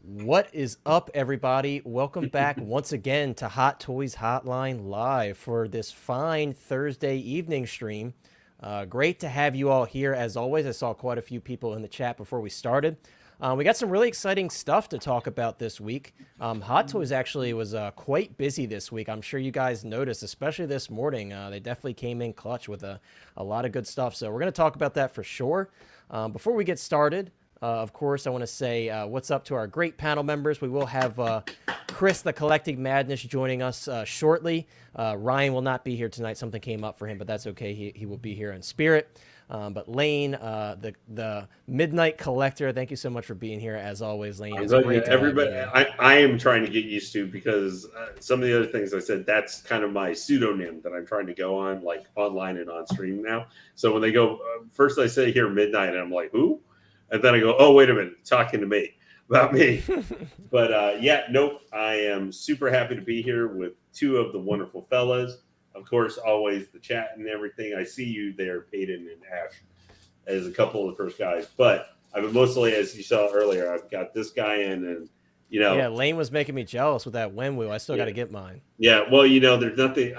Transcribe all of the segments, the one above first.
What is up, everybody? Welcome back once again to Hot Toys Hotline Live for this fine Thursday evening stream. Great to have you all here as always. I saw quite a few people in the chat before we started. We got some really exciting stuff to talk about this week. Hot Toys actually was quite busy this week. I'm sure you guys noticed, especially this morning. They definitely came in clutch with a lot of good stuff. So we're going to talk about that for sure. Before we get started, of course, I want to say what's up to our great panel members. We will have Chris, the Collecting Madness, joining us shortly. Ryan will not be here tonight. Something came up for him, but that's okay. He will be here in spirit. But Lane, the Midnight Collector, thank you so much for being here. As always, Lane. It's great to everybody. I am trying to get used to because some of the other things I said, that's kind of my pseudonym that I'm trying to go on, like online and on stream now. So when they go, first I say here Midnight, and I'm like, who? And then I go, oh, wait a minute, talking to me about me. But yeah, nope. I am super happy to be here with two of the wonderful fellas. Of course, always the chat and everything. I see you there, Peyton and Ash, as a couple of the first guys. But I've been mostly, as you saw earlier, I've got this guy in, and you know, yeah, Lane was making me jealous with that Wenwu. I still got to get mine. Yeah, well, you know, there's nothing.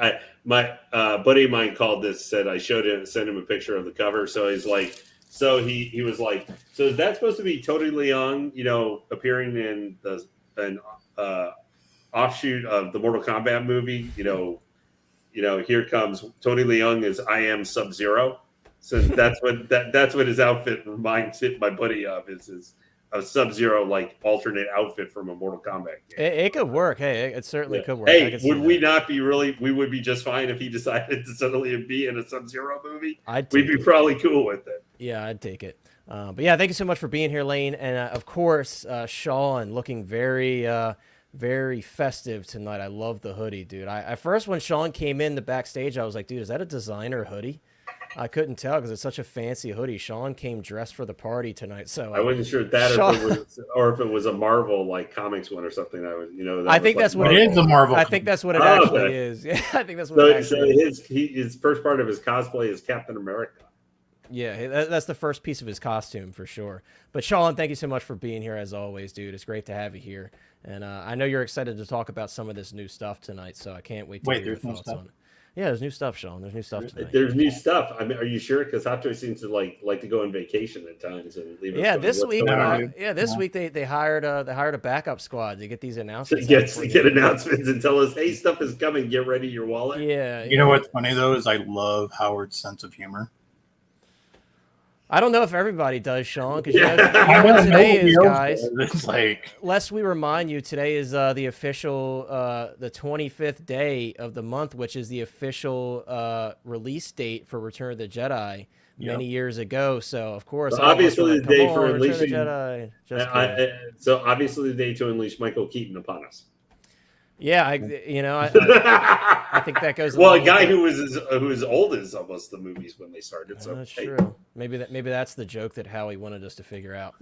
My buddy of mine called this, said I sent him a picture of the cover. So he's like. So he was like, so is that supposed to be Tony Leung, you know, appearing in an offshoot of the Mortal Kombat movie? You know, here comes Tony Leung as I am Sub-Zero. So that's what his outfit reminds my buddy of is a Sub-Zero like alternate outfit from a Mortal Kombat game. It could work. Hey, it certainly could work. Hey, would we not be we would be just fine if he decided to suddenly be in a Sub-Zero movie? We'd be probably cool with it. Yeah, I'd take it. But yeah, thank you so much for being here, Lane. And of course, Sean looking very, very festive tonight. I love the hoodie, dude. At first, when Sean came in the backstage, I was like, dude, is that a designer hoodie? I couldn't tell because it's such a fancy hoodie. Sean came dressed for the party tonight, so I wasn't sure that or if it was a Marvel like comics one or something. I was, you know, I think that's what it is. A Marvel. I think that's what it actually is. Yeah, I think that's what. His first part of his cosplay is Captain America. Yeah, that's the first piece of his costume for sure. But Sean, thank you so much for being here as always, dude. It's great to have you here, and I know you're excited to talk about some of this new stuff tonight. So I can't wait to hear your thoughts on it. Yeah, there's new stuff, Sean. There's new stuff tonight. There's new stuff. I mean, are you sure? Because Hot Toys seems to like to go on vacation at times and leave. Yeah, this week. This week they hired a backup squad to get these announcements. Get announcements and tell us, hey, stuff is coming. Get ready your wallet. Yeah. You know what's funny though is I love Howard's sense of humor. I don't know if everybody does, Sean, because you know today is, guys. It's like, lest we remind you, today is the official, the 25th day of the month, which is the official release date for Return of the Jedi many years ago. So, of course, so obviously the day for unleashing the Jedi. So obviously the day to unleash Michael Keaton upon us. Yeah, I think that goes. Well, a guy who is old as almost the movies when they started. So that's true. Maybe that's the joke that Howie wanted us to figure out.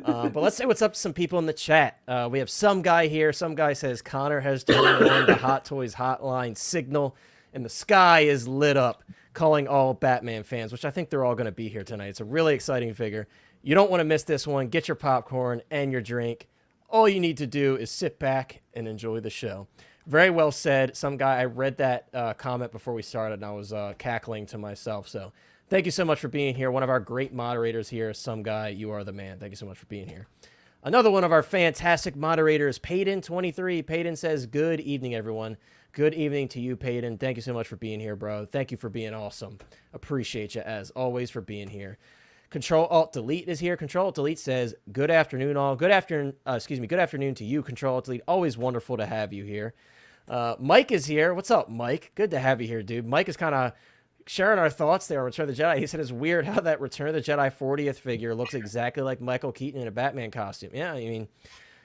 But let's say what's up to some people in the chat. We have some guy here. Some guy says Connor has turned on the Hot Toys Hotline signal, and the sky is lit up, calling all Batman fans, which I think they're all going to be here tonight. It's a really exciting figure. You don't want to miss this one. Get your popcorn and your drink. All you need to do is sit back and enjoy the show. Very well said. Some guy, I read that comment before we started, and I was cackling to myself. So thank you so much for being here. One of our great moderators here, Some Guy, you are the man. Thank you so much for being here. Another one of our fantastic moderators, Peyton23. Peyton says, good evening, everyone. Good evening to you, Peyton. Thank you so much for being here, bro. Thank you for being awesome. Appreciate you, as always, for being here. Control-Alt-Delete is here. Control-Alt-Delete says, good afternoon, all. Good afternoon to you, Control-Alt-Delete. Always wonderful to have you here. Mike is here. What's up, Mike? Good to have you here, dude. Mike is kind of sharing our thoughts there on Return of the Jedi. He said it's weird how that Return of the Jedi 40th figure looks exactly like Michael Keaton in a Batman costume. Yeah, I mean,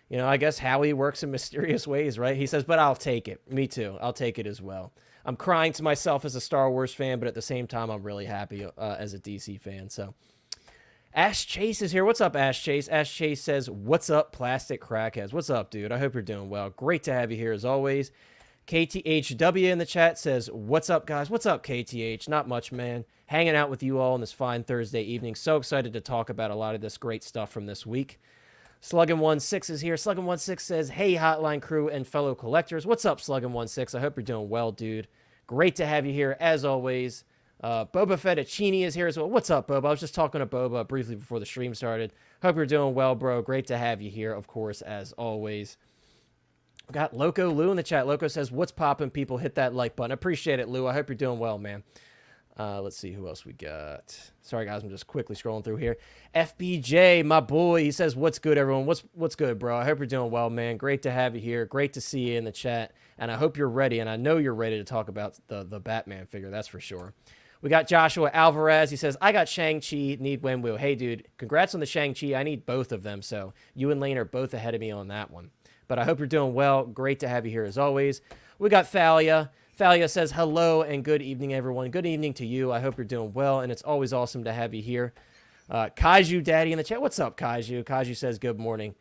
you know, I guess Howie works in mysterious ways, right? He says, but I'll take it. Me too. I'll take it as well. I'm crying to myself as a Star Wars fan, but at the same time, I'm really happy as a DC fan, so... Ash Chase is here. What's up, Ash Chase? Ash Chase says, what's up, plastic crackheads? What's up, dude? I hope you're doing well. Great to have you here as always. KTHW in the chat says, what's up, guys? What's up, KTH? Not much, man. Hanging out with you all on this fine Thursday evening. So excited to talk about a lot of this great stuff from this week. Sluggin16 is here. Sluggin16 says, hey, Hotline crew and fellow collectors. What's up, Sluggin16? I hope you're doing well, dude. Great to have you here, as always. Boba Fettuccini is here as well. What's up, Boba? I was just talking to Boba briefly before the stream started. Hope you're doing well, bro. Great to have you here, of course, as always. Got Loco Lou in the chat. Loco says, what's poppin', people? Hit that like button. Appreciate it, Lou. I hope you're doing well, man. Let's see who else we got. Sorry, guys. I'm just quickly scrolling through here. FBJ, my boy. He says, what's good, everyone? What's good, bro? I hope you're doing well, man. Great to have you here. Great to see you in the chat. And I hope you're ready. And I know you're ready to talk about the Batman figure. That's for sure. We got Joshua Alvarez. He says, I got Shang-Chi, need Wenwu. Hey, dude, congrats on the Shang-Chi. I need both of them. So you and Lane are both ahead of me on that one. But I hope you're doing well. Great to have you here as always. We got Thalia. Thalia says, hello and good evening, everyone. Good evening to you. I hope you're doing well, and it's always awesome to have you here. Kaiju Daddy in the chat. What's up, Kaiju? Kaiju says, good morning.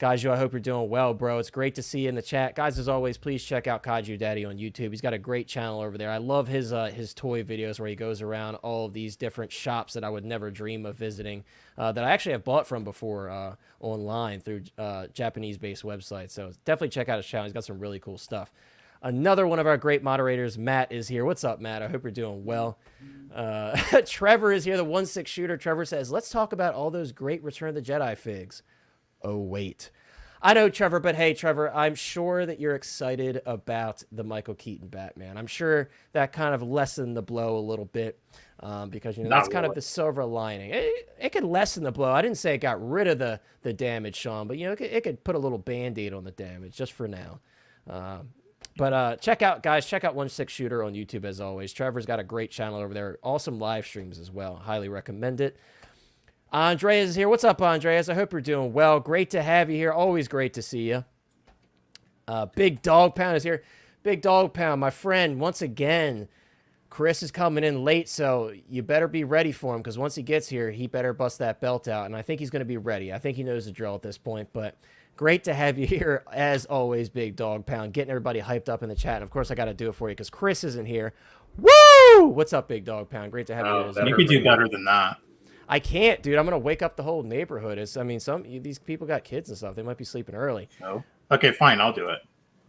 Kaiju, I hope you're doing well, bro. It's great to see you in the chat. Guys, as always, please check out Kaiju Daddy on YouTube. He's got a great channel over there. I love his toy videos where he goes around all of these different shops that I would never dream of visiting, that I actually have bought from before online through Japanese-based websites. So definitely check out his channel. He's got some really cool stuff. Another one of our great moderators, Matt, is here. What's up, Matt? I hope you're doing well. Trevor is here, the 1/6 shooter. Trevor says, let's talk about all those great Return of the Jedi figs. Oh, wait. I know, Trevor, but hey, Trevor, I'm sure that you're excited about the Michael Keaton Batman. I'm sure that kind of lessened the blow a little bit because, that's kind of the silver lining. It could lessen the blow. I didn't say it got rid of the damage, Sean, but, it could put a little Band-Aid on the damage just for now. But check out 1/6 Shooter on YouTube as always. Trevor's got a great channel over there. Awesome live streams as well. Highly recommend it. Andreas is here. What's up, Andreas? I hope you're doing well. Great to have you here. Always great to see you. Big Dog Pound is here. Big Dog Pound, my friend, once again, Chris is coming in late, so you better be ready for him because once he gets here, he better bust that belt out, and I think he's going to be ready. I think he knows the drill at this point, but great to have you here, as always, Big Dog Pound, getting everybody hyped up in the chat. And, of course, I got to do it for you because Chris isn't here. Woo! What's up, Big Dog Pound? Great to have you here. You could do better than that. I can't, dude. I'm going to wake up the whole neighborhood. These people got kids and stuff. They might be sleeping early. No. Okay, fine. I'll do it.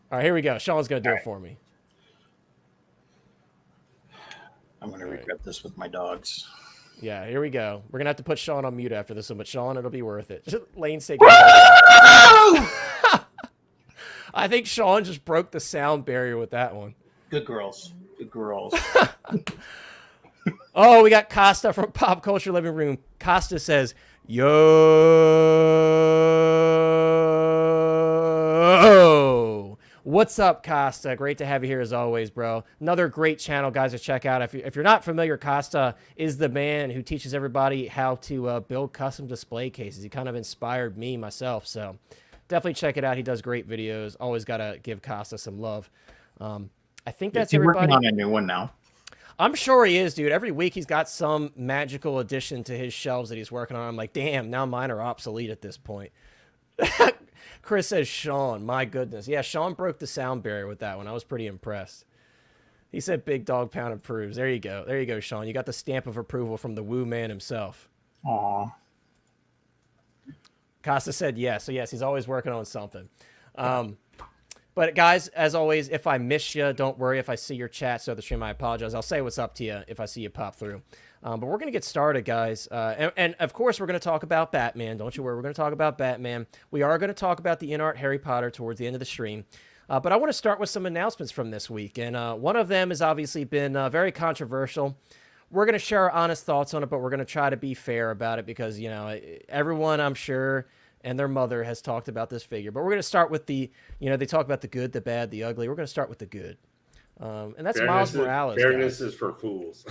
All right, here we go. Sean's going to do it for me. I'm going to regret this with my dogs. Yeah, here we go. We're going to have to put Sean on mute after this one, but Sean, it'll be worth it. Lane, say I think Sean just broke the sound barrier with that one. Good girls. Good girls. Oh, we got Costa from Pop Culture Living Room. Costa says, yo. What's up, Costa? Great to have you here as always, bro. Another great channel, guys, to check out. If you're not familiar, Costa is the man who teaches everybody how to build custom display cases. He kind of inspired me myself, so definitely check it out. He does great videos. Always got to give Costa some love. I think that's everybody. Working on a new one now. I'm sure he is, dude. Every week he's got some magical addition to his shelves that he's working on. I'm like, damn, now mine are obsolete at this point. Chris says, Sean, my goodness. Yeah, Sean broke the sound barrier with that one. I was pretty impressed. He said Big Dog Pound approves. There you go. There you go, Sean. You got the stamp of approval from the Woo Man himself. Aw. Costa said yes. So, yes, he's always working on something. But, guys, as always, if I miss you, don't worry. If I see your chat, so the stream, I apologize. I'll say what's up to you if I see you pop through. But we're going to get started, guys. And, of course, we're going to talk about Batman. Don't you worry. We're going to talk about Batman. We are going to talk about the Inart Harry Potter towards the end of the stream. But I want to start with some announcements from this week. And one of them has obviously been very controversial. We're going to share our honest thoughts on it, but we're going to try to be fair about it because, everyone, I'm sure, and their mother has talked about this figure. But we're going to start with they talk about the good, the bad, the ugly. We're going to start with the good. And that's Miles Morales. Fairness is for fools.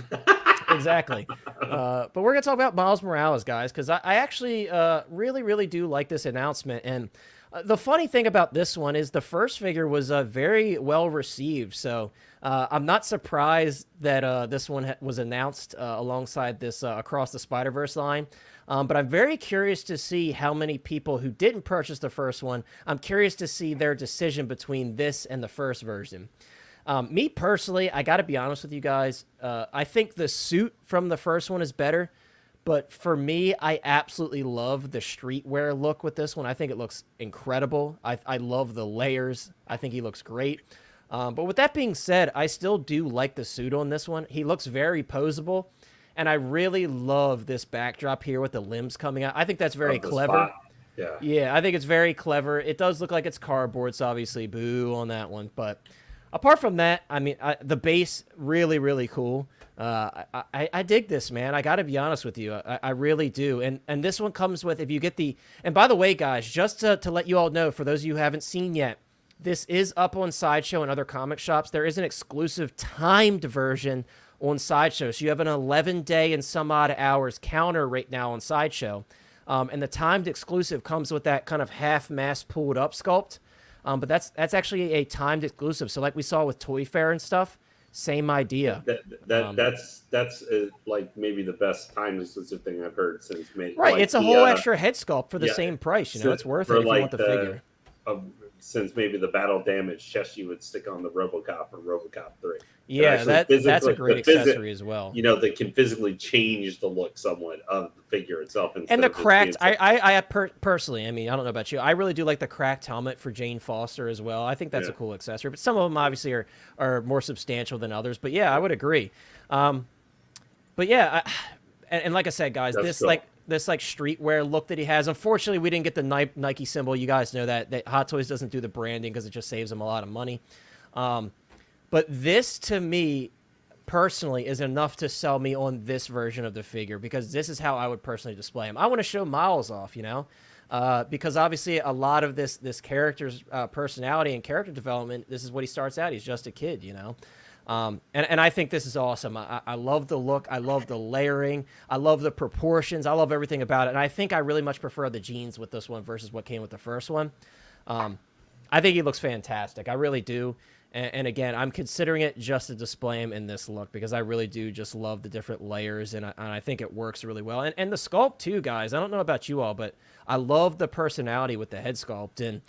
Exactly. But we're going to talk about Miles Morales, guys, because I actually really, really do like this announcement. And the funny thing about this one is the first figure was very well received. So I'm not surprised that this one was announced alongside this Across the Spider-Verse line. But I'm very curious to see how many people who didn't purchase the first one, I'm curious to see their decision between this and the first version. Me personally, I got to be honest with you guys. I think the suit from the first one is better, But for me, I absolutely love the streetwear look with this one. I think it looks incredible. I love the layers. I think he looks great. But with that being said, I still do like the suit on this one. He looks very posable. And I really love this backdrop here with the limbs coming out. I think that's very clever. Yeah. Yeah, I think it's very clever. It does look like it's cardboard, so obviously boo on that one. But apart from that, I mean, the base, really, really cool. I dig this, man. I got to be honest with you. I really do. And this one comes with, if you get the, and by the way, guys, just to let you all know, for those of you who haven't seen yet, this is up on Sideshow and other comic shops. There is an exclusive timed version on Sideshow. So you have an 11-day and some odd hours counter right now on Sideshow. And the timed exclusive comes with that kind of half-mass pulled up sculpt. But that's actually a timed exclusive. So like we saw with Toy Fair and stuff, same idea. That's like maybe the best time exclusive thing I've heard since maybe. Right, like it's a whole extra head sculpt for the same price. You know, it's worth it if you want the figure. Since maybe the battle damage chest you would stick on the RoboCop or RoboCop 3. Yeah, that's a great accessory as well. You know, that can physically change the look somewhat of the figure itself. And the cracked, personally, I mean, I don't know about you, I really do like the cracked helmet for Jane Foster as well. I think that's a cool accessory, but some of them obviously are more substantial than others. But yeah, I would agree. But yeah, and like I said, guys, this streetwear look that he has. Unfortunately, we didn't get the Nike symbol. You guys know that Hot Toys doesn't do the branding because it just saves them a lot of money. But this, to me, personally, is enough to sell me on this version of the figure, because this is how I would personally display him. I want to show Miles off, you know, because obviously a lot of this character's personality and character development, this is what he starts out. He's just a kid, you know. And I think this is awesome. I love the look. I love the layering. I love the proportions. I love everything about it. And I think I really much prefer the jeans with this one versus what came with the first one. I think he looks fantastic. I really do. And again, I'm considering it just to display him in this look, because I really do just love the different layers, and I think it works really well. And the sculpt too, guys. I don't know about you all, but I love the personality with the head sculpt. And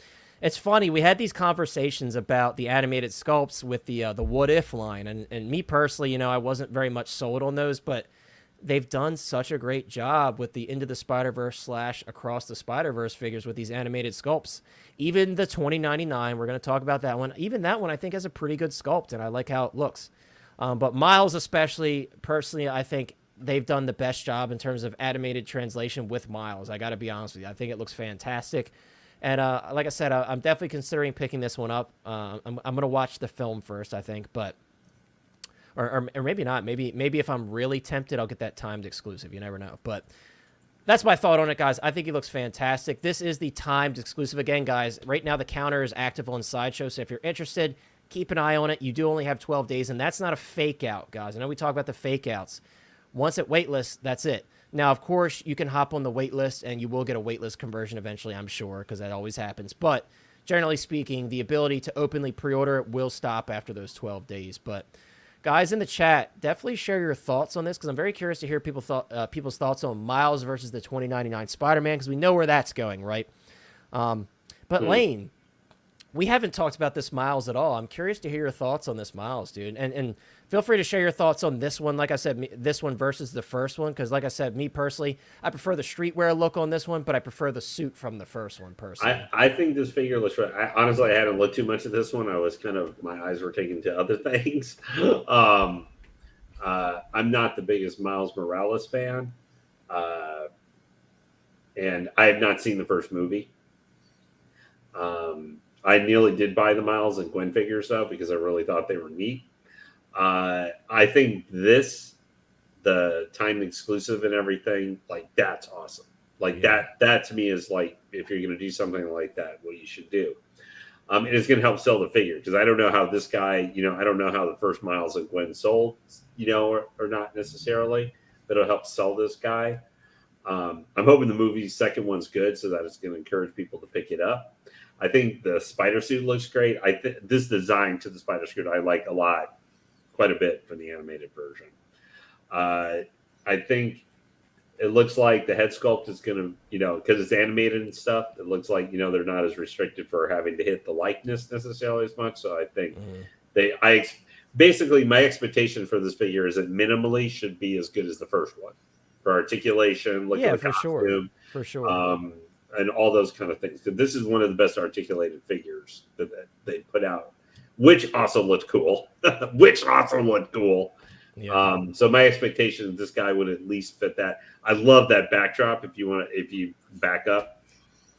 it's funny, we had these conversations about the animated sculpts with the What If line, and me personally, you know, I wasn't very much sold on those, but they've done such a great job with the Into the Spider-Verse / Across the Spider-Verse figures with these animated sculpts. Even the 2099, we're going to talk about that one. Even that one, I think, has a pretty good sculpt, and I like how it looks. But Miles especially, personally, I think they've done the best job in terms of animated translation with Miles. I got to be honest with you. I think it looks fantastic. And like I said, I'm definitely considering picking this one up. I'm going to watch the film first, I think, but or maybe not. Maybe if I'm really tempted, I'll get that timed exclusive. You never know. But that's my thought on it, guys. I think he looks fantastic. This is the timed exclusive. Again, guys, right now the counter is active on Sideshow, so if you're interested, keep an eye on it. You do only have 12 days, and that's not a fake out, guys. I know we talk about the fake outs. Once it waitlist, that's it. Now, of course, you can hop on the wait list, and you will get a waitlist conversion eventually, I'm sure, because that always happens. But generally speaking, the ability to openly pre-order will stop after those 12 days. But guys in the chat, definitely share your thoughts on this, because I'm very curious to hear people's thoughts on Miles versus the 2099 Spider-Man, because we know where that's going, right? But Lane, we haven't talked about this Miles at all. I'm curious to hear your thoughts on this Miles, dude. And feel free to share your thoughts on this one. Like I said, this one versus the first one, because like I said, me personally, I prefer the streetwear look on this one, but I prefer the suit from the first one personally. I think this figure looks right. Honestly, I hadn't looked too much at this one. I was my eyes were taken to other things. I'm not the biggest Miles Morales fan. And I have not seen the first movie. I nearly did buy the Miles and Gwen figures, though, because I really thought they were neat. I think the time exclusive and everything, like, that's awesome. Like, that to me is like, if you're going to do something like that, what you should do. And it's going to help sell the figure, because I don't know how this guy, you know, I don't know how the first Miles and Gwen sold, you know, or not necessarily, but it'll help sell this guy. I'm hoping the movie's second one's good, so that it's going to encourage people to pick it up. I think the spider suit looks great. This design to the spider suit I like quite a bit for the animated version. I think it looks like the head sculpt is going to, you know, because it's animated and stuff, it looks like, you know, they're not as restricted for having to hit the likeness necessarily as much. So I think basically my expectation for this figure is that minimally should be as good as the first one. for articulation, look Yeah, at the for sure. costume, For sure. and all those kind of things. Because this is one of the best articulated figures that they put out, which also looked cool. Yeah. So my expectation is this guy would at least fit that. I love that backdrop. If you back up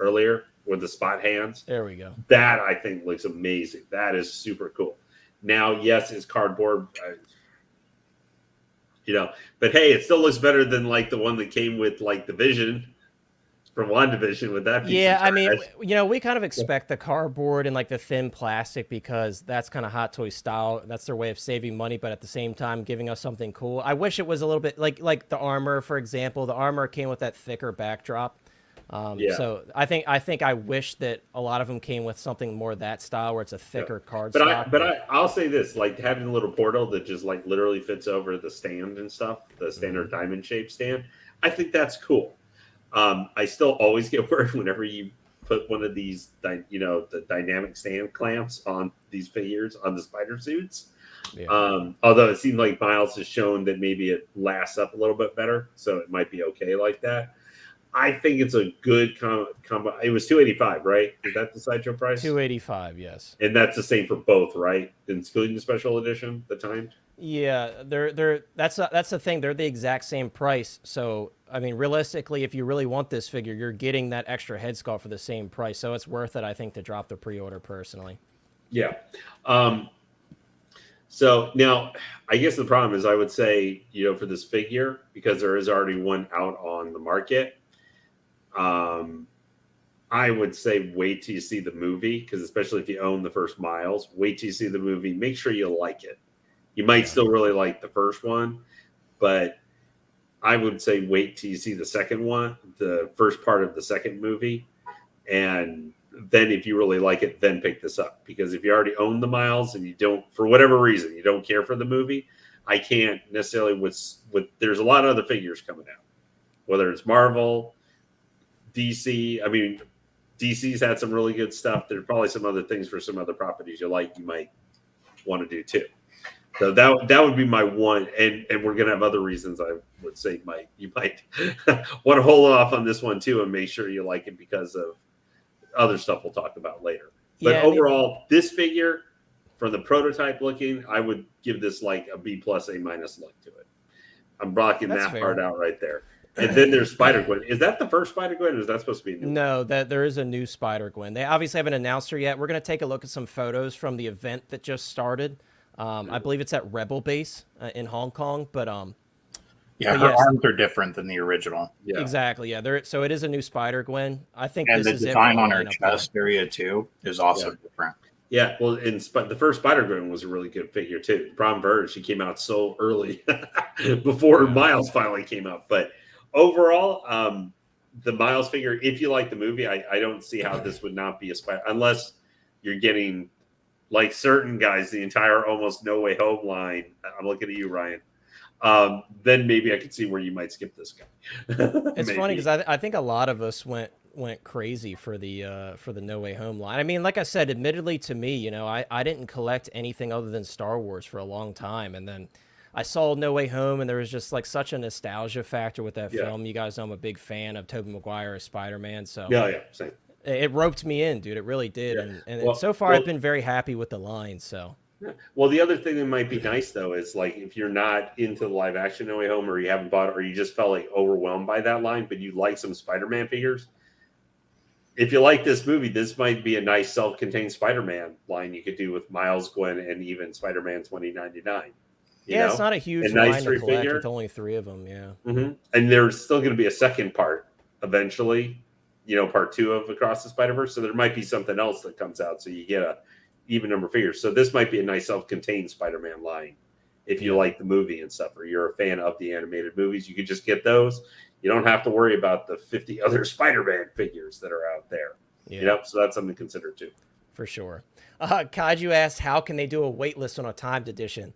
earlier with the spot hands, There we go. that I think looks amazing. That is super cool. Now, yes, it's cardboard, but hey, it still looks better than like the one that came with like the Vision from WandaVision with that piece. Yeah, of I mean, trash. we kind of expect the cardboard and like the thin plastic because that's kind of Hot Toy style. That's their way of saving money, but at the same time giving us something cool. I wish it was a little bit like the armor, for example. The armor came with that thicker backdrop. So I think I wish that a lot of them came with something more that style where it's a thicker card stock. I'll say this, like having a little portal that just like literally fits over the stand and stuff, the standard diamond shaped stand. I think that's cool. I still always get worried whenever you put one of these, the dynamic stand clamps on these figures on the spider suits. Yeah. Although it seemed like Miles has shown that maybe it lasts up a little bit better, so it might be okay like that. I think it's a good combo. It was $285, right? Is that the sideshow price? $285, yes. And that's the same for both, right? Including the special edition, the timed. Yeah, that's the thing. They're the exact same price. So I mean, realistically, if you really want this figure, you're getting that extra head sculpt for the same price. So it's worth it, I think, to drop the pre-order personally. Yeah. So now, I guess the problem is, I would say, for this figure, because there is already one out on the market. I would say wait till you see the movie, because especially if you own the first Miles, wait till you see the movie. Make sure you like it. You might still really like the first one, but I would say wait till you see the second one, the first part of the second movie, and then if you really like it, then pick this up. Because if you already own the Miles and you don't, for whatever reason, you don't care for the movie, I can't necessarily with there's a lot of other figures coming out, whether it's Marvel, DC. I mean, DC's had some really good stuff. There's probably some other things for some other properties you might want to do too. So that would be my one, and we're gonna have other reasons. I would say you might want to hold off on this one too, and make sure you like it because of other stuff we'll talk about later. But overall, this figure, from the prototype looking, I would give this like a B+, A- look to it. I'm blocking that part out right there. And then there's Spider-Gwen. Is that the first Spider-Gwen, or is that supposed to be a new one? No, there is a new Spider-Gwen. They obviously haven't announced her yet. We're going to take a look at some photos from the event that just started. I believe it's at Rebel Base in Hong Kong. But her yes, arms are different than the original. Yeah. Exactly. Yeah, so it is a new Spider-Gwen. I think And this the is design it on her chest area too is also different. Yeah, well, the first Spider-Gwen was a really good figure too. The problem for her, she came out so early before Miles finally came out. But overall, the Miles figure, if you like the movie, I don't see how this would not be a Spider, unless you're getting, like certain guys, the entire almost No Way Home line. I'm looking at you, Ryan. Then maybe I could see where you might skip this guy. It's funny because I think a lot of us went crazy for the No Way Home line. I mean, like I said, admittedly to me, I didn't collect anything other than Star Wars for a long time, and then I saw No Way Home, and there was just like such a nostalgia factor with that film. You guys know I'm a big fan of Tobey Maguire as Spider-Man, so same. It roped me in, dude. It really did, and so far I've been very happy with the line. So. Well, the other thing that might be nice though is like if you're not into the live action No Way Home, or you haven't bought it, or you just felt like overwhelmed by that line, but you like some Spider-Man figures. If you like this movie, this might be a nice self-contained Spider-Man line you could do with Miles, Gwen, and even Spider-Man 2099. It's not a huge line to collect with only 3 of them. Yeah, and there's still going to be a second part eventually. Part 2 of Across the Spider-Verse. So there might be something else that comes out, so you get a even number of figures. So this might be a nice self-contained Spider-Man line if you like the movie and stuff, or you're a fan of the animated movies. You could just get those. You don't have to worry about the 50 other Spider-Man figures that are out there. So that's something to consider too. For sure. Kaiju asked, how can they do a waitlist on a timed edition?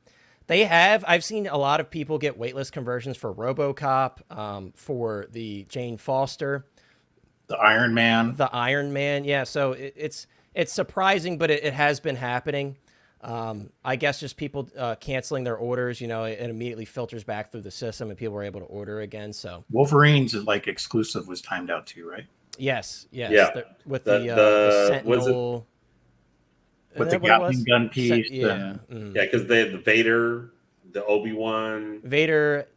They have. I've seen a lot of people get waitlist conversions for RoboCop, for the Jane Foster, the Iron Man. Yeah, so it's surprising, but it has been happening. I guess just people canceling their orders, it immediately filters back through the system and people were able to order again. So Wolverine's like exclusive was timed out too, right? yes, Yeah. with the The was it? Sentinel. With Is the that what it Gatling was? gun piece. Yeah. Yeah, because they had the Vader, the Obi-Wan. Vader,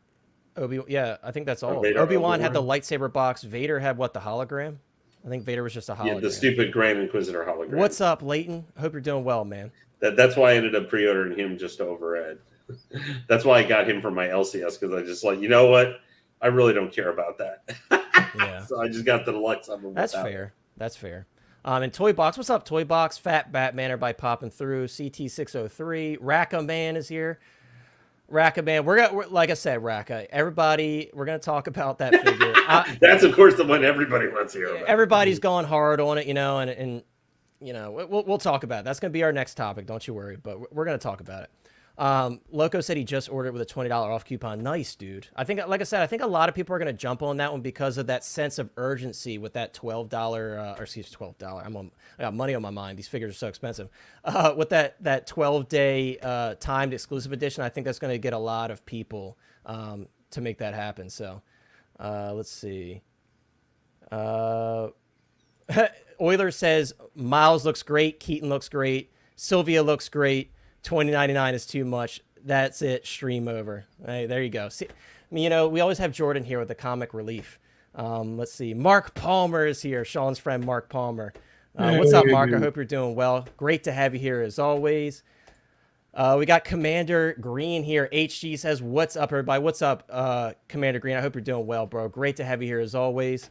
yeah, I think that's all. Vader, Obi-Wan had the Obi-Wan. lightsaber box. Vader had what, the hologram? I think Vader was just a Yeah, hologram. the stupid Grand Inquisitor hologram. What's up, Leighton? Hope you're doing well, man. That's why I ended up pre-ordering him just over Ed. That's why I got him for my LCS, because I just like, you know what? I really don't care about that. Yeah. So I just got the deluxe of them. That's fair. That's fair. And Toy Box, what's up, Toy Box? Fat Batman, everybody popping through. CT603. Racka Man is here. Racka Man, we're like I said, Racka. Everybody, we're gonna talk about that figure. That's of course the one everybody wants to hear about. Everybody's going hard on it, and we'll talk about it. That's gonna be our next topic. Don't you worry, but we're gonna talk about it. Loco said he just ordered with a $20 off coupon. Nice, dude. I think, like I said, I think a lot of people are going to jump on that one because of that sense of urgency with that $12, $12. I got money on my mind. These figures are so expensive. With that 12-day timed exclusive edition, I think that's going to get a lot of people to make that happen. So let's see. Euler says Miles looks great. Keaton looks great. Sylvia looks great. $20.99 is too much. That's it. Stream over. Hey, there you go. See, I mean, we always have Jordan here with the comic relief. Let's see. Mark Palmer is here. Sean's friend, Mark Palmer. What's up, Mark? I hope you're doing well. Great to have you here as always. We got Commander Green here. HG says, what's up, everybody? What's up, Commander Green? I hope you're doing well, bro. Great to have you here as always.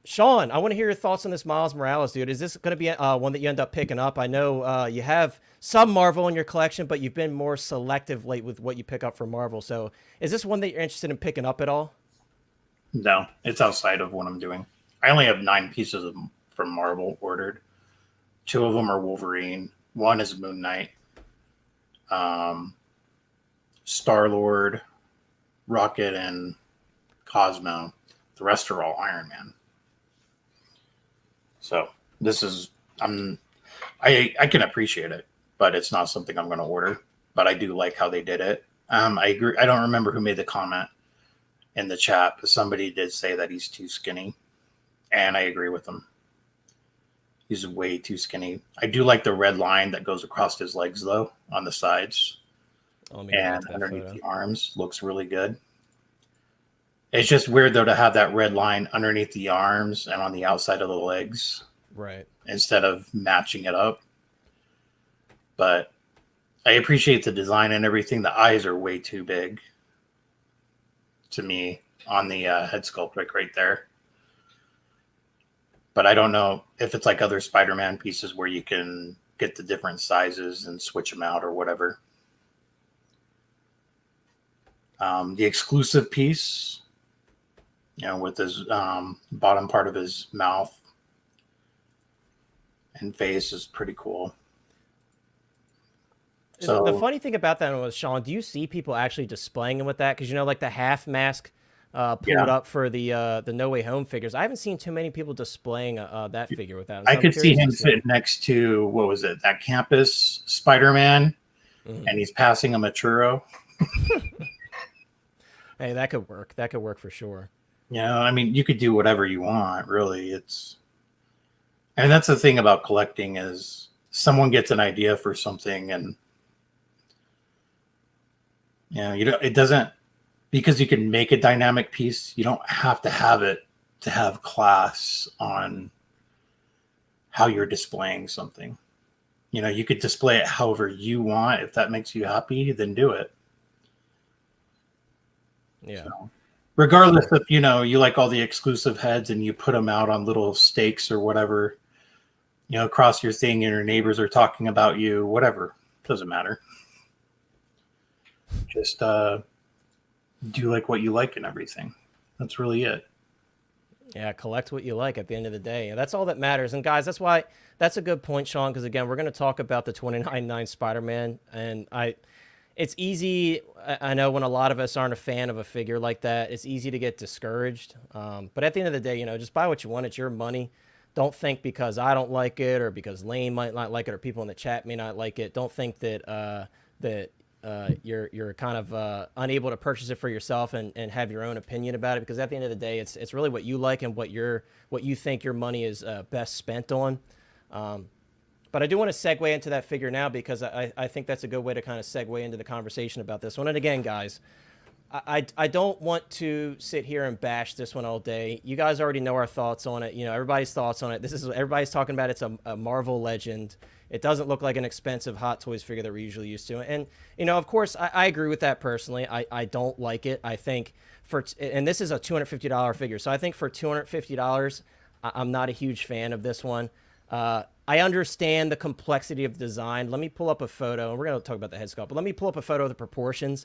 Sean, I want to hear your thoughts on this Miles Morales, dude. Is this going to be one that you end up picking up? I know you have some Marvel in your collection, but you've been more selective late with what you pick up for Marvel. So is this one that you're interested in picking up at all? No, it's outside of what I'm doing. I only have 9 pieces of them from Marvel ordered. 2 of them are Wolverine. 1 is Moon Knight. Star-Lord, Rocket, and Cosmo. The rest are all Iron Man. So this is, I can appreciate it, but it's not something I'm going to order. But I do like how they did it. I agree. I don't remember who made the comment in the chat, but somebody did say that he's too skinny, and I agree with him. He's way too skinny. I do like the red line that goes across his legs, though, on the sides and underneath the arms. Looks really good. It's just weird, though, to have that red line underneath the arms and on the outside of the legs. Right. Instead of matching it up. But I appreciate the design and everything. The eyes are way too big to me on the head sculpt right there. But I don't know if it's like other Spider-Man pieces where you can get the different sizes and switch them out or whatever. The exclusive piece, with his bottom part of his mouth and face is pretty cool. So the funny thing about that was, Sean, do you see people actually displaying him with that? Because like the half mask pulled up for the No Way Home figures. I haven't seen too many people displaying that figure with that. So I could see him sitting next to, what was it, that campus Spider-Man, and he's passing him a churro. Hey, that could work. That could work for sure. I mean, you could do whatever you want, really. And that's the thing about collecting is someone gets an idea for something, and it doesn't, because you can make a dynamic piece, you don't have to have it to have class on how you're displaying something. You could display it however you want. If that makes you happy, then do it. Yeah. So, regardless if you like all the exclusive heads and you put them out on little stakes or whatever, across your thing, and your neighbors are talking about you, whatever, doesn't matter. Just do like what you like and everything. That's really it. Yeah, collect what you like at the end of the day. And that's all that matters. And guys, that's a good point, Sean, because again, we're going to talk about the 29.9 Spider-Man, and it's easy. I know when a lot of us aren't a fan of a figure like that, it's easy to get discouraged. But at the end of the day, just buy what you want. It's your money. don't think because I don't like it or because Lane might not like it or people in the chat may not like it. Don't think that you're kind of unable to purchase it for yourself and have your own opinion about it, because at the end of the day, it's really what you like and what you think your money is best spent on. But I do want to segue into that figure now, because I think that's a good way to kind of segue into the conversation about this one. And again, guys, I don't want to sit here and bash this one all day. You guys already know our thoughts on it. You know, everybody's thoughts on it. Everybody's talking about it's a Marvel Legend. It doesn't look like an expensive Hot Toys figure that we're usually used to. And, you know, of course, I agree with that personally. I don't like it. I think and this is a $250 figure. So I think for $250, I'm not a huge fan of this one. I understand the complexity of design. Let me pull up a photo, and we're going to talk about the head sculpt, but let me pull up a photo of the proportions.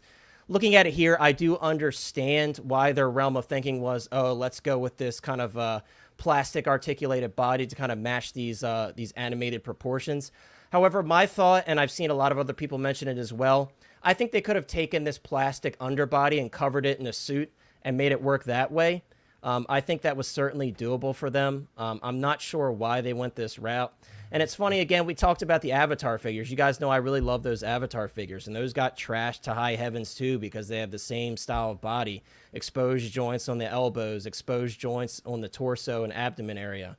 Looking at it here, I do understand why their realm of thinking was, oh, let's go with this kind of plastic articulated body to kind of match these animated proportions. However, my thought, and I've seen a lot of other people mention it as well, I think they could have taken this plastic underbody and covered it in a suit and made it work that way. I think that was certainly doable for them. I'm not sure why they went this route. And it's funny, again, we talked about the Avatar figures. You guys know I really love those Avatar figures, and those got trashed to high heavens too, because they have the same style of body. Exposed joints on the elbows, exposed joints on the torso and abdomen area.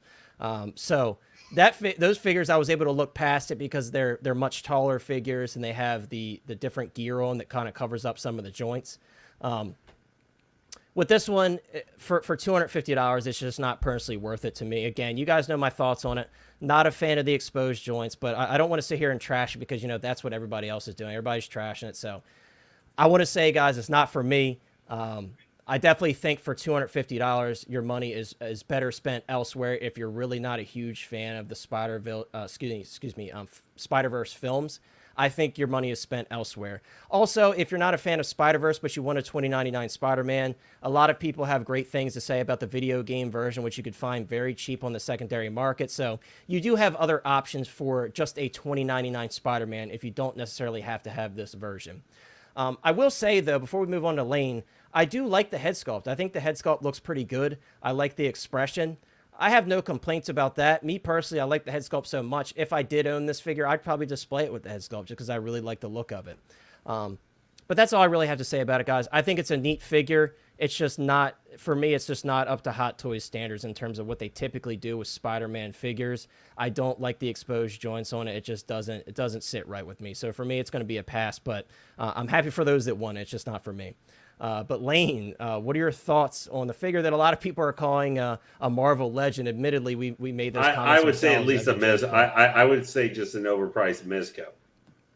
So those figures, I was able to look past it because they're much taller figures, and they have the different gear on that kind of covers up some of the joints. With this one, for $250, it's just not personally worth it to me. Again, you guys know my thoughts on it. Not a fan of the exposed joints, but I don't want to sit here and trash it because, you know, that's what everybody else is doing. Everybody's trashing it. So I want to say, guys, it's not for me. I definitely think for $250, your money is better spent elsewhere if you're really not a huge fan of the Spider-Verse films. I think your money is spent elsewhere. Also, if you're not a fan of Spider-Verse, but you want a $20.99 Spider-Man, a lot of people have great things to say about the video game version, which you could find very cheap on the secondary market. So you do have other options for just a $20.99 Spider-Man if you don't necessarily have to have this version. I will say, though, before we move on to Lane, I do like the head sculpt. I think the head sculpt looks pretty good. I like the expression. I have no complaints about that. Me personally, I like the head sculpt so much. If I did own this figure, I'd probably display it with the head sculpt just because I really like the look of it. But that's all I really have to say about it, guys. I think it's a neat figure. It's just not, for me, it's just not up to Hot Toys standards in terms of what they typically do with Spider-Man figures. I don't like the exposed joints on it. It just doesn't sit right with me. So for me, it's going to be a pass, but I'm happy for those that want it. It's just not for me. But Lane, what are your thoughts on the figure that a lot of people are calling a Marvel Legend? Admittedly, we made those comments. I would say at least a Miz. I would say just an overpriced Mizco.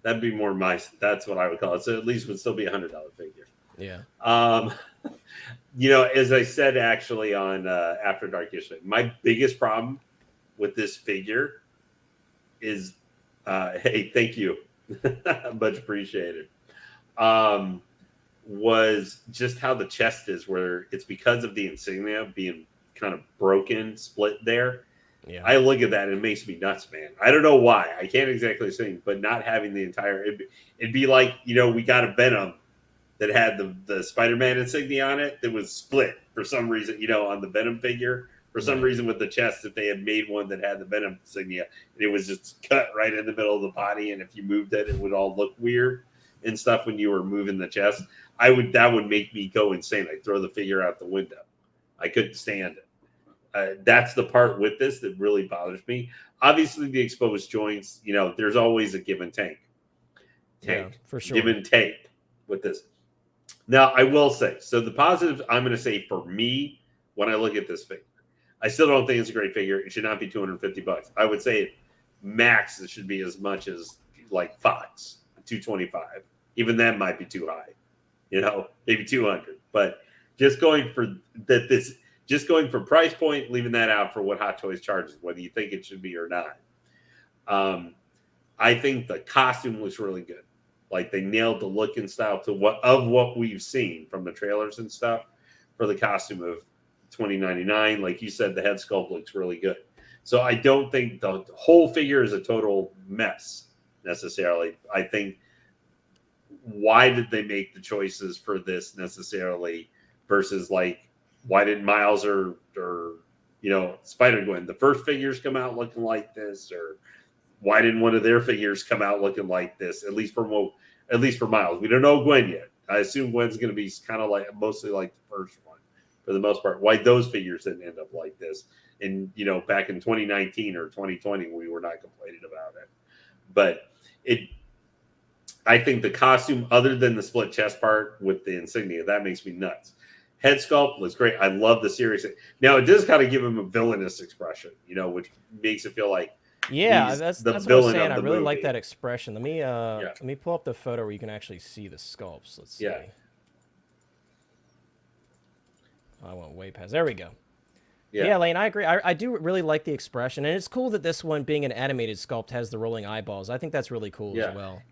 That'd be more that's what I would call it. So at least it would still be $100 figure. Yeah. You know, as I said actually on After Dark yesterday, my biggest problem with this figure is, hey, thank you, much appreciated. Was just how the chest is, where it's because of the insignia being kind of broken, split there. Yeah. I look at that and it makes me nuts, man. I don't know why. I can't exactly say, but not having the entire, it'd be like, you know, we got a Venom that had the Spider-Man insignia on it that was split for some reason, you know, on the Venom figure. For some reason with the chest, if they had made one that had the Venom insignia, and it was just cut right in the middle of the body, and if you moved it, it would all look weird and stuff when you were moving the chest. That would make me go insane. I'd throw the figure out the window. I couldn't stand it. That's the part with this that really bothers me. Obviously, the exposed joints, you know, there's always a give and take. Yeah, for sure. Give and take with this. Now, I will say, so the positive, I'm going to say for me, when I look at this figure, I still don't think it's a great figure. It should not be $250. I would say max it should be as much as like Fox, $225. Even that might be too high. You know, maybe 200. But just going for just going for price point, leaving that out for what Hot Toys charges, whether you think it should be or not. I think the costume looks really good. Like they nailed the look and style to what we've seen from the trailers and stuff for the costume of $20.99. Like you said, the head sculpt looks really good. So I don't think the whole figure is a total mess necessarily. I think, why did they make the choices for this necessarily versus like why didn't Miles or Spider-Gwen, the first figures come out looking like this, or why didn't one of their figures come out looking like this? At least for Miles, we don't know Gwen yet. I assume Gwen's going to be kind of like mostly like the first one for the most part. Why those figures didn't end up like this? And back in 2019 or 2020, we were not complaining about it. But I think the costume, other than the split chest part with the insignia, that makes me nuts. Head sculpt looks great. I love the series. Now it does kind of give him a villainous expression, which makes it feel like that's what I was saying. I really like that expression. Let me pull up the photo where you can actually see the sculpts. Let's see. Yeah. I went way past. There we go. Yeah, Lane, I agree. I do really like the expression, and it's cool that this one, being an animated sculpt, has the rolling eyeballs. I think that's really cool as well.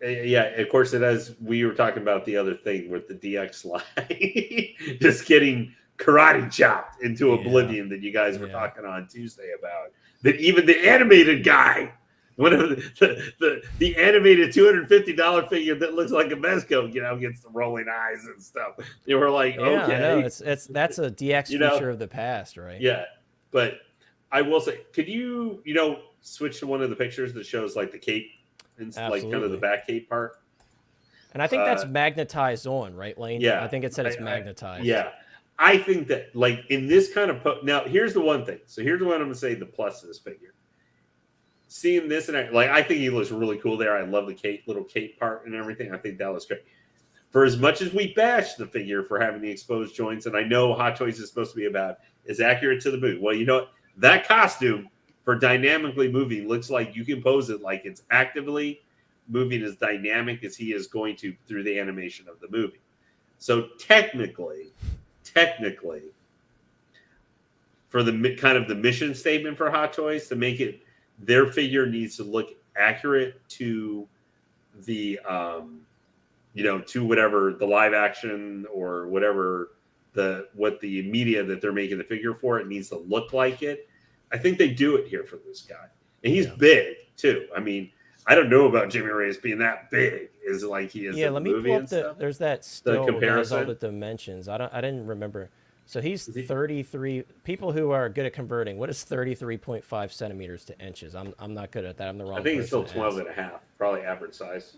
Of course it has. We were talking about the other thing with the DX slide, just getting karate chopped into oblivion that you guys were talking on Tuesday about. That even the animated guy, one of the animated $250 figure that looks like a Mezco, gets the rolling eyes and stuff. You were like, okay, I know. That's a DX feature of the past, right? Yeah, but I will say, could you switch to one of the pictures that shows like the cape and like kind of the back cape part? And I think that's magnetized on, right, Lane? Yeah, I think it said it's magnetized. I think that, like, in this kind of now, here's the one thing. So here's what I'm going to say: the plus of this figure. Seeing this, and I think he looks really cool there. I love the little cape part and everything. I think that looks great. For as much as we bash the figure for having the exposed joints, and I know Hot Toys is supposed to be about is accurate to the movie. Well, that costume for dynamically moving looks like you can pose it like it's actively moving as dynamic as he is going to through the animation of the movie. So technically, for the kind of the mission statement for Hot Toys to make it, their figure needs to look accurate to the to whatever the live action or whatever what the media that they're making the figure for, it needs to look like it. I think they do it here for this guy, and he's big too. I mean, I don't know about Jimmy Reyes being that big is like he is. Let me pull up there's that still comparison. That has all the dimensions. I didn't remember. So he's 33. People who are good at converting, what is 33.5 centimeters to inches? I'm not good at that. I'm the wrong. I think it's still 12 and a half, probably average size.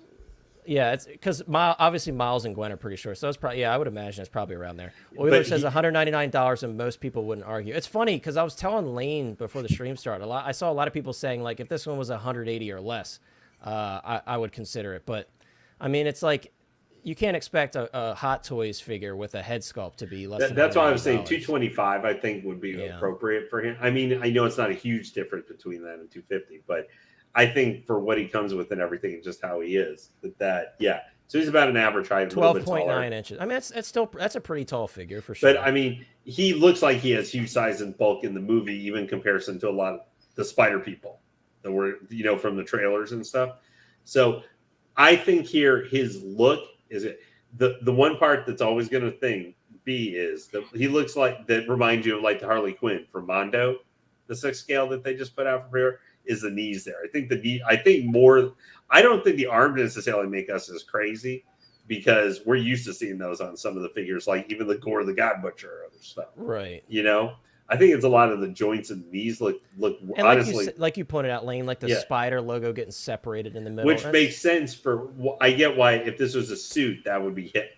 Yeah, it's because obviously Miles and Gwen are pretty short, so it's probably I would imagine it's probably around there. Oiler says $199, and most people wouldn't argue. It's funny because I was telling Lane before the stream started. I saw a lot of people saying like if this one was 180 or less, I would consider it. But I mean, it's like you can't expect a Hot Toys figure with a head sculpt to be less. That's why I was saying 225. I think would be appropriate for him. I mean, I know it's not a huge difference between that and 250, but I think for what he comes with and everything, and just how he is, So he's about an average height, 12.9 inches. I mean, that's a pretty tall figure for sure. But I mean, he looks like he has huge size and bulk in the movie, even in comparison to a lot of the Spider people that were, from the trailers and stuff. So I think here his look is it. The one part that's always going to be is that he looks like that reminds you of like the Harley Quinn from Mondo, the 6 scale that they just put out for prayer. Is the knees there? I think I don't think the arm necessarily make us as crazy because we're used to seeing those on some of the figures, like even the Gore the God Butcher or other stuff. Right. I think it's a lot of the joints and knees look and honestly, like you pointed out, Lane, like the Spider logo getting separated in the middle, which makes sense I get why if this was a suit that would be hit,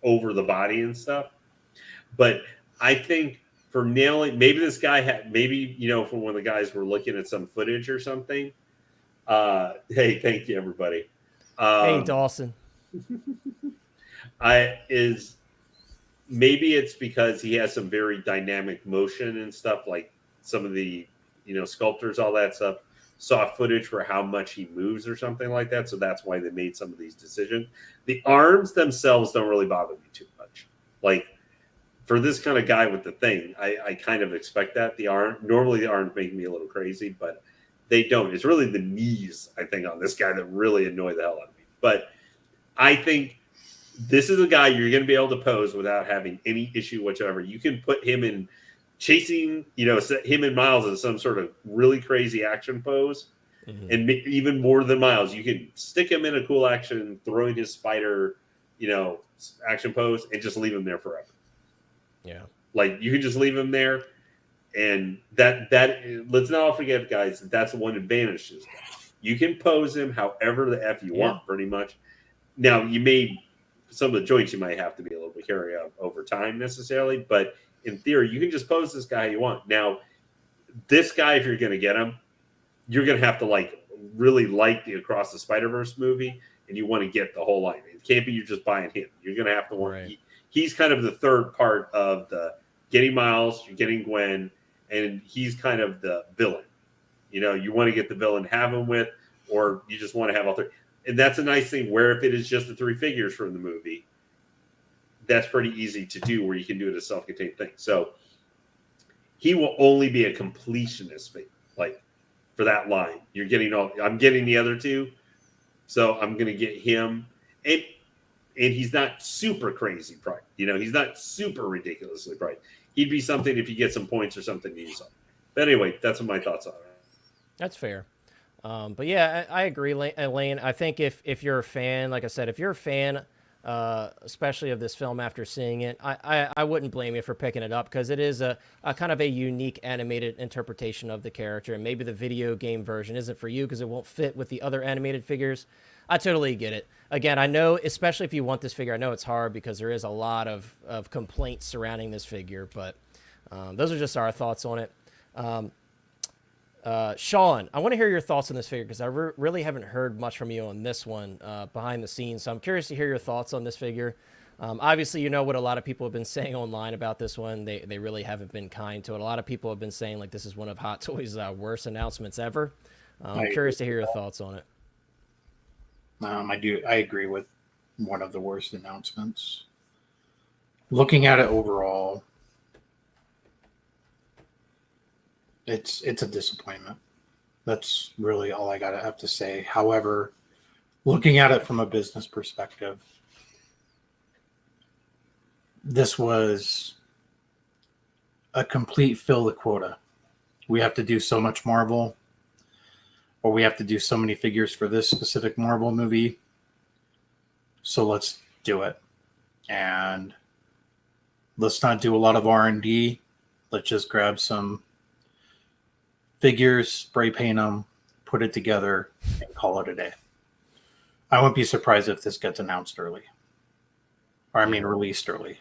over the body and stuff. But I think. For nailing, maybe this guy had, from when the guys were looking at some footage or something. Hey, thank you, everybody. Hey, Dawson. Maybe it's because he has some very dynamic motion and stuff, like some of the, sculptors, all that stuff, saw footage for how much he moves or something like that. So that's why they made some of these decisions. The arms themselves don't really bother me too much. Like, for this kind of guy with the thing, I kind of expect that. Normally the arms make me a little crazy, but they don't. It's really the knees, I think, on this guy that really annoy the hell out of me. But I think this is a guy you're going to be able to pose without having any issue whatsoever. You can put him in chasing, set him and Miles in some sort of really crazy action pose. Mm-hmm. And even more than Miles, you can stick him in a cool action, throwing his spider, action pose, and just leave him there forever. Yeah. Like you can just leave him there, and that let's not forget, guys, that's one advantage to this guy. You can pose him however the F you want, pretty much. Now, some of the joints you might have to be a little bit carry out over time necessarily, but in theory, you can just pose this guy you want. Now, this guy, if you're going to get him, you're going to have to really like the Across the Spider-Verse movie, and you want to get the whole line. It can't be you're just buying him. You're going to have to want. Right. He's kind of the third part of the getting Miles, you're getting Gwen, and he's kind of the villain. You want to get the villain, have him with, or you just want to have all three. And that's a nice thing where if it is just the three figures from the movie, that's pretty easy to do where you can do it as a self-contained thing. So he will only be a completionist figure, for that line. I'm getting the other two, so I'm going to get him. And he's not super crazy priced. He's not super ridiculously priced. He'd be something if you get some points or something to use on. But anyway, that's what my thoughts are. That's fair. But yeah, I agree, Lane. I think if you're a fan, like I said, if you're a fan, especially of this film after seeing it, I wouldn't blame you for picking it up because it is a kind of a unique animated interpretation of the character. And maybe the video game version isn't for you because it won't fit with the other animated figures. I totally get it. Again, I know, especially if you want this figure, I know it's hard because there is a lot of complaints surrounding this figure, but those are just our thoughts on it. Sean, I want to hear your thoughts on this figure because I really haven't heard much from you on this one behind the scenes. So I'm curious to hear your thoughts on this figure. Obviously, what a lot of people have been saying online about this one. They really haven't been kind to it. A lot of people have been saying this is one of Hot Toys' worst announcements ever. I'm curious to hear your thoughts on it. I agree with one of the worst announcements. Looking at it overall, it's a disappointment. That's really all I have to say. However, looking at it from a business perspective, this was a complete fill the quota. We have to do so much Marvel, or we have to do so many figures for this specific Marvel movie. So let's do it. And let's not do a lot of R&D. Let's just grab some figures, spray paint them, put it together, and call it a day. I wouldn't be surprised if this gets announced early. Released early.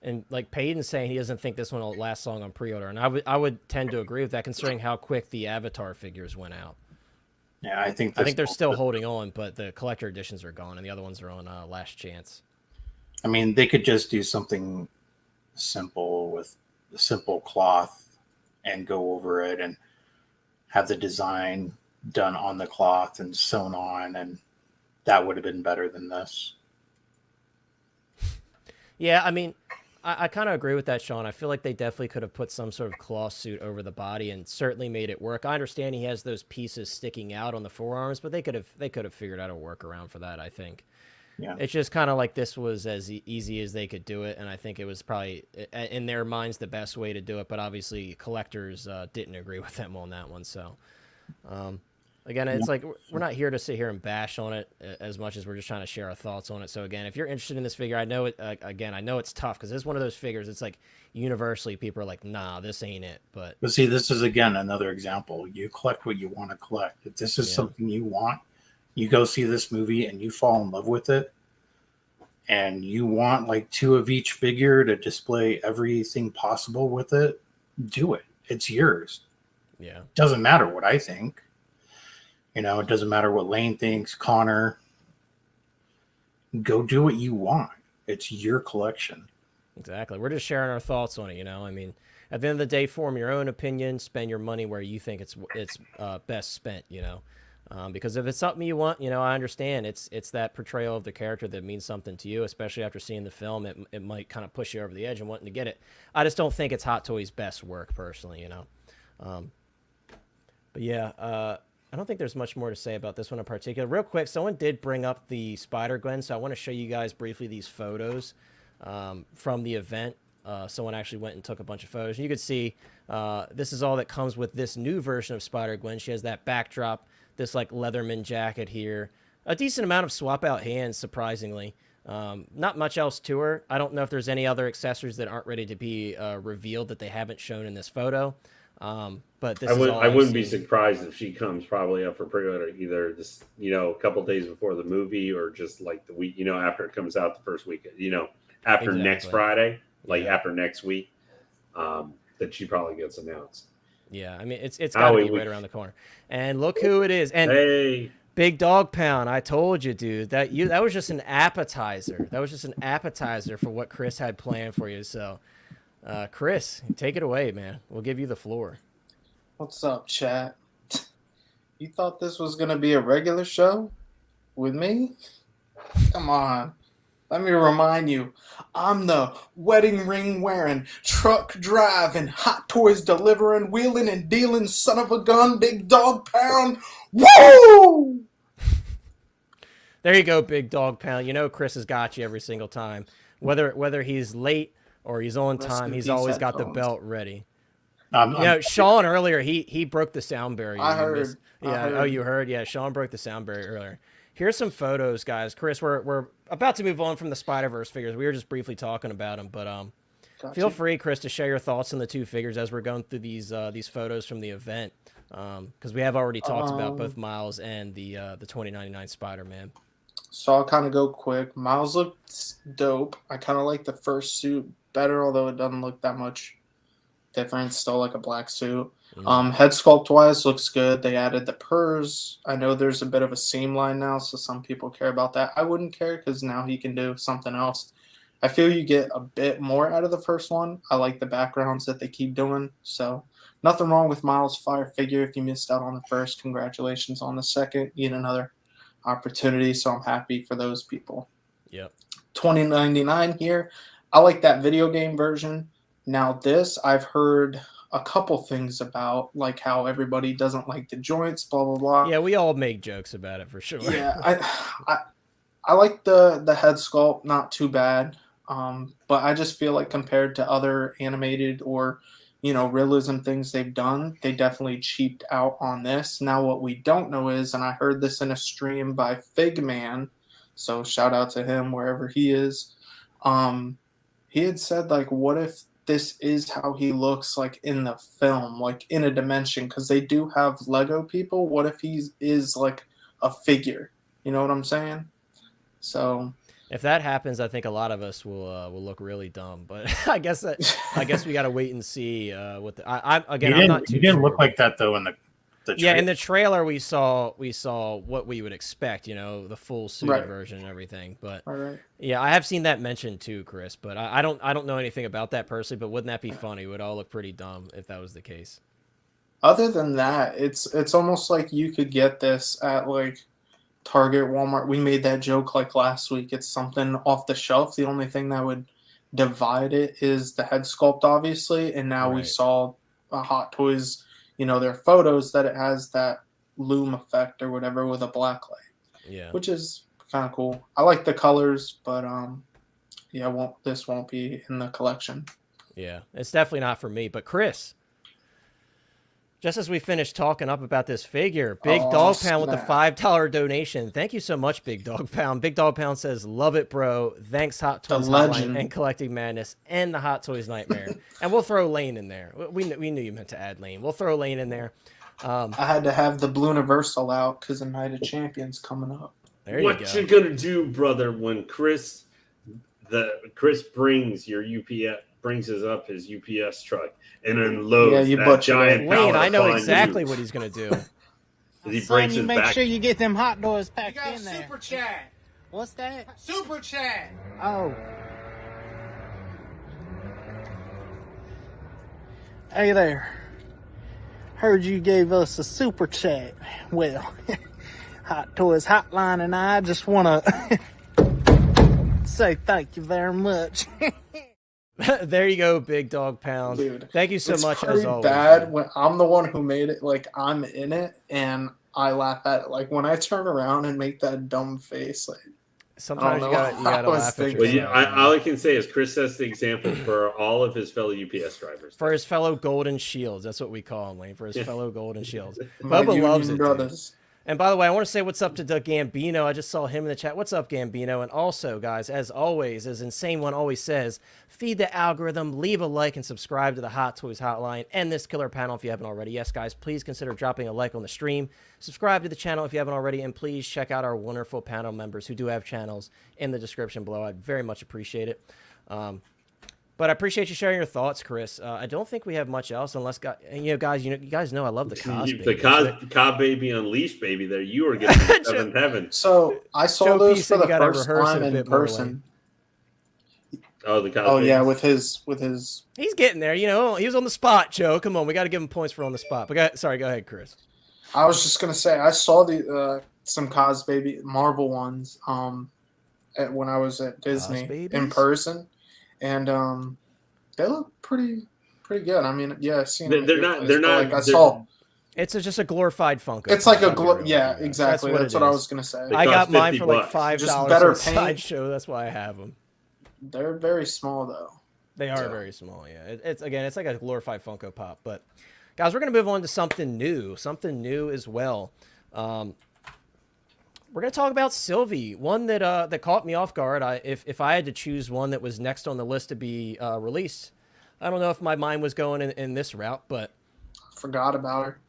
And Peyton's saying he doesn't think this one will last long on pre-order. And I would tend to agree with that considering how quick the Avatar figures went out. Yeah, I think they're still holding on, but the collector editions are gone, and the other ones are on last chance. They could just do something simple with a simple cloth and go over it and have the design done on the cloth and sewn on, and that would have been better than this. Yeah, I kind of agree with that, Sean. I feel like they definitely could have put some sort of cloth suit over the body and certainly made it work. I understand he has those pieces sticking out on the forearms, but they could have figured out a workaround for that, I think. Yeah. It's just kind of like this was as easy as they could do it, and I think it was probably, in their minds, the best way to do it, but obviously collectors didn't agree with them on that one, so... Again, it's we're not here to sit here and bash on it as much as we're just trying to share our thoughts on it. So again, if you're interested in this figure, I know it. I know it's tough because it's one of those figures. It's universally people are like, nah, this ain't it. But see, this is again another example. You collect what you want to collect. If this is something you want, you go see this movie and you fall in love with it, and you want 2 of each figure to display everything possible with it. Do it. It's yours. Yeah. Doesn't matter what I think. It doesn't matter what Lane thinks, Connor. Go do what you want. It's your collection. Exactly. We're just sharing our thoughts on it, at the end of the day, form your own opinion, spend your money where you think it's best spent, because if it's something you want, I understand it's that portrayal of the character that means something to you, especially after seeing the film. It might kind of push you over the edge and wanting to get it. I just don't think it's Hot Toys' best work personally, But yeah, I don't think there's much more to say about this one in particular. Real quick, someone did bring up the Spider-Gwen, so I want to show you guys briefly these photos from the event. Someone actually went and took a bunch of photos. And you can see this is all that comes with this new version of Spider-Gwen. She has that backdrop, this Leatherman jacket here. A decent amount of swap-out hands, surprisingly. Not much else to her. I don't know if there's any other accessories that aren't ready to be revealed that they haven't shown in this photo. But this is all I I've wouldn't be seen. surprised if she comes probably up for pre-order either this, a couple days before the movie or just like the week, after it comes out the first weekend, after next Exactly. Friday, like Yeah. after next week, that she probably gets announced. Yeah, I mean it's got to be Howie, right around the corner. And look who it is. And hey, Big Dog Pound, I told you, dude, that was just an appetizer. That was just an appetizer for what Chris had planned for you. So, Chris, take it away, man. We'll give you the floor. What's up, chat? You thought this was gonna be a regular show with me? Come on. Let me remind you, I'm the wedding ring wearing, truck driving, Hot Toys delivering, wheeling and dealing son of a gun, Big Dog Pound. Woo! There you go, Big Dog Pound. You know Chris has got you every single time. Whether he's late or he's on Rest time, in he's peace, always got the headphones. belt ready. I'm Sean earlier, he broke the sound barrier. I You heard. missed- I Yeah. heard. Oh, you heard? Yeah. Sean broke the sound barrier earlier. Here's some photos, guys. Chris, we're about to move on from the Spider-Verse figures. We were just briefly talking about them, but Got feel you. free, Chris, to share your thoughts on the two figures as we're going through these photos from the event, because we have already talked about both Miles and the 2099 Spider-Man. So I'll kind of go quick. Miles looks dope. I kind of like the first suit better, although it doesn't look that much different. Still like a black suit. Head sculpt wise looks good. They added the purrs. I know there's a bit of a seam line now, so some people care about that. I wouldn't care because now he can do something else. I feel you get a bit more out of the first one. I like the backgrounds that they keep doing. So nothing wrong with Miles' fire figure. If you missed out on the first, congratulations on the second. You get another opportunity, so I'm happy for those people. Yep. 2099 here. I like that video game version. Now this, I've heard a couple things about, like how everybody doesn't like the joints, blah blah blah. Yeah, we all make jokes about it for sure. Yeah, I like the head sculpt, not too bad. But I just feel like compared to other animated or realism things they've done, they definitely cheaped out on this. Now what we don't know is, and I heard this in a stream by Figman, so shout out to him wherever he is. He had said, like, what if this is how he looks like in the film, like in a dimension, because they do have Lego people. What if he is like a figure? You know what I'm saying? So If that happens, I think a lot of us will look really dumb. But I guess we got to wait and see. What I'm not too. He didn't sure. look like that though in the Yeah, in the trailer we saw what we would expect, the full suited Right. version and everything. But all right. yeah, I have seen that mentioned too, Chris. But I don't know anything about that personally. But wouldn't that be funny? It would all look pretty dumb if that was the case. Other than that, it's almost like you could get this at like Target, Walmart. We made that joke like last week. It's something off the shelf. The only thing that would divide it is the head sculpt, obviously. And now we Right. saw Hot Toys, their photos that it has that loom effect or whatever with a black light, Yeah. which is kind of cool. I like the colors, but yeah, this won't be in the collection. Yeah, it's definitely not for me. But Chris, just as we finished talking up about this figure, Big Oh, Dog Pound with the snap. $5 donation. Thank you so much, Big Dog Pound. Big Dog Pound says, "Love it, bro. Thanks, Hot The Toys Hotline legend. and Collecting Madness and the Hot Toys Nightmare." And we'll throw Lane in there. We knew you meant to add Lane. We'll throw Lane in there. I had to have the Blue Universal out because the Night of Champions coming up. There what you go. you gonna do, brother, when Chris brings his UPS truck and unloads Yeah, you that butchered giant it. Lane, pallet I know upon exactly you. what he's gonna do. He Son, breaks you his make back. sure you get them hot doors packed You got in there. super chat. What's that? Super chat. Oh. Hey there. Heard you gave us a super chat. Well, Hot Toys Hotline and I just want to say thank you very much. There you go, Big Dog Pound. Dude, Thank you so it's much pretty as always. bad man. when I'm the one who made it. Like I'm in it, and I laugh at it. Like when I turn around and make that dumb face. Like Sometimes you know. gotta I was laugh at thinking- Well, yourself. yeah, man. all I can say is Chris sets the example for all of his fellow UPS drivers. For his fellow Golden Shields, that's what we call him, Lane. For his Yeah. fellow Golden Shields. my Bubba Union loves it. Dude. brothers. And by the way, I want to say what's up to Doug Gambino. I just saw him in the chat. What's up, Gambino? And also, guys, as always, as Insane One always says, feed the algorithm, leave a like, and subscribe to the Hot Toys Hotline and this killer panel if you haven't already. Yes, guys, please consider dropping a like on the stream. Subscribe to the channel if you haven't already, and please check out our wonderful panel members who do have channels in the description below. I'd very much appreciate it. But I appreciate you sharing your thoughts, Chris. I don't think we have much else, unless you guys know I love the Cos baby. The Cos baby unleashed baby. There, you are getting the seventh heaven. So I saw Joe those P for said the you gotta first rehearse it time a in bit more, person. Oh, the Cos. Oh yeah, babies. with his. He's getting there. You know, he was on the spot, Joe. Come on, we got to give him points for on the spot. But sorry, go ahead, Chris. I was just gonna say I saw the some Cos baby Marvel ones when I was at Disney in person, and they look pretty good. I mean, yeah, I've seen them. They're not. Like I saw. It's just a glorified Funko. It's like yeah, exactly. That's what I was gonna say. I got mine for like $5 Just better from paint. Sideshow. That's why I have them. They're very small though. They are very small. Yeah, it's like a glorified Funko Pop. But guys, we're gonna move on to something new as well. We're gonna talk about Sylvie, one that caught me off guard. If I had to choose one that was next on the list to be released, I don't know if my mind was going in this route, but forgot about her.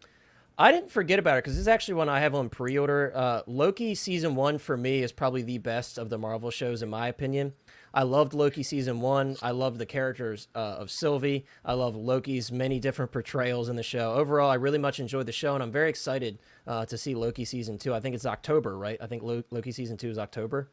I didn't forget about her because this is actually one I have on pre-order. Loki Season 1 for me is probably the best of the Marvel shows in my opinion. I loved Loki Season 1. I loved the characters of Sylvie. I love Loki's many different portrayals in the show. Overall, I really much enjoyed the show, and I'm very excited to see Loki Season 2. I think it's October, right? I think Loki Season 2 is October.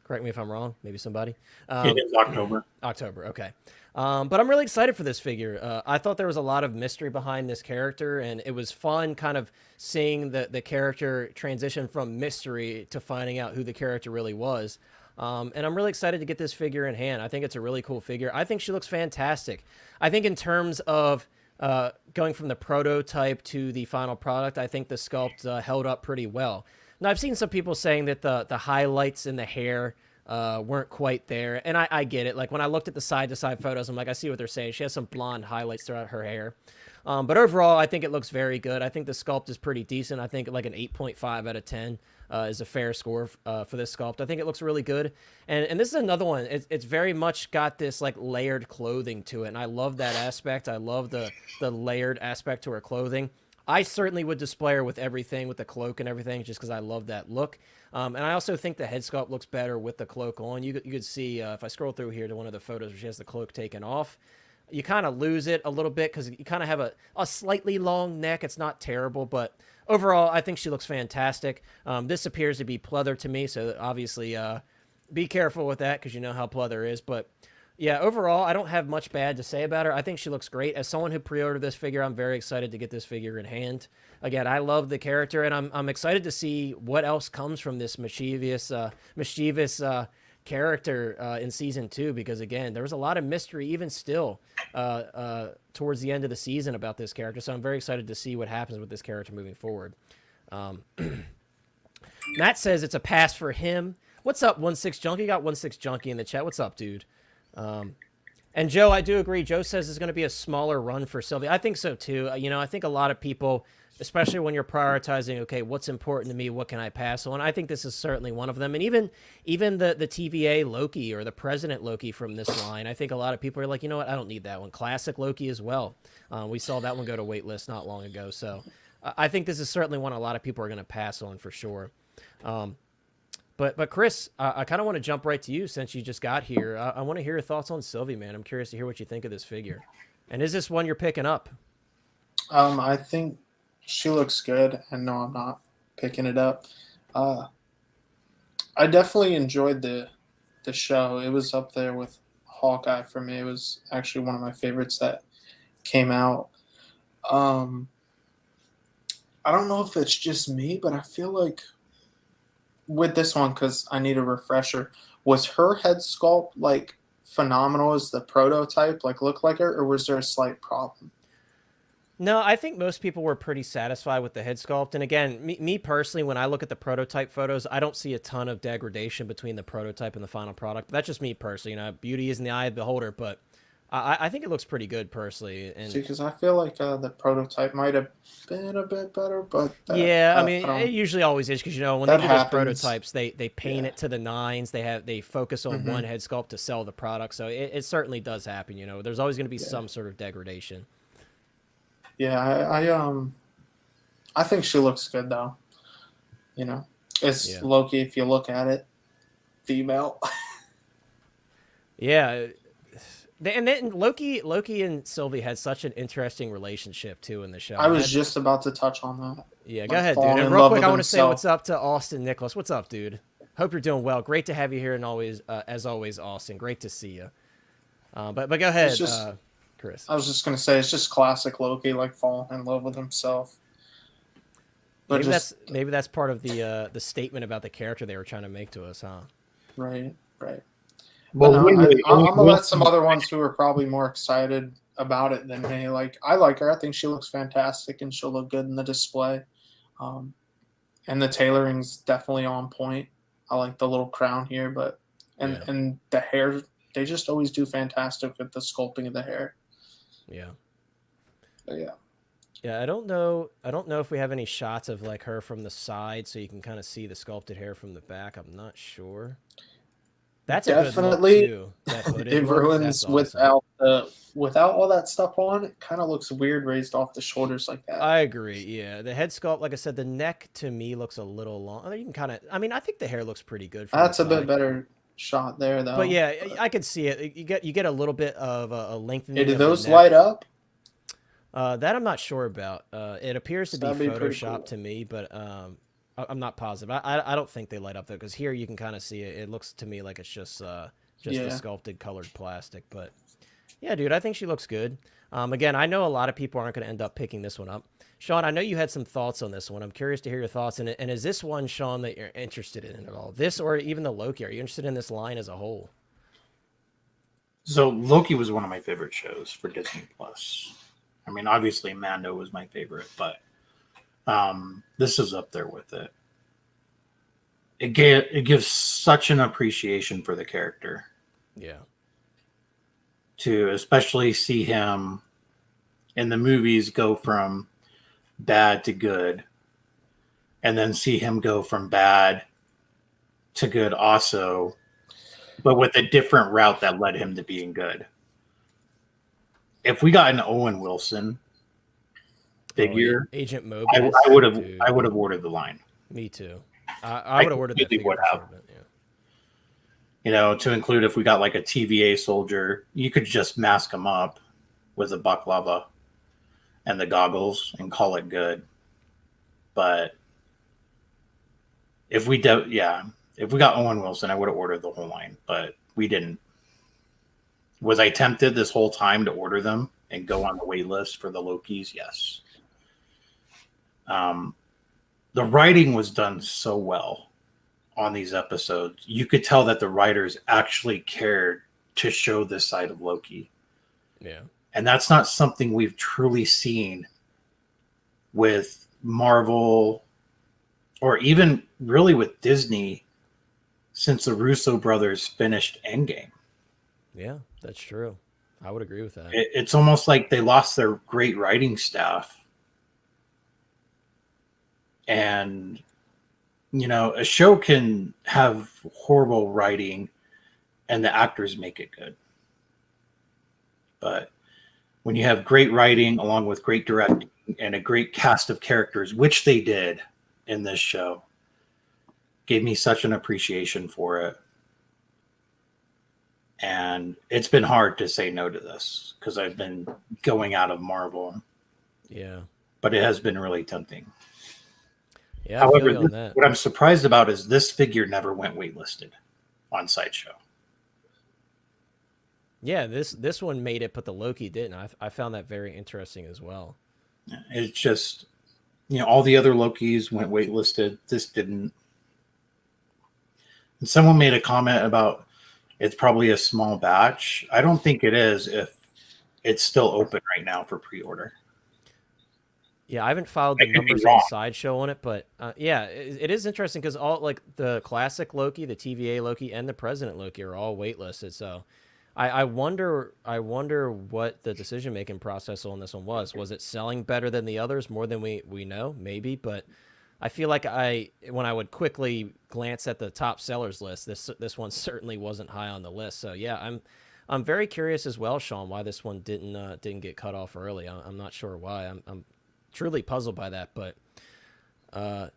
Correct me if I'm wrong. Maybe somebody. It is October. October, okay. But I'm really excited for this figure. I thought there was a lot of mystery behind this character, and it was fun kind of seeing the character transition from mystery to finding out who the character really was. And I'm really excited to get this figure in hand. I think it's a really cool figure. I think she looks fantastic. I think in terms of going from the prototype to the final product, I think the sculpt held up pretty well. Now, I've seen some people saying that the highlights in the hair weren't quite there, and I get it. Like, when I looked at the side-to-side photos, I'm like, I see what they're saying. She has some blonde highlights throughout her hair. But overall, I think it looks very good. I think the sculpt is pretty decent. I think like an 8.5 out of 10 is a fair score for this sculpt. I think it looks really good. And this is another one. It's very much got this like layered clothing to it, and I love that aspect. I love the layered aspect to her clothing. I certainly would display her with everything, with the cloak and everything, just because I love that look. And I also think the head sculpt looks better with the cloak on. You could see, if I scroll through here to one of the photos where she has the cloak taken off, you kind of lose it a little bit because you kind of have a slightly long neck. It's not terrible, but overall, I think she looks fantastic. This appears to be pleather to me, so obviously be careful with that because you know how pleather is. But yeah, overall, I don't have much bad to say about her. I think she looks great. As someone who pre-ordered this figure, I'm very excited to get this figure in hand. Again, I love the character, and I'm excited to see what else comes from this mischievous character in Season 2, because, again, there was a lot of mystery even still towards the end of the season about this character, so I'm very excited to see what happens with this character moving forward. Matt says it's a pass for him. What's up, 16 Junkie? Got 16 Junkie in the chat. What's up, dude? And Joe, I do agree. Joe says it's going to be a smaller run for Sylvie. I think so too. You know, I think a lot of people, especially when you're prioritizing, okay, what's important to me? What can I pass on? I think this is certainly one of them. And even the TVA Loki or the President Loki from this line, I think a lot of people are like, you know what? I don't need that one. Classic Loki as well. We saw that one go to waitlist not long ago. So I think this is certainly one a lot of people are going to pass on for sure. But Chris, I kind of want to jump right to you since you just got here. I want to hear your thoughts on Sylvie, man. I'm curious to hear what you think of this figure. And is this one you're picking up? I think she looks good, and no, I'm not picking it up. I definitely enjoyed the show. It was up there with Hawkeye for me. It was actually one of my favorites that came out. I don't know if it's just me, but I feel like with this one, because I need a refresher, was her head sculpt like phenomenal as the prototype, like look like her, or was there a slight problem? No, I think most people were pretty satisfied with the head sculpt. And again, me personally, when I look at the prototype photos, I don't see a ton of degradation between the prototype and the final product. But that's just me personally. You know, beauty is in the eye of the beholder. But I think it looks pretty good personally. And See, because I feel like the prototype might have been a bit better, but yeah, I mean, don't- it usually always is because when That they do those happens. prototypes, they paint Yeah. it to the nines. They focus on Mhm. one head sculpt to sell the product, so it certainly does happen. There's always going to be Yeah. some sort of degradation. Yeah, I think she looks good though. It's Yeah. Loki if you look at it, female. Yeah, and then Loki and Sylvie had such an interesting relationship too in the show. I was just about to touch on that. Yeah, like, go ahead, dude. falling And in real love quick, with I want to say himself. what's up to Austin Nicholas. What's up, dude? Hope you're doing well. Great to have you here, and always, as always, Austin. Great to see you. But go ahead, It's just- Chris. I was just gonna say it's just classic Loki, like falling in love with himself. But Maybe that's part of the statement about the character they were trying to make to us, huh? right. But Well, no, wait, wait, I'm gonna let wait. some other ones who are probably more excited about it than me. Like I like her. I think she looks fantastic and she'll look good in the display. And the tailoring's definitely on point. I like the little crown here, but Yeah. and the hair, they just always do fantastic with the sculpting of the hair. Yeah. But yeah. Yeah, I don't know if we have any shots of like her from the side, so you can kind of see the sculpted hair from the back. I'm not sure. That's Definitely, a good look too. That hooded It look, ruins that's awesome. without all that stuff on. It kind of looks weird raised off the shoulders like that. I agree. Yeah, the head sculpt, like I said, the neck to me looks a little long. You can kind of. I mean, I think the hair looks pretty good. From That's the a bit side. better shot there, though. But yeah, I could see it. You get a little bit of a lengthening. Hey, do of the those neck. light up? That I'm not sure about. It appears to be That'd be pretty Photoshopped cool. to me, but I'm not positive. I don't think they light up though, because here you can kind of see it. It looks to me like it's just the Yeah. sculpted colored plastic. But yeah, dude, I think she looks good. Again, I know a lot of people aren't going to end up picking this one up. Sean, I know you had some thoughts on this one. I'm curious to hear your thoughts. And is this one, Sean, that you're interested in at all? This or even the Loki? Are you interested in this line as a whole? So Loki was one of my favorite shows for Disney Plus. I mean, obviously Mando was my favorite, but this is up there with it. It gives such an appreciation for the character Yeah. to especially see him in the movies go from bad to good, and then see him go from bad to good also, but with a different route that led him to being good. If we got an Owen Wilson figure, Agent I Mobius. would have dude. ordered the line. Me too. I would have ordered that completely figure would for have. sure, but yeah. You know, to include if we got like a TVA soldier, you could just mask him up with a baklava and the goggles and call it good. But if we got Owen Wilson, I would have ordered the whole line, but we didn't. Was I tempted this whole time to order them and go on the wait list for the Lokis? Yes. The writing was done so well on these episodes. You could tell that the writers actually cared to show this side of Loki. Yeah. And that's not something we've truly seen with Marvel or even really with Disney since the Russo brothers finished Endgame. Yeah, that's true. I would agree with that. It's almost like they lost their great writing staff. And, you know, a show can have horrible writing and the actors make it good. But when you have great writing along with great directing and a great cast of characters, which they did in this show, gave me such an appreciation for it. And it's been hard to say no to this because I've been going out of Marvel. Yeah. But it has been really tempting. Yeah, I feel However, you on that. what I'm surprised about is this figure never went waitlisted on Sideshow. Yeah, this one made it, but the Loki didn't. I found that very interesting as well. It's just, you know, all the other Lokis went waitlisted. This didn't. And someone made a comment about it's probably a small batch. I don't think it is if it's still open right now for pre-order. Yeah, I haven't followed the I could be numbers on wrong. Sideshow on it, but yeah, it is interesting because all like the classic Loki, the TVA Loki, and the President Loki are all waitlisted. So I wonder what the decision making process on this one was. Was it selling better than the others, more than we know? Maybe, but I feel like when I would quickly glance at the top sellers list, this one certainly wasn't high on the list. So yeah, I'm very curious as well, Sean, why this one didn't get cut off early. I'm not sure why. I'm truly puzzled by that, but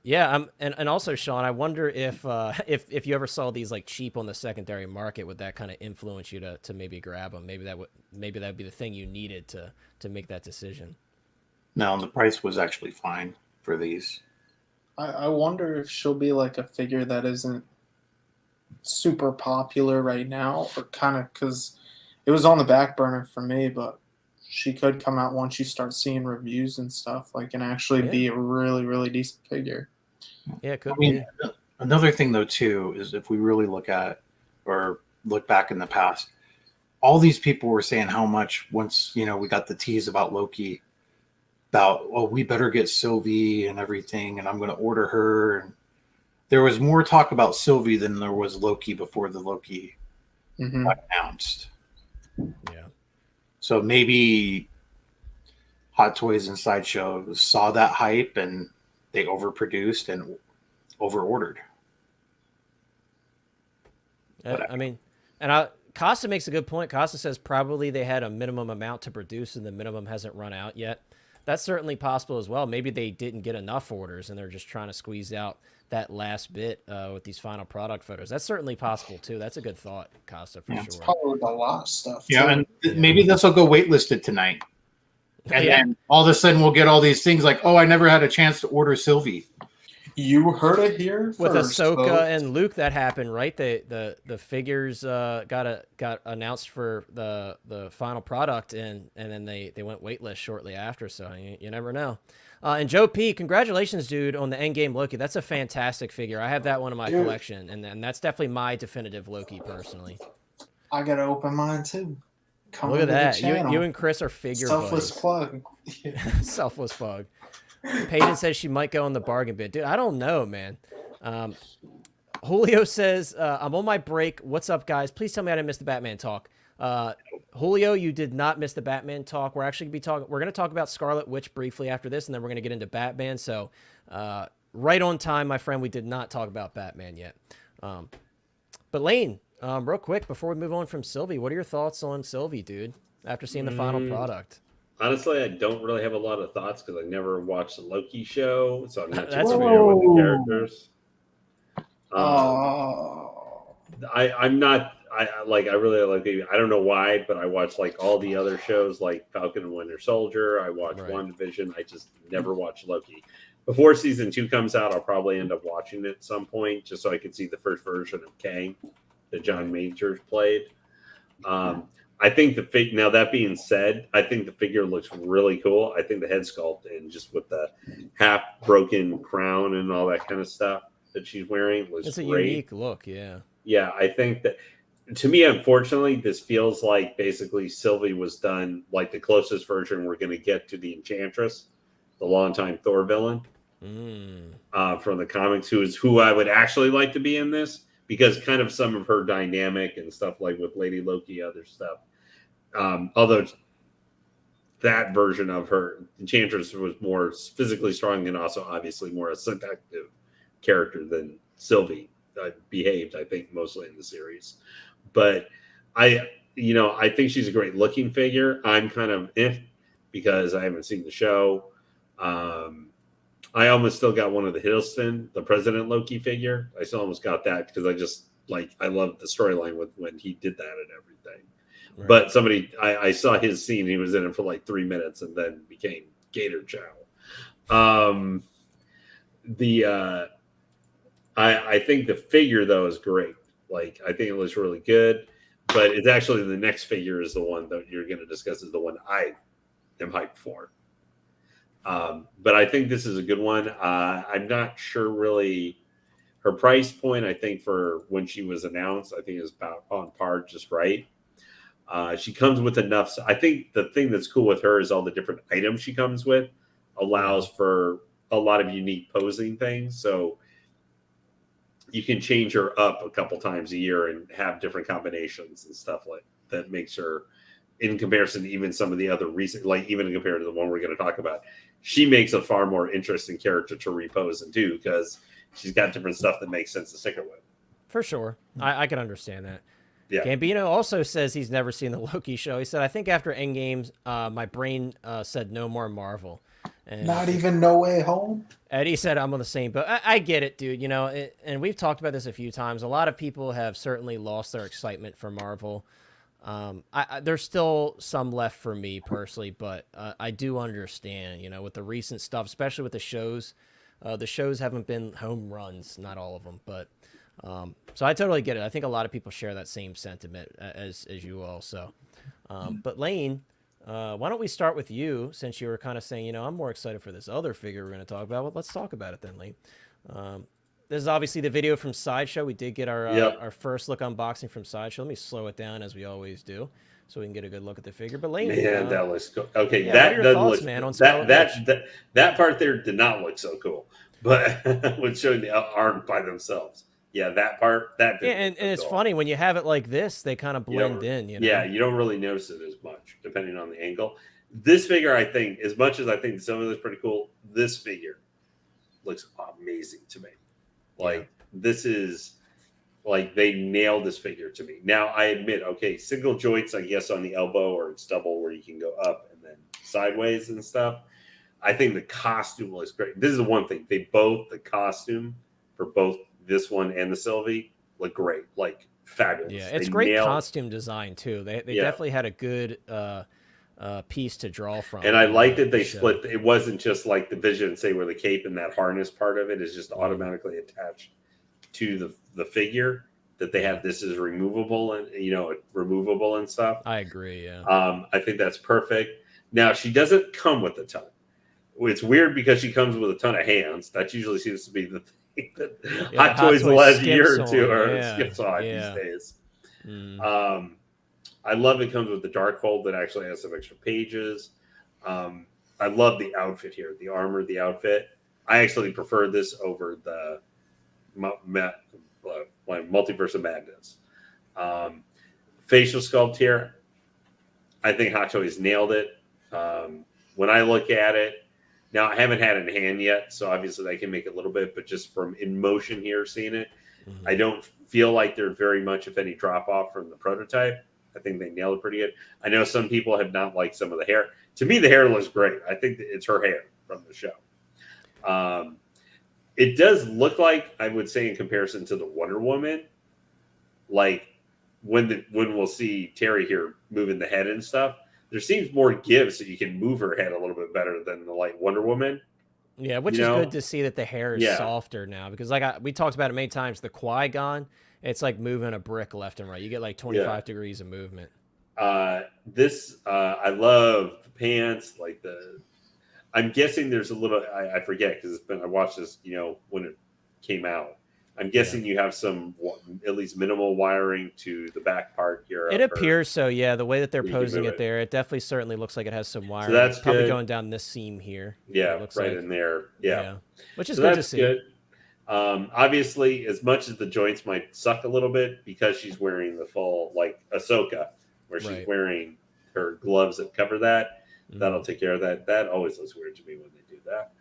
yeah, and also, Sean, I wonder if you ever saw these like cheap on the secondary market, would that kind of influence you to maybe grab them? Maybe that'd be the thing you needed to make that decision. No, and the price was actually fine for these. I wonder if she'll be like a figure that isn't super popular right now, or kind of, because it was on the back burner for me, but she could come out once you start seeing reviews and stuff, like, and actually be a really, really decent figure. Yeah, it could be. Another thing though too is if we really look back in the past, all these people were saying how much once we got the tease about Loki, about we better get Sylvie and everything, and I'm going to order her. And there was more talk about Sylvie than there was Loki before the Loki got announced. Yeah. So maybe Hot Toys and Sideshow saw that hype and they overproduced and overordered. I mean, and Costa makes a good point. Costa says probably they had a minimum amount to produce and the minimum hasn't run out yet. That's certainly possible as well. Maybe they didn't get enough orders and they're just trying to squeeze out that last bit with these final product photos. That's certainly possible too. That's a good thought, Costa, for sure. It's probably with a lot of stuff. Yeah, and maybe this will go waitlisted tonight. And then all of a sudden we'll get all these things like, I never had a chance to order Sylvie. You heard it here with first, Ahsoka folks. and Luke. That happened, right? The figures got announced for the final product, and then they went waitlist shortly after. So you never know. And Joe P, congratulations, dude, on the Endgame Loki. That's a fantastic figure. I have that one in my collection, and that's definitely my definitive Loki personally. I gotta open mine too. Look at that. You and Chris are figure selfless buddies. Plug. Selfless plug. Peyton says she might go on the bargain bin. Dude, I don't know, man. Julio says, I'm on my break. What's up, guys? Please tell me I didn't miss the Batman talk. Julio, you did not miss the Batman talk. We're actually going to talk about Scarlet Witch briefly after this, and then we're going to get into Batman. So right on time, my friend. We did not talk about Batman yet. But Lane, real quick, before we move on from Sylvie, what are your thoughts on Sylvie, dude, after seeing the final product? Honestly, I don't really have a lot of thoughts because I never watched the Loki show, so I'm not too That's familiar with the characters. I'm not. I really like. I don't know why, but I watch like all the other shows, like Falcon and Winter Soldier. I watch WandaVision. I just never watch Loki. Before season 2 comes out, I'll probably end up watching it at some point, just so I can see the first version of Kang that John Majors played. I think now that being said, I think the figure looks really cool. I think the head sculpt and just with the half broken crown and all that kind of stuff that she's wearing was it's a great. Unique look. Yeah, I think that, to me, unfortunately, this feels like basically Sylvie was done like the closest version we're going to get to the Enchantress, the longtime Thor villain from the comics, who I would actually like to be in this, because kind of some of her dynamic and stuff like with Lady Loki, other stuff. Although that version of her, Enchantress, was more physically strong and also obviously more a seductive character than Sylvie behaved, I think, mostly in the series. But I think she's a great looking figure. I'm kind of because I haven't seen the show. I almost still got one of the Hiddleston, the President Loki figure. I still almost got that because I love the storyline with when he did that and everything. Right. But I saw his scene. He was in it for like 3 minutes and then became Gator Chow. I think the figure though is great. Like, I think it looks really good, but it's actually the next figure is the one that you're going to discuss, is the one I am hyped for. But I think this is a good one. I'm not sure really her price point. I think for when she was announced, I think is about on par, just right. She comes with enough. I think the thing that's cool with her is all the different items she comes with allows for a lot of unique posing things. So you can change her up a couple times a year and have different combinations and stuff that makes her, in comparison to even some of the other recent, like even in comparison to the one we're going to talk about, she makes a far more interesting character to repose into because she's got different stuff that makes sense to stick her with. For sure. I can understand that. Yeah. Gambino also says he's never seen the Loki show. He said, I think after Endgame, my brain said no more Marvel. And Not even No Way Home. Eddie said, I'm on the same boat. I get it, dude. You know, and we've talked about this a few times. A lot of people have certainly lost their excitement for Marvel. There's still some left for me personally, but I do understand, you know, with the recent stuff, especially with the shows haven't been home runs, not all of them, but so I totally get it. I think a lot of people share that same sentiment as you all. So, but Lane, why don't we start with you, since you were kind of saying, you know, I'm more excited for this other figure we're going to talk about. Well, let's talk about it then, Lane. This is obviously the video from Sideshow. We did get our first look unboxing from Sideshow. Let me slow it down as we always do, so we can get a good look at the figure. But Lane, man, that looks cool. Okay, yeah, that doesn't thoughts, look, man, on that part there did not look so cool, but when showing the arm by themselves, yeah, that part and it's funny when you have it like this, they kind of blend in. You know? Yeah, you don't really notice it as much depending on the angle. This figure, I think, as much as I think some of this is pretty cool, this figure looks amazing to me. Like this is like they nailed this figure to me. Now I admit, okay, single joints, I guess, on the elbow, or it's double where you can go up and then sideways and stuff. I think the costume looks great. This is the one thing. The costume for both this one and the Sylvie look great, like fabulous. Yeah, it's great costume design too. They definitely had a good piece to draw from. And I like that they split. It wasn't just like the Vision, say, where the cape and that harness part of it is just automatically attached to the figure. That they have this is removable and removable and stuff. I agree. Yeah. I think that's perfect. Now she doesn't come with a ton. It's weird because she comes with a ton of hands. That usually seems to be the thing that Hot Toys the last year or two skips on these days. I love it comes with the dark hold that actually has some extra pages. I love the outfit here, the armor, the outfit. I actually prefer this over the Multiverse of Madness. Facial sculpt here, I think Hot Toys nailed it. When I look at it, now I haven't had it in hand yet, so obviously I can make it a little bit, but just from in motion here, seeing it, I don't feel like there's very much, if any, drop off from the prototype. I think they nailed it pretty good. I know some people have not liked some of the hair. To me, the hair looks great. I think it's her hair from the show. It does look like, I would say, in comparison to the Wonder Woman, like when we'll see Terry here moving the head and stuff, there seems more give, so you can move her head a little bit better than the like Wonder Woman. Yeah, which is good to see that the hair is softer now, because we talked about it many times. The Qui-Gon, it's like moving a brick left and right. You get like 25 degrees of movement. I love the pants, like I'm guessing there's a little, I forget because I watched this, when it came out. I'm guessing you have some, at least minimal wiring to the back part here. It appears so, yeah. The way that they're posing it there, it definitely certainly looks like it has some wiring. So that's probably good. Going down this seam here. Yeah, right in there. Yeah. Which is good to see. Good. Obviously, as much as the joints might suck a little bit because she's wearing the full, like Ahsoka, where she's wearing her gloves that cover that, that'll take care of that. That always looks weird to me when they do that.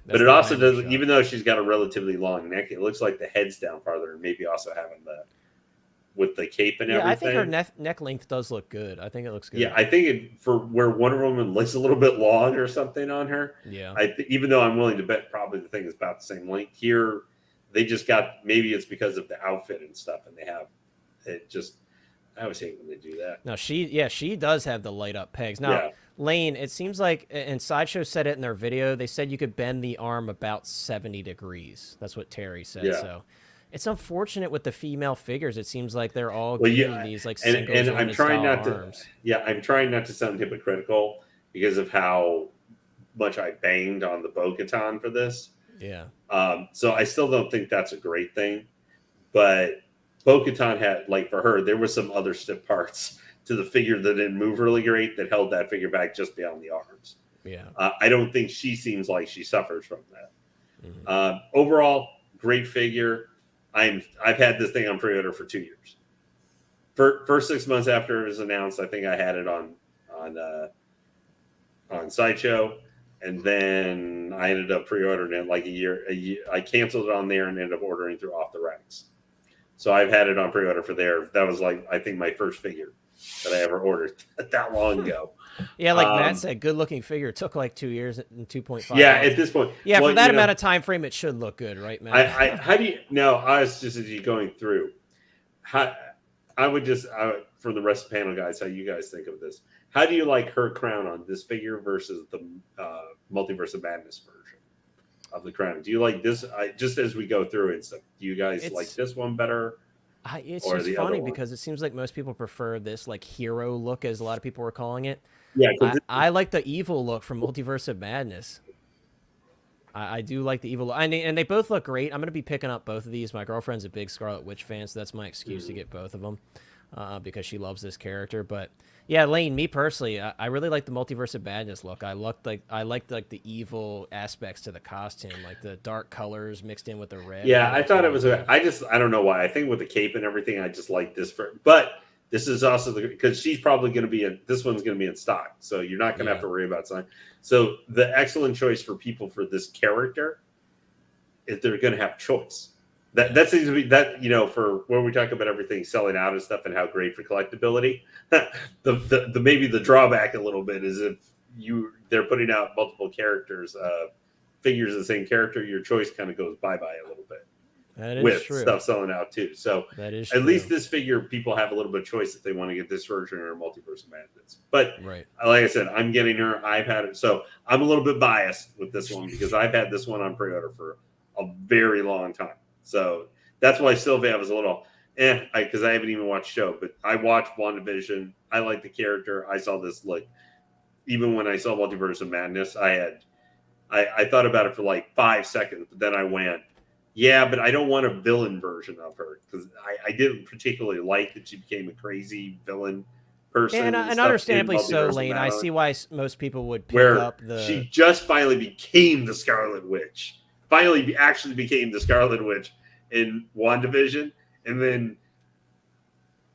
But it also does, even though she's got a relatively long neck, it looks like the head's down farther, and maybe also having with the cape and everything. I think her neck length does look good. I think it looks good. Yeah, I think for where Wonder Woman looks a little bit long or something on her. Yeah. Even though I'm willing to bet probably the thing is about the same length here, they just got, maybe it's because of the outfit and stuff, and they have it just. I always hate when they do that. No, she does have the light up pegs. Now, Lane, it seems like, and Sideshow said it in their video, they said you could bend the arm about 70 degrees. That's what Terry said. Yeah. So it's unfortunate with the female figures. It seems like they're all giving these like single and I'm trying not arms. I'm trying not to sound hypocritical because of how much I banged on the Bo-Katan for this. Yeah. So I still don't think that's a great thing, but Bo-Katan had, like, for her, there were some other stiff parts to the figure that didn't move really great that held that figure back just beyond the arms. Yeah. I don't think she seems like she suffers from that. Mm-hmm. Overall, great figure. I've had this thing on pre-order for 2 years. first 6 months after it was announced, I think I had it on Sideshow, and then I ended up pre-ordering it like a year. I canceled it on there and ended up ordering through Off the Racks. So I've had it on pre-order for there. That was like, I think, my first figure that I ever ordered that long ago. Yeah, like Matt said, good looking figure. It took like 2 years and 2.5. Yeah, at this point. Yeah, well, for that amount of time frame, it should look good, right, Matt? How do you now? I was just as you going through. How I would just for the rest of the panel guys, how you guys think of this? How do you like her crown on this figure versus the Multiverse of Madness version of the crown? Do you like this? Just as we go through and stuff, do you guys like this one better? It's just funny because it seems like most people prefer this like hero look, as a lot of people were calling it. Yeah, I like the evil look from Multiverse of Madness. I do like the evil look. And they both look great. I'm going to be picking up both of these. My girlfriend's a big Scarlet Witch fan, so that's my excuse to get both of them because she loves this character. But yeah, Lane, me personally, I really like the Multiverse of Madness look. I liked the evil aspects to the costume, like the dark colors mixed in with the red. Yeah, I thought it was. I don't know why. I think with the cape and everything, I just like this but. This is also because she's probably going to be this one's going to be in stock, so you're not going to have to worry about something. So the excellent choice for people for this character is they're going to have choice. That seems to be for where we talk about everything selling out and stuff and how great for collectability. the maybe the drawback a little bit is if they're putting out multiple characters, figures of the same character, your choice kind of goes bye a little bit. That is with true. Stuff selling out too. So that is at least this figure, people have a little bit of choice if they want to get this version or Multiverse of Madness. But like I said, I'm getting her. I've had it. So I'm a little bit biased with this one because I've had this one on pre-order for a very long time. So that's why Sylvia was a little because I haven't even watched the show, but I watched WandaVision. I like the character. I saw this even when I saw Multiverse of Madness, I thought about it for like 5 seconds, but then I went, yeah, but I don't want a villain version of her because I didn't particularly like that she became a crazy villain person. And understandably so, Lane. I see why most people would pick up the. She just finally became the Scarlet Witch. Actually became the Scarlet Witch in WandaVision, and then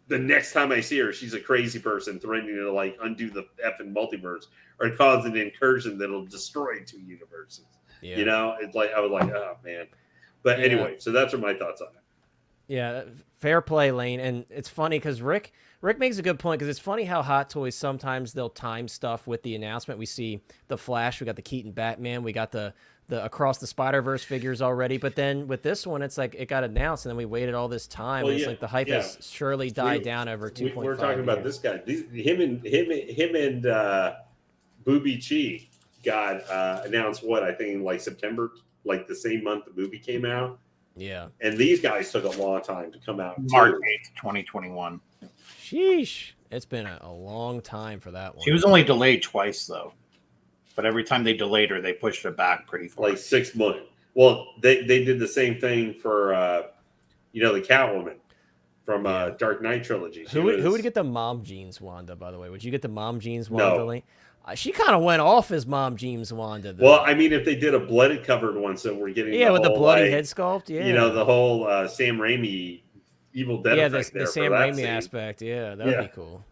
the next time I see her, she's a crazy person threatening to undo the effing multiverse or cause an incursion that'll destroy 2 universes. Yeah. It's like I was like, oh man. But anyway, so that's my thoughts on it. Yeah, fair play, Lane. And it's funny because Rick makes a good point because it's funny how Hot Toys sometimes they'll time stuff with the announcement. We see the Flash, we got the Keaton Batman, we got the Across the Spider-Verse figures already. But then with this one, it's like it got announced and then we waited all this time. Well, it's like the hype has surely died down over 2.5 We're talking about this guy. Him and Booby Chi got announced I think in September, the same month the movie came out. Yeah. And these guys took a long time to come out. March 8th, 2021. Sheesh. It's been a long time for that one. She was only delayed twice, though. But every time they delayed her, they pushed it back pretty far. 6 months. Well, they did the same thing for, the Catwoman from Dark Knight trilogy. Who would get the mom jeans Wanda, by the way? Would you get the mom jeans Wanda? No. She kind of went off as Mom Jeans Wanda, though. Well, I mean, if they did a blooded covered one, so we're getting with the bloody head sculpt, the whole Sam Raimi Evil Dead effect the Sam Raimi aspect, that would be cool.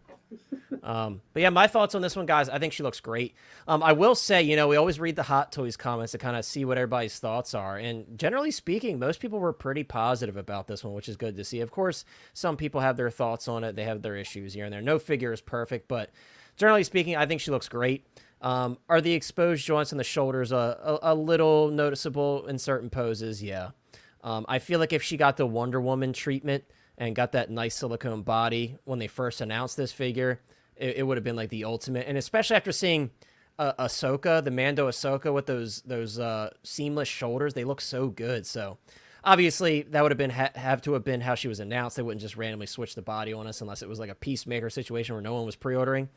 But yeah, my thoughts on this one, guys. I think she looks great. I will say, we always read the Hot Toys comments to kind of see what everybody's thoughts are, and generally speaking, most people were pretty positive about this one, which is good to see. Of course, some people have their thoughts on it; they have their issues here and there. No figure is perfect, but generally speaking, I think she looks great. Are the exposed joints on the shoulders a little noticeable in certain poses? Yeah. I feel like if she got the Wonder Woman treatment and got that nice silicone body when they first announced this figure, it would have been like the ultimate. And especially after seeing Ahsoka, the Mando Ahsoka with those seamless shoulders, they look so good. So obviously that would have to have been how she was announced. They wouldn't just randomly switch the body on us unless it was like a Peacemaker situation where no one was pre-ordering.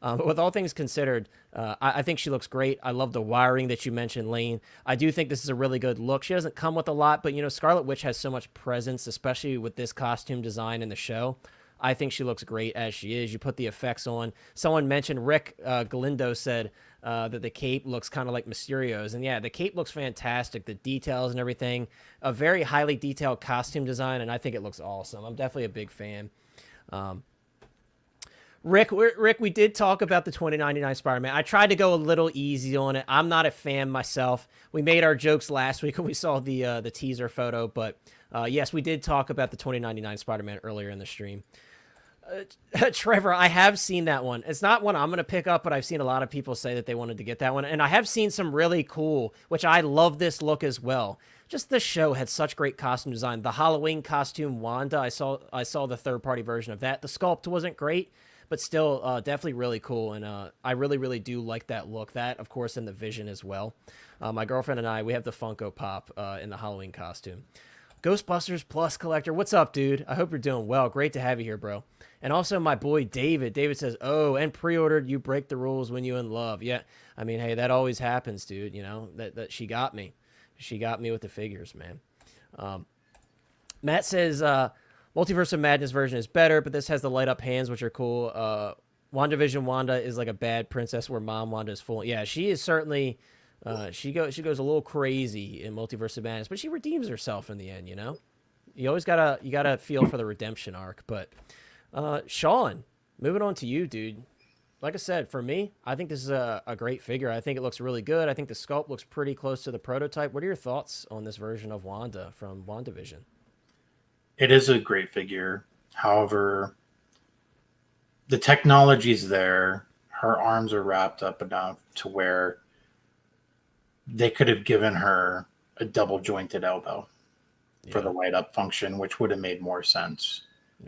But with all things considered, I think she looks great. I love the wiring that you mentioned, Lane. I do think this is a really good look. She doesn't come with a lot, but, Scarlet Witch has so much presence, especially with this costume design in the show. I think she looks great as she is. You put the effects on. Someone mentioned, Rick Galindo said that the cape looks kind of like Mysterio's. And, yeah, the cape looks fantastic. The details and everything. A very highly detailed costume design, and I think it looks awesome. I'm definitely a big fan. Rick, we did talk about the 2099 Spider-Man. I tried to go a little easy on it. I'm not a fan myself. We made our jokes last week when we saw the teaser photo, but yes, we did talk about the 2099 Spider-Man earlier in the stream. Trevor, I have seen that one. It's not one I'm going to pick up, but I've seen a lot of people say that they wanted to get that one, and I have seen some really cool, which I love this look as well. Just the show had such great costume design. The Halloween costume Wanda, I saw the third-party version of that. The sculpt wasn't great, but still definitely really cool, and I really do like that look. That, of course, in the Vision as well. My girlfriend and I, we have the Funko Pop in the Halloween costume. Ghostbusters Plus Collector, what's up, dude? I hope you're doing well. Great to have you here, bro. And also my boy David. David says, oh, and pre-ordered, you break the rules when you in love. Yeah, I mean, hey, that always happens, dude. You know, that she got me. She got me with the figures, man. Matt says, Multiverse of Madness version is better, but this has the light up hands, which are cool. WandaVision Wanda is like a bad princess where Mom Wanda is full. Yeah, she is certainly... she goes a little crazy in Multiverse of Madness, but she redeems herself in the end, you know? You always gotta feel for the redemption arc. But Sean, moving on to you, dude. Like I said, for me, I think this is a great figure. I think it looks really good. I think the sculpt looks pretty close to the prototype. What are your thoughts on this version of Wanda from WandaVision? It is a great figure. However, the technology's there. Her arms are wrapped up enough to where they could have given her a double jointed elbow for the light up function, which would have made more sense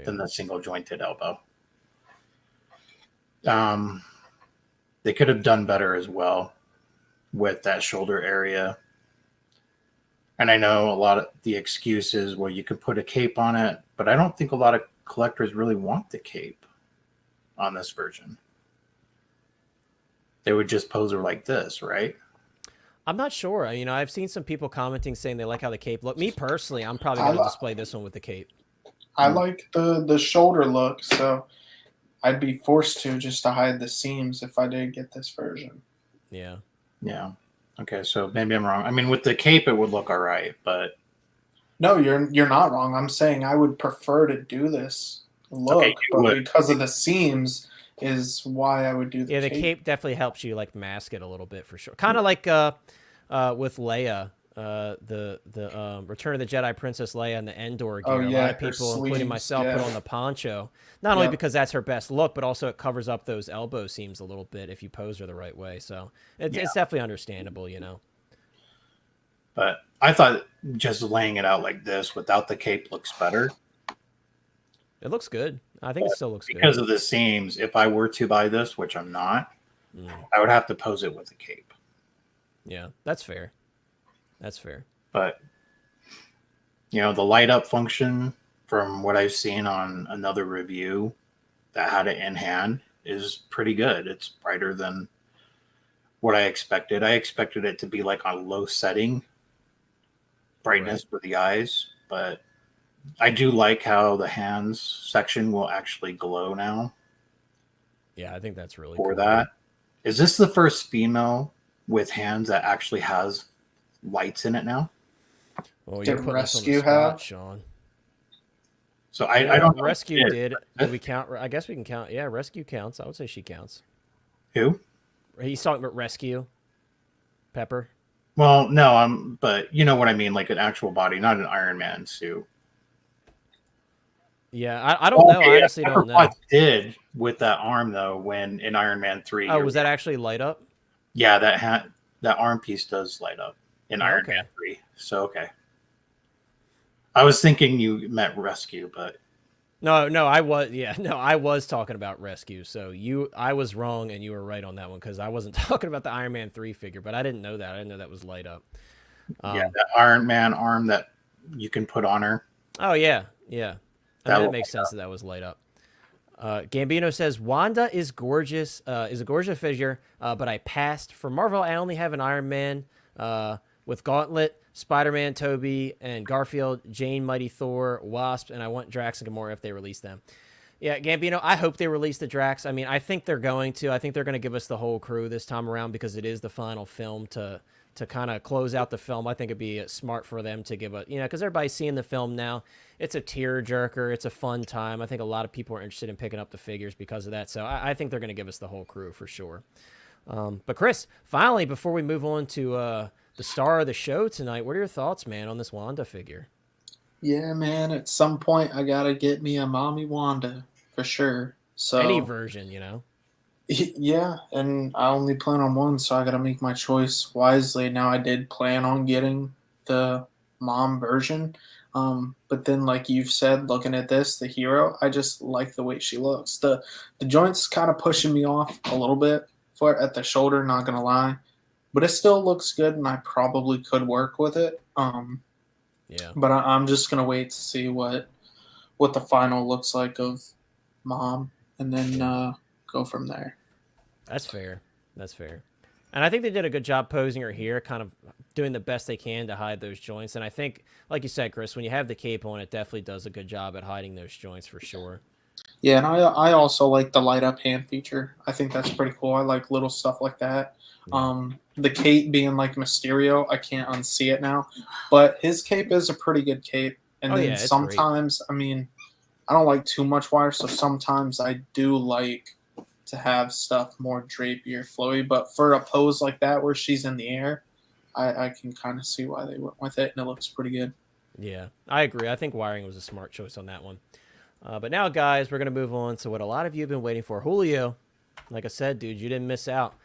than the single jointed elbow. They could have done better as well with that shoulder area. And I know a lot of the excuses where you could put a cape on it, but I don't think a lot of collectors really want the cape on this version. They would just pose her like this, right? I'm not sure. You know, I've seen some people commenting saying they like how the cape look. Me personally, I'm probably going to display this one with the cape. I like the shoulder look, so I'd be forced to just to hide the seams if I did get this version. Yeah. Yeah. Okay, so maybe I'm wrong. I mean, with the cape, it would look all right, but no, you're not wrong. I'm saying I would prefer to do this look, but because of the seams is why I would do the cape. Yeah, the cape definitely helps you like mask it a little bit for sure. Kind of like with Leia, the Return of the Jedi Princess Leia and the Endor gear. A lot of people, including myself, put on the poncho. Not only because that's her best look, but also it covers up those elbow seams a little bit if you pose her the right way. So it's definitely understandable, you know. But I thought just laying it out like this without the cape looks better. It looks good. I think it still looks good. Because of the seams, if I were to buy this, which I'm not, I would have to pose it with a cape. Yeah, that's fair. That's fair. But, you know, the light up function, from what I've seen on another review that had it in hand, is pretty good. It's brighter than what I expected. I expected it to be like on low setting brightness for the eyes, but I do like how the hands section will actually glow now. Yeah, I think that's really cool. For that. Is this the first female with hands that actually has lights in it now? Well, you're putting us on the spot, Sean. So I don't know. Rescue did. Did we count? I guess we can count. Yeah, Rescue counts. I would say she counts. Who? He's talking about Rescue. Pepper. Well, no, but you know what I mean, like an actual body, not an Iron Man suit. Yeah, I don't know. I honestly don't know. Did with that arm though when in Iron Man 3. Oh, was that actually light up? Yeah, that arm piece does light up in Iron Man 3. So okay. I was thinking you meant Rescue, but no, I was talking about Rescue. So I was wrong and you were right on that one because I wasn't talking about the Iron Man 3 figure, but I didn't know that. I didn't know that was light up. Yeah, that Iron Man arm that you can put on her. Oh yeah. That makes sense that was light up. Gambino says Wanda is gorgeous, is a gorgeous figure, but I passed. For Marvel, I only have an Iron Man with Gauntlet, Spider-Man, Toby, and Garfield, Jane, Mighty Thor, Wasp, and I want Drax and Gamora if they release them. Yeah, Gambino, I hope they release the Drax. I mean, I think they're going to. I think they're going to give us the whole crew this time around because it is the final film to to kind of close out the film, I think it'd be smart for them to give a, because everybody's seeing the film now. It's a tear jerker. It's a fun time. I think a lot of people are interested in picking up the figures because of that. So I think they're going to give us the whole crew for sure. But Chris, finally, before we move on to the star of the show tonight, what are your thoughts, man, on this Wanda figure? Yeah, man. At some point, I gotta get me a mommy Wanda for sure. So Any version, Yeah, and I only plan on one, so I gotta make my choice wisely. Now, I did plan on getting the mom version, but then, like you've said, looking at this, the hero, I just like the way she looks. The joints kind of pushing me off a little bit for at the shoulder, not gonna lie, but it still looks good, and I probably could work with it. Yeah. But I'm just gonna wait to see what the final looks like of mom, and then go from there. That's fair. That's fair. And I think they did a good job posing her here, kind of doing the best they can to hide those joints. And I think, like you said, Chris, when you have the cape on, it definitely does a good job at hiding those joints for sure. Yeah, and I also like the light up hand feature. I think that's pretty cool. I like little stuff like that. Yeah. The cape being like Mysterio, I can't unsee it now, but his cape is a pretty good cape. And Oh, then yeah, it's sometimes, I mean, I don't like too much wire, so sometimes I do like to have stuff more drapey or flowy. But for a pose like that where she's in the air, I can kind of see why they went with it, and it looks pretty good. Yeah, I agree. I think wiring was a smart choice on that one. But now, guys, we're going to move on to what a lot of you have been waiting for. Julio, like I said, dude, you didn't miss out.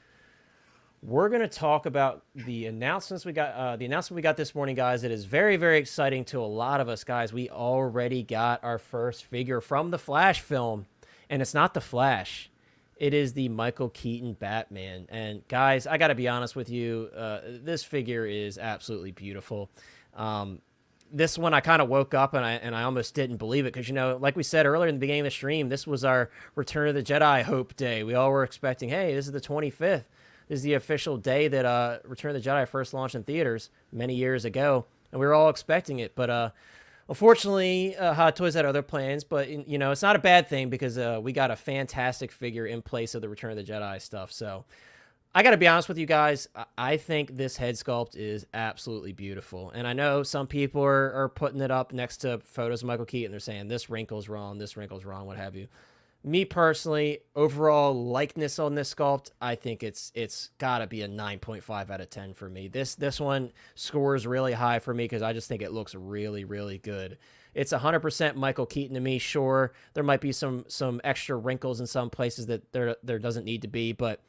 We're going to talk about the announcements we got. The announcement we got this morning, guys. It is very, very exciting to a lot of us, guys. We already got our first figure from the Flash film, and it's not the Flash. It is the Michael Keaton Batman. And, guys, I got to be honest with you. This figure is absolutely beautiful. This one, I kind of woke up and I almost didn't believe it because, like we said earlier in the beginning of the stream, this was our Return of the Jedi Hope Day. We all were expecting, hey, this is the 25th. This is the official day that Return of the Jedi first launched in theaters many years ago, and we were all expecting it. But unfortunately, Hot Toys had other plans, but it's not a bad thing because we got a fantastic figure in place of the Return of the Jedi stuff. So I got to be honest with you guys. I think this head sculpt is absolutely beautiful. And I know some people are putting it up next to photos of Michael Keaton. They're saying this wrinkle's wrong, what have you. Me personally, overall likeness on this sculpt, I think it's got to be a 9.5 out of 10 for me. This one scores really high for me because I just think it looks really, really good. It's 100% Michael Keaton to me. Sure, there might be some extra wrinkles in some places that there doesn't need to be, but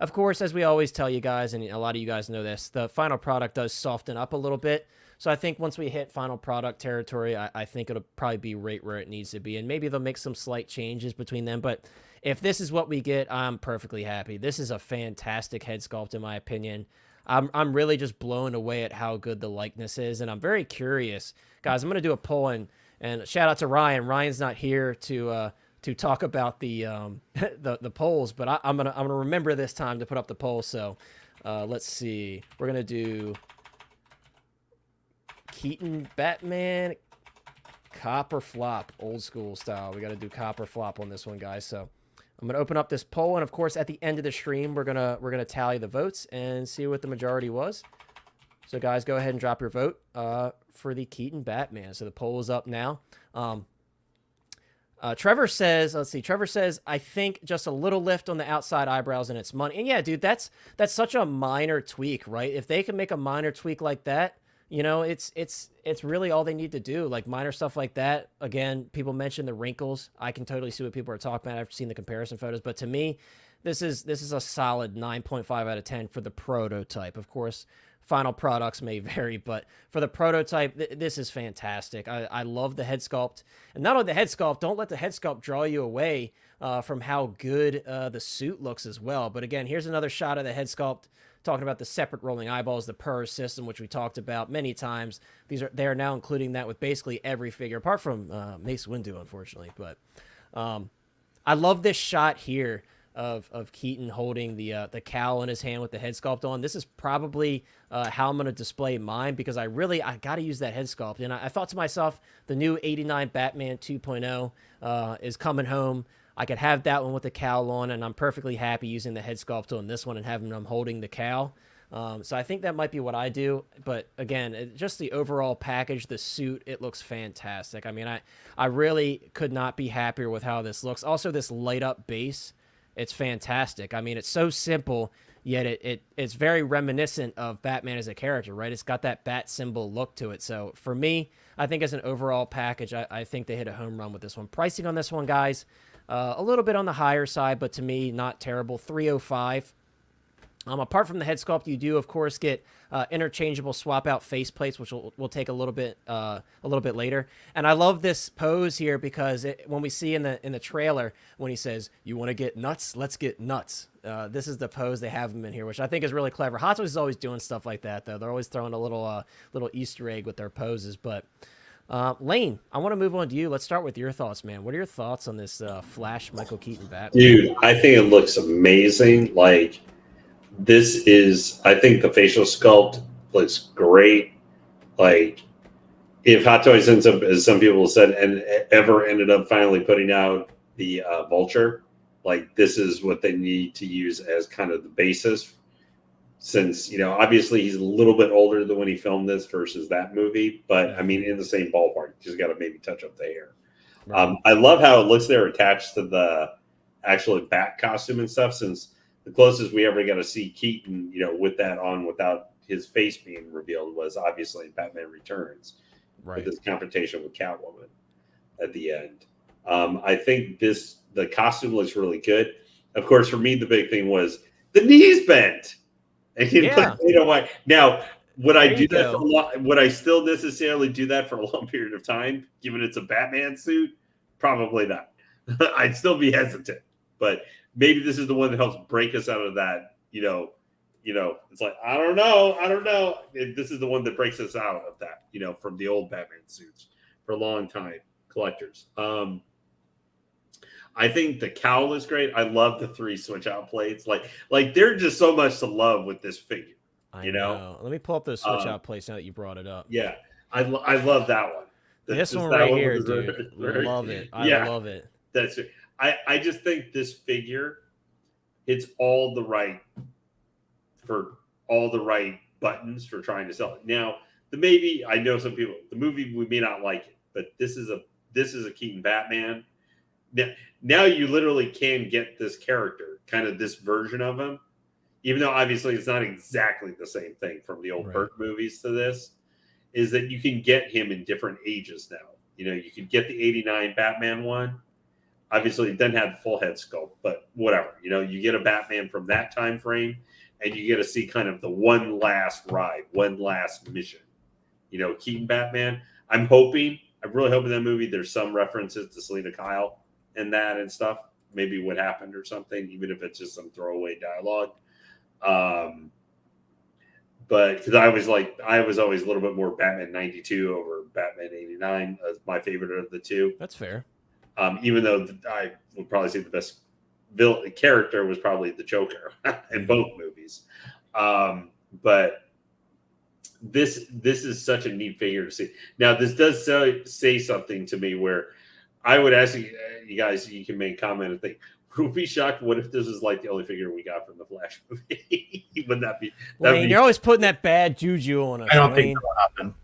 of course, as we always tell you guys, and a lot of you guys know this, the final product does soften up a little bit. So I think once we hit final product territory, I think it'll probably be right where it needs to be. And maybe they'll make some slight changes between them. But if this is what we get, I'm perfectly happy. This is a fantastic head sculpt, in my opinion. I'm really just blown away at how good the likeness is. And I'm very curious. Guys, I'm going to do a poll. And shout out to Ryan. Ryan's not here to talk about the polls, but I'm gonna remember this time to put up the poll. So let's see. We're gonna do Keaton Batman, copper flop, old school style. We got to do copper flop on this one, guys. So I'm gonna open up this poll, and of course, at the end of the stream, we're gonna tally the votes and see what the majority was. So guys, go ahead and drop your vote for the Keaton Batman. So the poll is up now. Trevor says, I think just a little lift on the outside eyebrows and it's money. And yeah, dude, that's such a minor tweak, right? If they can make a minor tweak like that, it's really all they need to do. Like minor stuff like that. Again, people mentioned the wrinkles. I can totally see what people are talking about after seeing the comparison photos. But to me, this is a solid 9.5 out of 10 for the prototype. Of course, final products may vary, but for the prototype, this is fantastic. I love the head sculpt. And not only the head sculpt, don't let the head sculpt draw you away from how good the suit looks as well. But again, here's another shot of the head sculpt, talking about the separate rolling eyeballs, the purr system, which we talked about many times. They are now including that with basically every figure, apart from Mace Windu, unfortunately. But I love this shot here of Keaton holding the cowl in his hand with the head sculpt on. This is probably how I'm going to display mine because I got to use that head sculpt. And I thought to myself, the new 89 Batman 2.0 is coming home. I could have that one with the cowl on, and I'm perfectly happy using the head sculpt on this one and having him holding the cowl. So I think that might be what I do. But again, just the overall package, the suit, it looks fantastic. I mean, I really could not be happier with how this looks. Also, this light up base, it's fantastic. I mean, it's so simple, yet it's very reminiscent of Batman as a character, right? It's got that bat symbol look to it. So for me, I think as an overall package, I think they hit a home run with this one. Pricing on this one, guys, a little bit on the higher side, but to me, not terrible. $305. Apart from the head sculpt, you do of course get interchangeable swap out faceplates, which we'll take a little bit later. And I love this pose here because when we see in the trailer when he says, "You want to get nuts? Let's get nuts." This is the pose they have him in here, which I think is really clever. Hot Toys is always doing stuff like that, though. They're always throwing a little Easter egg with their poses. But Lane, I want to move on to you. Let's start with your thoughts, man. What are your thoughts on this Flash Michael Keaton Batman? Dude, I think it looks amazing. Like, I think the facial sculpt looks great. Like, if Hot Toys ends up, as some people said, and ever ended up finally putting out the Vulture, like, this is what they need to use as kind of the basis. Since, obviously he's a little bit older than when he filmed this versus that movie, but I mean, in the same ballpark, you just got to maybe touch up the hair. Right. I love how it looks there attached to the actual bat costume and stuff, since the closest we ever got to see Keaton, with that on without his face being revealed was obviously Batman Returns, right, with his confrontation with Catwoman at the end. I think the costume looks really good. Of course, for me, the big thing was the knees bent. And why? Now, would I do that for a lot? Would I still necessarily do that for a long period of time, given it's a Batman suit? Probably not. I'd still be hesitant, but maybe this is the one that helps break us out of that. It's like I don't know. This is the one that breaks us out of that. From the old Batman suits for a long time, collectors. I think the cowl is great. I love the 3 switch out plates. Like there's just so much to love with this figure. I know. Let me pull up those switch out plates now that you brought it up. Yeah, I love that one. This one right here, dude. Love it. I love it. That's it. I just think this figure hits all the right buttons for trying to sell it. Now, I know some people, the movie, we may not like it, but this is a Keaton Batman. Now you literally can get this character, kind of this version of him, even though obviously it's not exactly the same thing from the old Burt movies to this, is that you can get him in different ages now. You could get the 89 Batman one. Obviously, it doesn't have the full head sculpt, but whatever. You get a Batman from that time frame, and you get to see kind of the one last ride, one last mission. Keaton Batman. I'm really hoping that movie there's some references to Selena Kyle and that and stuff, maybe what happened or something, even if it's just some throwaway dialogue. But because I was always a little bit more Batman 92 over Batman 89 as my favorite of the two. That's fair. Even though I would probably say the best villain character was probably the Joker in both movies. But this is such a neat figure to see. Now, this does say something to me where I would ask you guys, you can make a comment and think, would we be shocked? What if this is like the only figure we got from the Flash movie? Wouldn't that be? Lane, you're always putting that bad juju on us. I don't think that'll happen.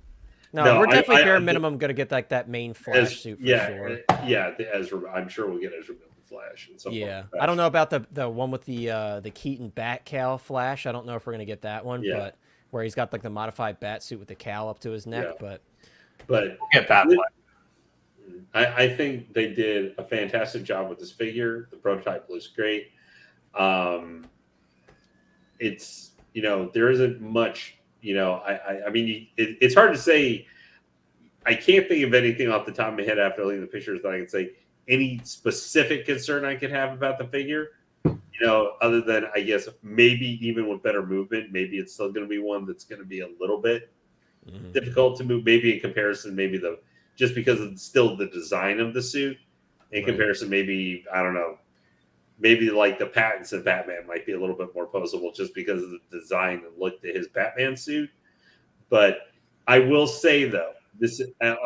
No, we're definitely bare minimum going to get that main Flash suit for sure. Yeah, the Ezra. I'm sure we'll get Ezra Miller Flash. Yeah, I don't know about the one with the Keaton Bat cowl Flash. I don't know if we're going to get that one, but where he's got like the modified bat suit with the cowl up to his neck. But we'll get that one. I think they did a fantastic job with this figure. The prototype looks great. It's there isn't much. I mean, it's hard to say. I can't think of anything off the top of my head after looking at the pictures that I can say any specific concern I could have about the figure. Other than I guess maybe even with better movement, maybe it's still going to be one that's going to be a little bit difficult to move. Maybe in comparison, just because of still the design of the suit in comparison, maybe, I don't know, maybe like the patents of Batman might be a little bit more posable just because of the design and look to his Batman suit. But I will say though, this and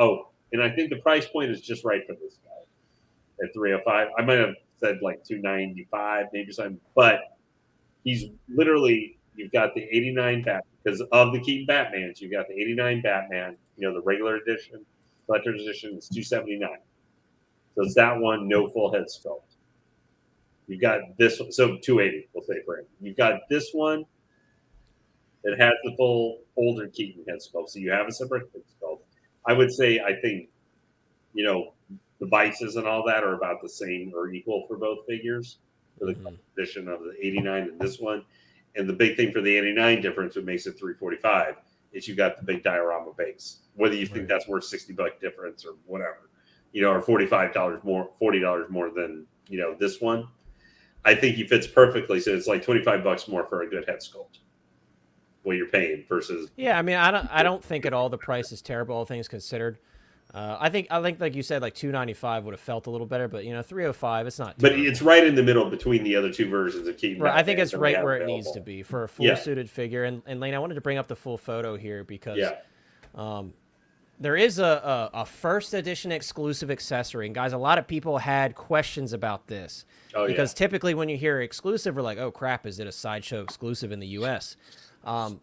I think the price point is just right for this guy at $305. I might have said like $295, maybe something, but he's literally you've got the 89 Batman, because of the Keaton Batmans, you've got the 89 Batman, the regular edition, collector's edition is 279. So it's that one, no full head sculpt. You've got this one, so 280, we'll say for him. You've got this one that has the full older Keaton head sculpt. So you have a separate head sculpt. I would say, I think, the vices and all that are about the same or equal for both figures, for the edition of the 89 and this one. And the big thing for the 89 difference, what makes it 345, is you got the big diorama base. Whether you think that's worth $60 difference or whatever, or $45 more, $40 more than this one. I think he fits perfectly. So it's like $25 more for a good head sculpt. What you're paying versus. Yeah, I mean, I don't think at all the price is terrible, all things considered. I think like you said, like $295 would have felt a little better, but $305, it's not. But terrible. it's right in the middle between the other two versions of Keaton. Right, I think it's right where it needs to be for a full suited figure. And Lane, I wanted to bring up the full photo here because there is a first edition exclusive accessory, and guys, a lot of people had questions about this because typically when you hear exclusive, we're like, oh crap, is it a Sideshow exclusive in the U.S.?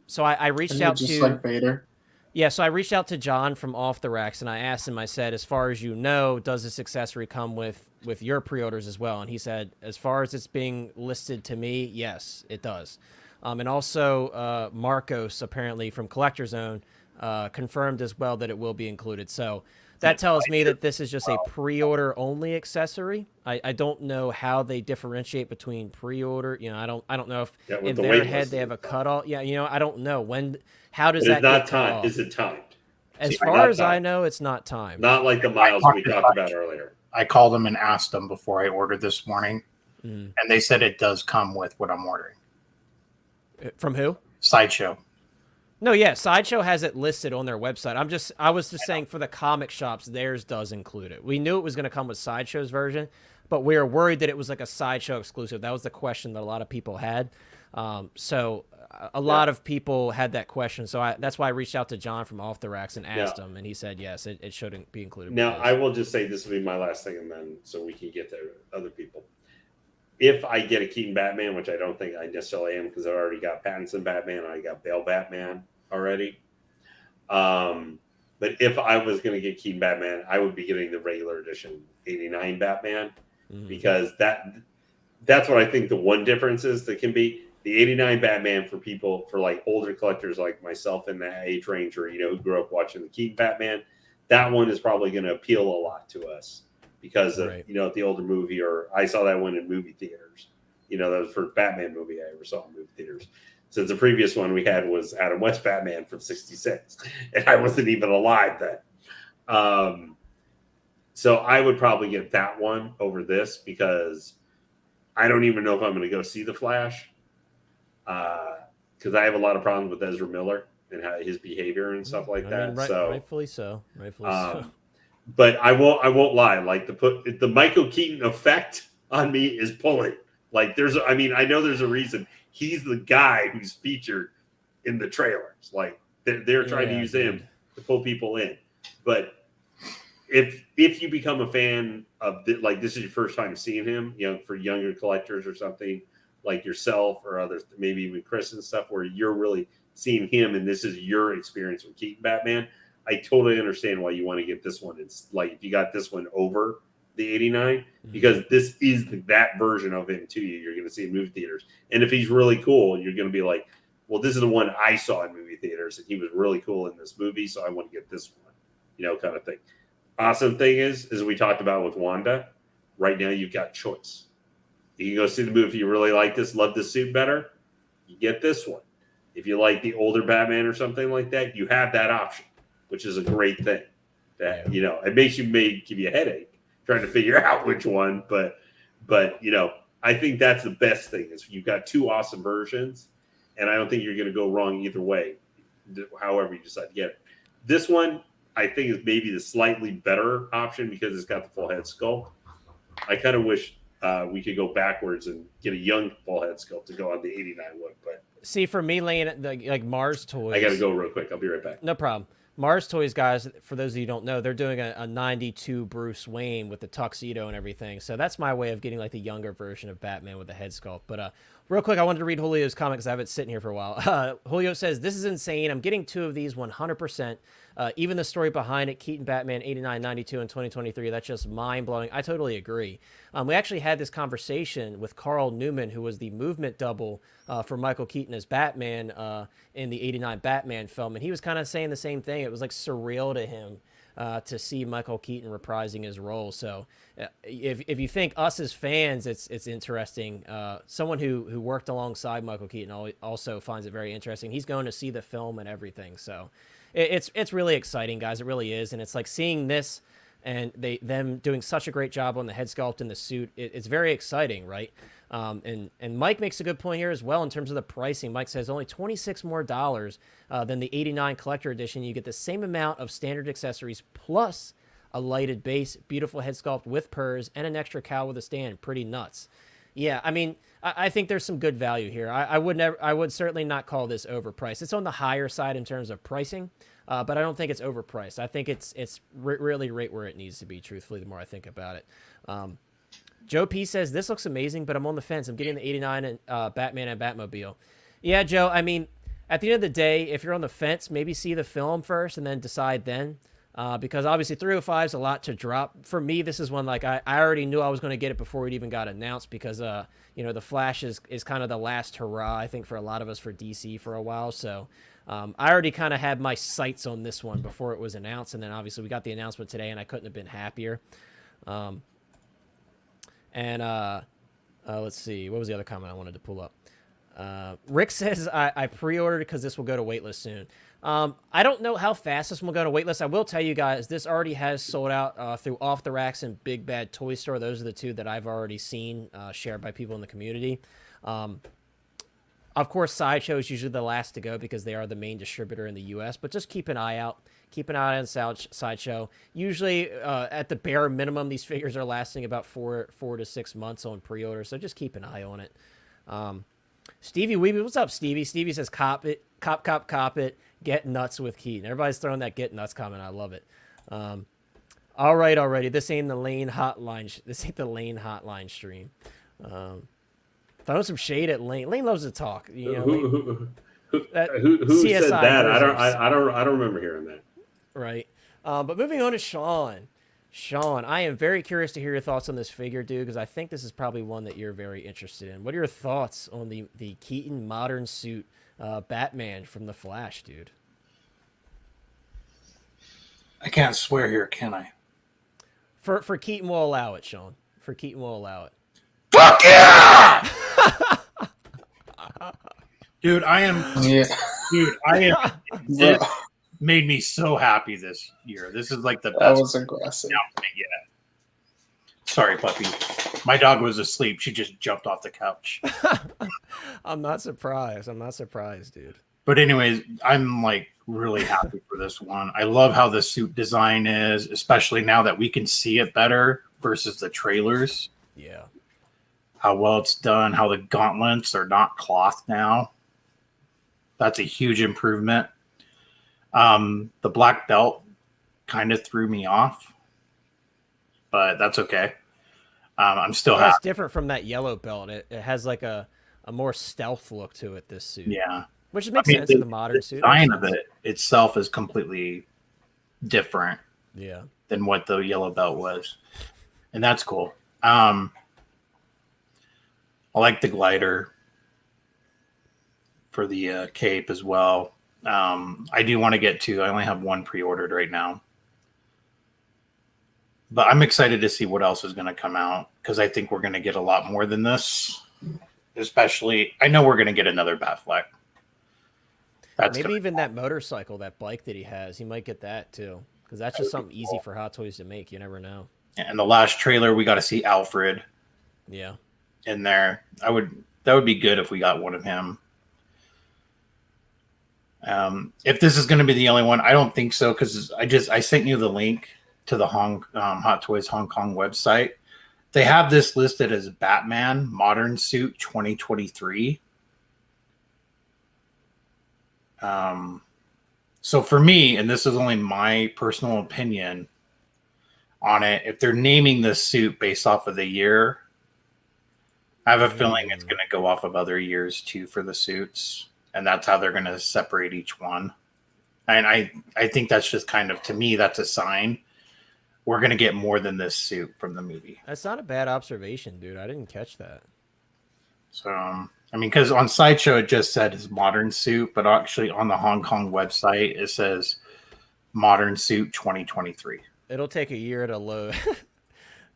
So I reached out to like Vader. Yeah, so I reached out to John from Off the Racks, and I asked him, I said, as far as you know, does this accessory come with your pre-orders as well? And he said, as far as it's being listed to me, yes, it does. And also Marcos, apparently from CollectorZown, confirmed as well that it will be included. So that tells me that this is just a pre-order only accessory. I don't know how they differentiate between pre-order. I don't know if in their head they have a cutoff. Yeah, I don't know how does that get cut off? Is it timed? As far as I know, it's not timed. Not like the miles we talked about earlier. I called them and asked them before I ordered this morning, and they said it does come with what I'm ordering. From who? Sideshow. No, yeah, Sideshow has it listed on their website. I was just saying for the comic shops, theirs does include it. We knew it was going to come with Sideshow's version, but we were worried that it was like a Sideshow exclusive. That was the question that a lot of people had. So a lot of people had that question. So that's why I reached out to John from Off the Racks and asked him, and he said, yes, it shouldn't be included. Now, I will just say this will be my last thing, and then so we can get to other people. If I get a Keaton Batman, which I don't think I necessarily am because I already got Pattinson Batman, I got Bale Batman already. But if I was going to get Keaton Batman, I would be getting the regular edition 89 Batman because that's what I think the one difference is that can be. The 89 Batman for people, for like older collectors like myself in that age range or, who grew up watching the Keaton Batman, that one is probably going to appeal a lot to us because of, the older movie, or I saw that one in movie theaters. That was the first Batman movie I ever saw in movie theaters. Since the previous one we had was Adam West Batman from '66, and I wasn't even alive then. So I would probably get that one over this because I don't even know if I'm going to go see The Flash because I have a lot of problems with Ezra Miller and his behavior and stuff like that. Rightfully so. But I won't lie. Like the Michael Keaton effect on me is pulling. Like I know there's a reason. He's the guy who's featured in the trailers. Like they're trying to use him to pull people in. But if you become a fan of like this is your first time seeing him, for younger collectors or something like yourself or others, maybe even Chris and stuff, where you're really seeing him and this is your experience with Keaton Batman, I totally understand why you want to get this one. It's like if you got this one over the 89 because this is that version of him to you. You're going to see in movie theaters. And if he's really cool, you're going to be like, well, this is the one I saw in movie theaters and he was really cool in this movie. So I want to get this one, kind of thing. Awesome thing is, as we talked about with Wanda, right now you've got choice. You can go see the movie if you really like this, love the suit better, you get this one. If you like the older Batman or something like that, you have that option, which is a great thing. That it makes give you a headache trying to figure out which one, but I think that's the best thing is you've got two awesome versions, and I don't think you're going to go wrong either way. However you decide to get it, this one I think is maybe the slightly better option because it's got the full head sculpt. I kind of wish we could go backwards and get a young full head sculpt to go on the 89 one, but see, for me, laying like Mars Toys, I got to go real quick. I'll be right back. No problem. Mars Toys, guys, for those of you who don't know, they're doing a 92 Bruce Wayne with the tuxedo and everything. So that's my way of getting like the younger version of Batman with the head sculpt. But Real quick, I wanted to read Julio's comment because I have it sitting here for a while. Julio says, "This is insane. I'm getting 2 of these 100%. Even the story behind it, Keaton Batman 89, 92, and 2023, that's just mind-blowing." I totally agree. We actually had this conversation with Carl Newman, who was the movement double for Michael Keaton as Batman in the 89 Batman film, and he was kind of saying the same thing. It was like surreal to him to see Michael Keaton reprising his role. So if you think us as fans, it's interesting. Someone who worked alongside Michael Keaton also finds it very interesting. He's going to see the film and everything. So it's really exciting, guys. It really is. And it's like seeing this and them doing such a great job on the head sculpt and the suit. It's very exciting, right? And Mike makes a good point here as well in terms of the pricing. Mike says only $26 more than the 89 collector edition. You get the same amount of standard accessories plus a lighted base, beautiful head sculpt with purrs, and an extra cowl with a stand. Pretty nuts. Yeah, I mean, I think there's some good value here. I would certainly not call this overpriced. It's on the higher side in terms of pricing, but I don't think it's overpriced. I think it's really right where it needs to be, truthfully, the more I think about it. Joe P says, "This looks amazing, but I'm on the fence. I'm getting the 89 and Batman and Batmobile." Yeah, Joe, I mean, at the end of the day, if you're on the fence, maybe see the film first and then decide then. Because obviously 305 is a lot to drop. For me, this is one like I already knew I was going to get it before it even got announced because, the Flash is kind of the last hurrah, I think, for a lot of us for DC for a while. So I already kind of had my sights on this one before it was announced. And then obviously we got the announcement today and I couldn't have been happier. Let's see. What was the other comment I wanted to pull up? Rick says, I pre-ordered because this will go to waitlist soon. I don't know how fast this will go to waitlist. I will tell you guys, this already has sold out through Off the Racks and Big Bad Toy Store. Those are the 2 that I've already seen shared by people in the community. Of course, Sideshow is usually the last to go because they are the main distributor in the U.S., but just keep an eye out. Keep an eye on Sideshow. Usually, at the bare minimum, these figures are lasting about 4 to 6 months on pre-order, so just keep an eye on it. Stevie Weeby, what's up, Stevie? Stevie says, "Cop it. Cop it. Get nuts with Keaton." Everybody's throwing that "get nuts" comment. I love it. All right, already. This ain't the Lane Hotline. This ain't the Lane Hotline stream. Throwing some shade at Lane. Lane loves to talk. You know, who said that? I don't remember hearing that. Right. But moving on to Sean. Sean, I am very curious to hear your thoughts on this figure, dude, because I think this is probably one that you're very interested in. What are your thoughts on the Keaton modern suit Batman from the Flash, dude? I can't swear here, can I? For Keaton, we'll allow it, Sean. For Keaton, we'll allow it. Fuck yeah! Dude, I am. Yeah. Dude, I am. It made me so happy this year. This is like the best. That was aggressive. announcement yet. Sorry, puppy. My dog was asleep. She just jumped off the couch. I'm not surprised. Dude. But anyways, I'm like really happy for this one. I love how the suit design is, especially now that we can see it better versus the trailers. Yeah. How well it's done, how the gauntlets are not cloth now. That's a huge improvement. The black belt kind of threw me off, but that's okay. I'm still happy. It's different from that yellow belt. It has like a more stealth look to it, this suit. Yeah. Which makes sense in the modern suit. The design of it itself is completely different than what the yellow belt was. And that's cool. I like the glider for the cape as well. I do want to get 2. I only have 1 pre-ordered right now. But I'm excited to see what else is going to come out because I think we're going to get a lot more than this. Especially, I know we're going to get another Batfleck. Maybe even that motorcycle, that bike that he has, he might get that too. Because that's just something easy for Hot Toys to make. You never know. And the last trailer, we got to see Alfred. Yeah. In there. That would be good if we got one of him. If this is going to be the only one, I don't think so because I sent you the link to the Hot Toys Hong Kong website. They have this listed as Batman Modern Suit 2023. So for me, and this is only my personal opinion on it, if they're naming this suit based off of the year, I have a feeling it's going to go off of other years too for the suits, and that's how they're going to separate each one. And I think that's just kind of, to me, that's a sign we're going to get more than this suit from the movie. That's not a bad observation, dude. I didn't catch that. So, I mean, because on Sideshow it just said his modern suit, but actually on the Hong Kong website it says modern suit 2023. It'll take a year to load.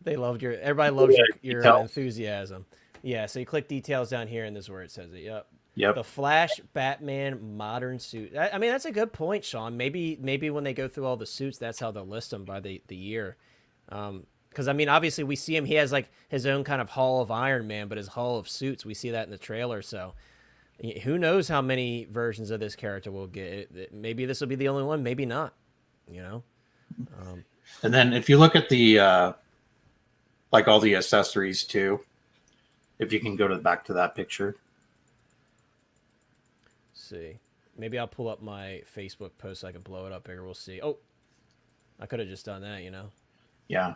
Everybody loves your enthusiasm. Yeah, so you click details down here, and this is where it says it. Yep. The Flash Batman modern suit. I mean, that's a good point, Sean. Maybe when they go through all the suits, that's how they'll list them by the year. Because I mean, obviously we see him. He has like his own kind of Hall of Iron Man, but his Hall of Suits. We see that in the trailer. So who knows how many versions of this character we'll get? Maybe this will be the only one. Maybe not. You know. And then if you look at the like all the accessories too, if you can go back to that picture. See, maybe I'll pull up my Facebook post so I can blow it up bigger. We'll see. Oh, I could have just done that, you know. Yeah.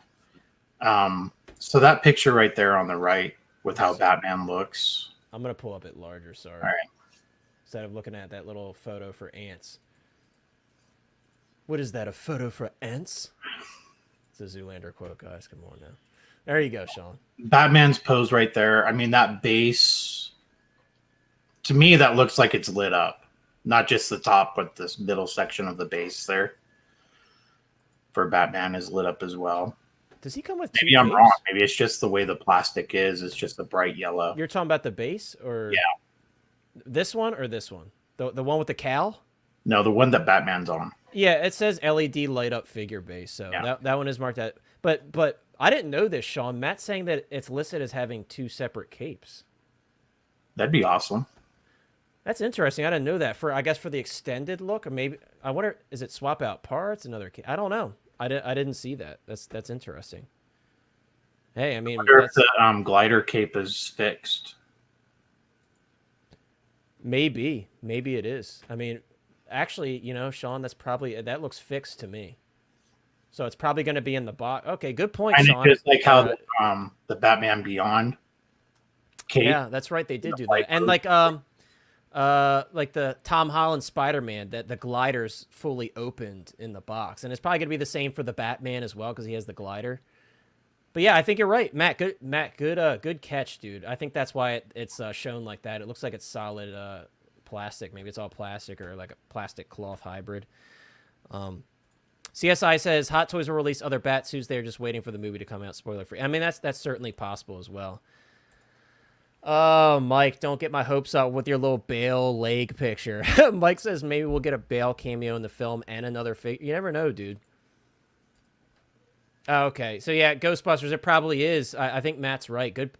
So that picture right there on the right with how Batman looks. I'm gonna pull up it larger. Sorry. All right. Instead of looking at that little photo for ants. What is that? A photo for ants? It's a Zoolander quote, guys. Come on now. There you go, Sean. Batman's pose right there. I mean, that base, to me, that looks like it's lit up. Not just the top, but this middle section of the base there for Batman is lit up as well. Does he come with Maybe I'm wrong. Maybe it's just the way the plastic is. It's just a bright yellow. You're talking about the base? Or yeah. This one or this one? The one with the cowl? No, the one that Batman's on. Yeah, it says LED light up figure base. So that one is marked that. But I didn't know this, Sean. Matt's saying that it's listed as having 2 separate capes. That'd be awesome. That's interesting. I didn't know that. I guess for the extended look, or maybe I wonder, is it swap out parts? Another cape? I don't know. I didn't see that. That's interesting. Hey, I mean, I wonder if the glider cape is fixed. Maybe it is. I mean, actually, you know, Sean, that looks fixed to me. So it's probably going to be in the box. Okay, good point, Sean. Just like how the Batman Beyond cape. Yeah, that's right. They did do that. And like the Tom Holland Spider-Man, that the glider's fully opened in the box, and it's probably gonna be the same for the Batman as well because he has the glider. But yeah, I think you're right, Matt. Good catch, dude. I think that's why it's shown like that. It looks like it's solid plastic. Maybe it's all plastic or like a plastic cloth hybrid. CSI says Hot Toys will release other bat suits. They're just waiting for the movie to come out spoiler free. I mean, that's certainly possible as well. Oh, Mike, don't get my hopes up with your little Bale leg picture. Mike says maybe we'll get a Bale cameo in the film and another figure. You never know, dude. Okay, so yeah, Ghostbusters, it probably is. I think Matt's right. Good.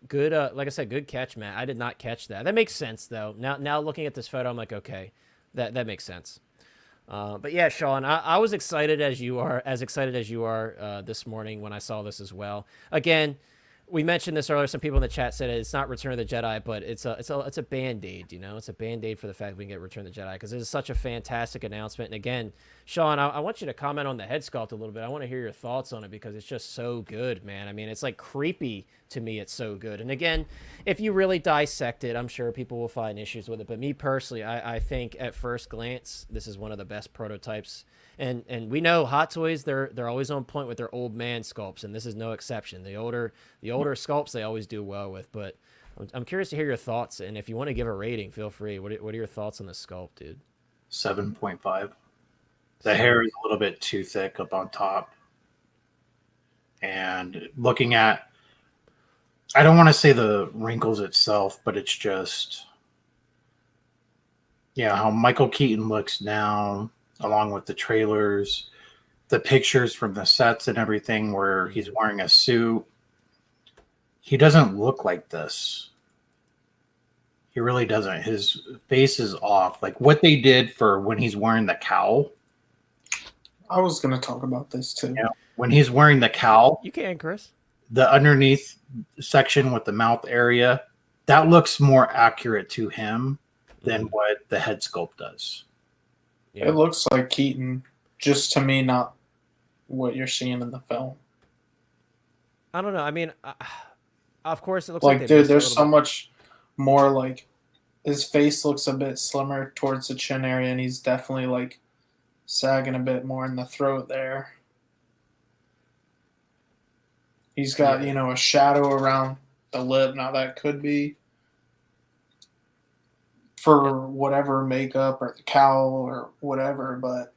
Like I said, good catch, Matt. I did not catch that. That makes sense, though. Now looking at this photo, I'm like, okay, that makes sense. But yeah, Sean, I was excited as you are this morning when I saw this as well. Again, we mentioned this earlier. Some people in the chat said it's not Return of the Jedi, but it's a Band-Aid, you know? It's a Band-Aid for the fact that we can get Return of the Jedi because it is such a fantastic announcement. And again, Sean, I want you to comment on the head sculpt a little bit. I want to hear your thoughts on it because it's just so good, man. I mean, it's like creepy to me. It's so good. And again, if you really dissect it, I'm sure people will find issues with it. But me personally, I think at first glance, this is one of the best prototypes. And we know Hot Toys, they're always on point with their old man sculpts, and this is no exception. The older sculpts they always do well with. But I'm curious to hear your thoughts, and if you want to give a rating, feel free. What are your thoughts on the sculpt, dude? 7.5. The hair is a little bit too thick up on top, and looking at, I don't want to say the wrinkles itself, but it's just, how Michael Keaton looks now, along with the trailers, the pictures from the sets and everything where he's wearing a suit. He doesn't look like this. He really doesn't. His face is off. Like what they did for when he's wearing the cowl. I was going to talk about this too. Yeah. When he's wearing the cowl. You can, Chris. The underneath section with the mouth area, that looks more accurate to him than what the head sculpt does. Yeah. It looks like Keaton, just to me, not what you're seeing in the film. I don't know. I mean, Of course, it looks like Like, they dude, missed a there's little so bit. much more. Like, his face looks a bit slimmer towards the chin area, and he's definitely like sagging a bit more in the throat there. He's got, Yeah. a shadow around the lip. Now that could be for whatever makeup or the cowl or whatever, but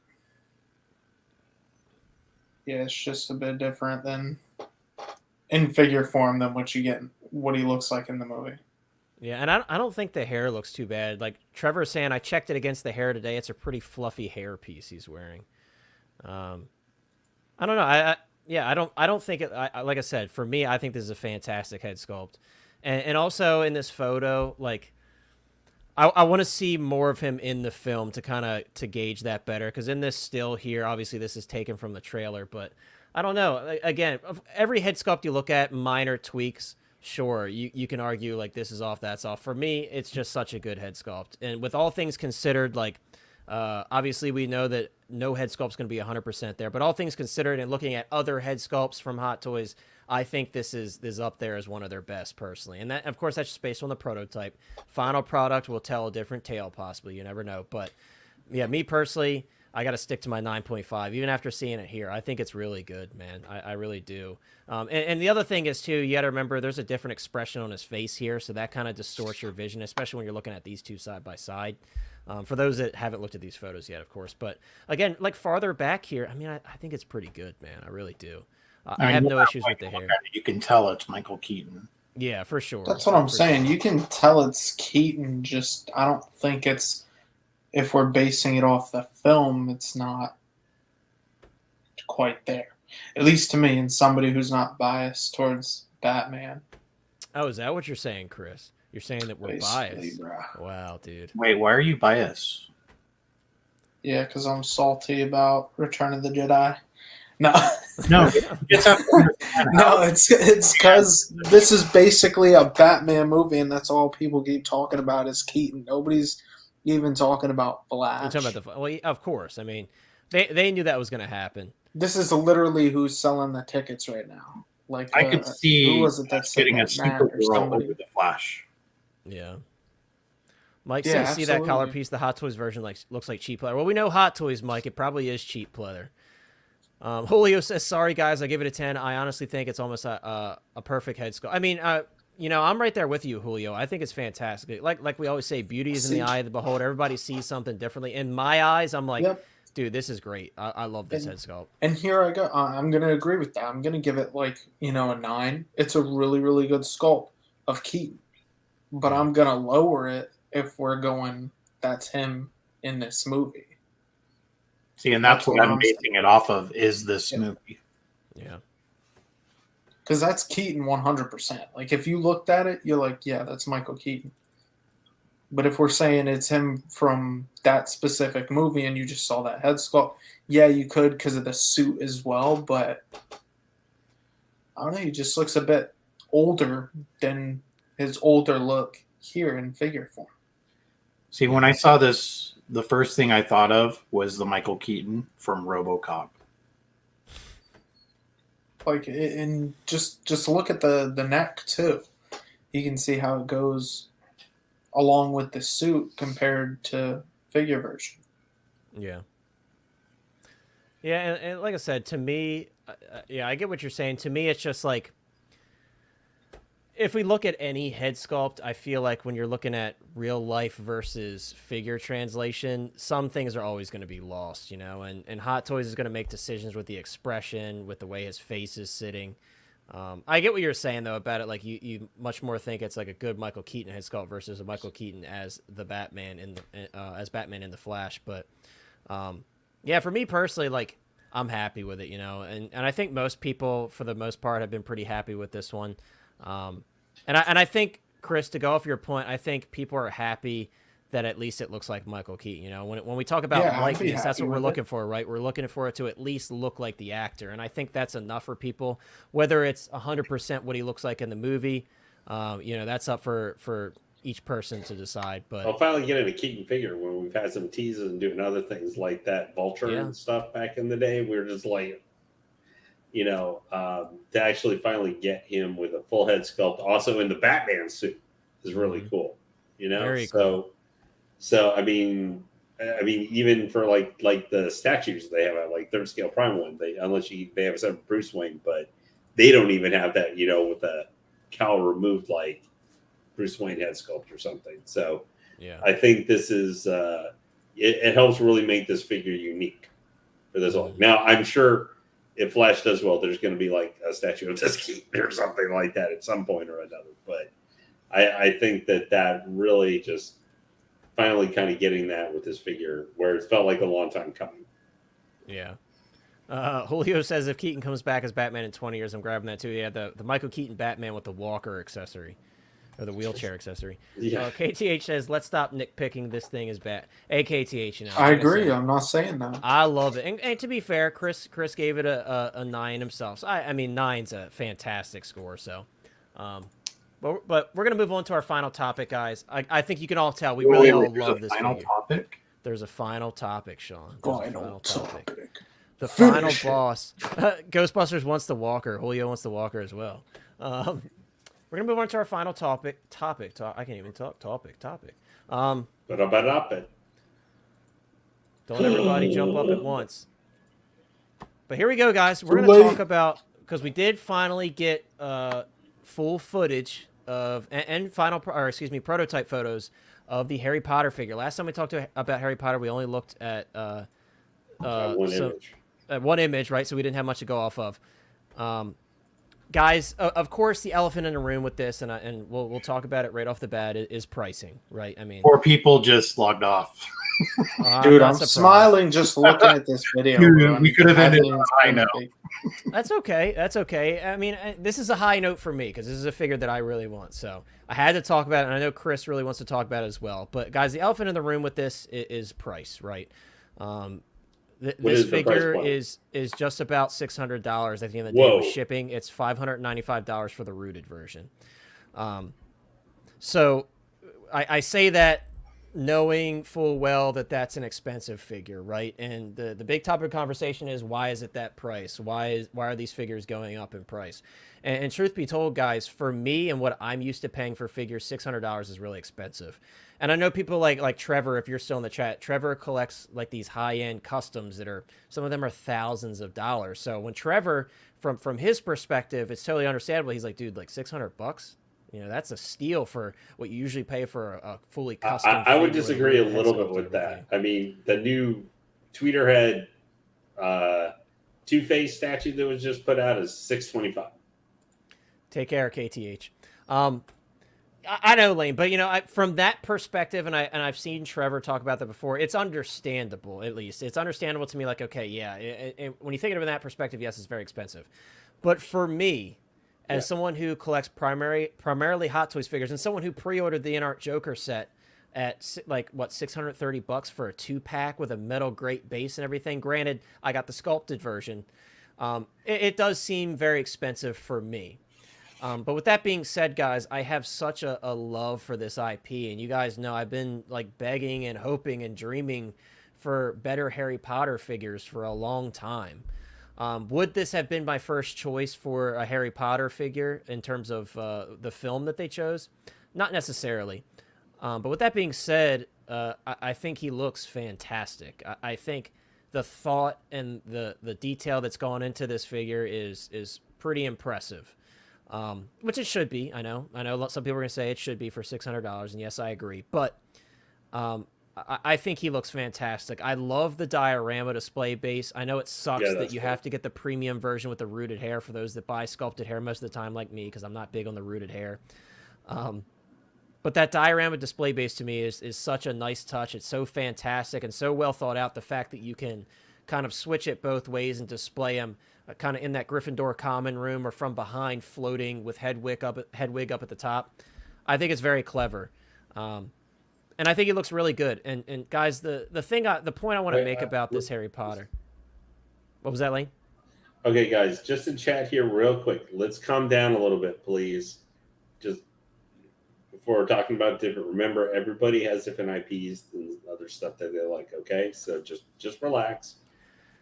yeah, it's just a bit different than in figure form than what he looks like in the movie. Yeah, and I don't think the hair looks too bad. Like Trevor's saying, I checked it against the hair today. It's a pretty fluffy hair piece he's wearing. I don't know. I don't think it. Like I said, for me, I think this is a fantastic head sculpt, and also in this photo, like I want to see more of him in the film to kind of to gauge that better. Because in this still here, obviously this is taken from the trailer, but I don't know. Again, every head sculpt you look at, minor tweaks. Sure, you can argue like this is off, that's off. For me, it's just such a good head sculpt. And with all things considered, like obviously we know that no head sculpt's going to be 100% there, but all things considered and looking at other head sculpts from Hot Toys, I think this is up there as one of their best personally. And that, of course, that's just based on the prototype. Final product will tell a different tale possibly. You never know. But yeah, me personally, I got to stick to my 9.5, even after seeing it here. I think it's really good, man. I really do. And the other thing is, too, you got to remember there's a different expression on his face here, so that kind of distorts your vision, especially when you're looking at these two side by side. For those that haven't looked at these photos yet, of course. But, again, like farther back here, I mean, I think it's pretty good, man. I really do. I have no issues with the hair. You can tell it's Michael Keaton. Yeah, for sure. That's what I'm For saying. sure. You can tell it's Keaton. Just I don't think it's, if we're basing it off the film, it's not quite there. At least to me, and somebody who's not biased towards Batman. Oh, is that what you're saying, Chris? You're saying that we're Basically, biased. bruh. Wow, dude. Wait, why are you biased? Yeah, because I'm salty about Return of the Jedi. No, No, it's a, no, it's because this is basically a Batman movie, and that's all people keep talking about is Keaton. Nobody's even talking about You're Flash. talking about well, of course. I mean, they knew that was going to happen. This is literally who's selling the tickets right now. Like I could see who was it that said getting a that? Matt or Supergirl somebody. over the Flash. Yeah. Mike Yeah, says, see that color absolutely. piece? The Hot Toys version looks like cheap leather. Well, we know Hot Toys, Mike. It probably is cheap leather. Julio says, sorry, guys. I give it a 10. I honestly think it's almost a perfect head sculpt. I mean, I'm right there with you, Julio. I think it's fantastic. Like we always say, beauty is in the eye of the beholder. Everybody sees something differently. In my eyes, I'm like, Yep. dude, this is great. I love this head sculpt. And here I go. I'm going to agree with that. I'm going to give it like, a 9. It's a really, really good sculpt of Keaton. But I'm going to lower it if we're going, that's him in this movie. See, and that's what I'm saying. basing it off of is this Yeah. movie. Yeah. Because that's Keaton 100%. Like, if you looked at it, you're like, yeah, that's Michael Keaton. But if we're saying it's him from that specific movie and you just saw that head sculpt, yeah, you could because of the suit as well. But I don't know, he just looks a bit older than his older look here in figure form. See, when I saw this, the first thing I thought of was the Michael Keaton from RoboCop. Like, and just look at the neck too. You can see how it goes along with the suit compared to figure version. Yeah. Yeah, and like I said, to me, yeah, I get what you're saying. To me, it's just like, if we look at any head sculpt, I feel like when you're looking at real life versus figure translation, some things are always going to be lost, and Hot Toys is going to make decisions with the expression, with the way his face is sitting. I get what you're saying, though, about it. Like, you much more think it's like a good Michael Keaton head sculpt versus a Michael Keaton as the Batman as Batman in the Flash. But, yeah, for me personally, like, I'm happy with it, and I think most people, for the most part, have been pretty happy with this one. And I think, Chris, to go off your point, I think people are happy that at least it looks like Michael Keaton. When we talk about likeness, that's what we're looking for, right? We're looking for it to at least look like the actor, and I think that's enough for people. Whether it's 100% what he looks like in the movie, that's up for each person to decide. But I'll finally get a Keaton figure when we've had some teases and doing other things like that Vulture and stuff back in the day. We were just like, to actually finally get him with a full head sculpt, also in the Batman suit, is really cool. Very cool. So even for like the statues they have at like third scale prime one, they have a set of Bruce Wayne, but they don't even have that, with the cowl removed like Bruce Wayne head sculpt or something. So yeah, I think this is it helps really make this figure unique for this one. Now I'm sure if Flash does well, there's going to be like a statue of this Keaton or something like that at some point or another. But I think that really just finally kind of getting that with this figure where it felt like a long time coming. Yeah. Julio says if Keaton comes back as Batman in 20 years, I'm grabbing that too. Yeah, the Michael Keaton Batman with the walker accessory. Or the wheelchair accessory. Yeah. KTH says, let's stop nitpicking. This thing is bad. Hey, KTH, I agree. I'm not saying that. I love it. And to be fair, Chris gave it a 9 himself. So, I mean, 9's a fantastic score. So, but we're going to move on to our final topic, guys. I think you can all tell we really all love this final figure. topic? There's a final topic, Sean. Final topic. The final boss. Ghostbusters wants the walker. Julio wants the walker as well. We're going to move on to our final topic. I can't even talk. Topic. Don't everybody jump up at once. But here we go, guys. We're going to talk about, because we did finally get full footage of, and prototype photos of the Harry Potter figure. Last time we talked about Harry Potter, we only looked at one image, right? So we didn't have much to go off of. Guys, of course, the elephant in the room with this, and we'll talk about it right off the bat, is pricing, right? I mean, 4 people just logged off. Dude, I'm smiling just looking at this video. Dude, we could have ended on a high note. That's okay. I mean, this is a high note for me because this is a figure that I really want. So I had to talk about it, and I know Chris really wants to talk about it as well. But guys, the elephant in the room with this is price, right? This figure is just about $600 at the end of the day with shipping. It's $595 for the rooted version. So I say that knowing full well that that's an expensive figure, right? And the big topic of conversation is, why is it that price? Why are these figures going up in price? And truth be told, guys, for me and what I'm used to paying for figures, $600 is really expensive. And I know people like Trevor, if you're still in the chat, Trevor collects like these high-end customs that are, some of them are thousands of dollars. So when Trevor, from his perspective, it's totally understandable. He's like, dude, like $600? That's a steal for what you usually pay for a fully custom. I would disagree a little bit with that. I mean, the new Tweeterhead Two-Face statue that was just put out is $625. Take care, KTH. I know, Lane, but from that perspective, and I've seen Trevor talk about that before. It's understandable, at least. It's understandable to me. Like, okay, yeah. When you think of it in that perspective, yes, it's very expensive. But for me, as someone who collects primarily Hot Toys figures, and someone who pre-ordered the Inart Joker set at like what, $630 for a 2-pack with a metal grate base and everything. Granted, I got the sculpted version. It does seem very expensive for me. But with that being said, guys, I have such a love for this IP, and you guys know I've been like begging and hoping and dreaming for better Harry Potter figures for a long time. Would this have been my first choice for a Harry Potter figure in terms of the film that they chose? Not necessarily. But with that being said, I think he looks fantastic. I think the thought and the detail that's gone into this figure is pretty impressive. Which it should be. I know some people are going to say it should be for $600, and yes, I agree. But I think he looks fantastic. I love the diorama display base. I know it sucks that you have to get the premium version with the rooted hair for those that buy sculpted hair most of the time, like me, because I'm not big on the rooted hair. But that diorama display base to me is such a nice touch. It's so fantastic and so well thought out. The fact that you can kind of switch it both ways and display them kind of in that Gryffindor common room or from behind, floating with Hedwig up at the top. I think it's very clever. And I think it looks really good. And guys, the point I want to make about this Harry Potter. What was that, Lane? Okay, guys, just in chat here real quick. Let's calm down a little bit, please. Just before we're talking about different, remember, everybody has different IPs and other stuff that they like, okay? So just relax.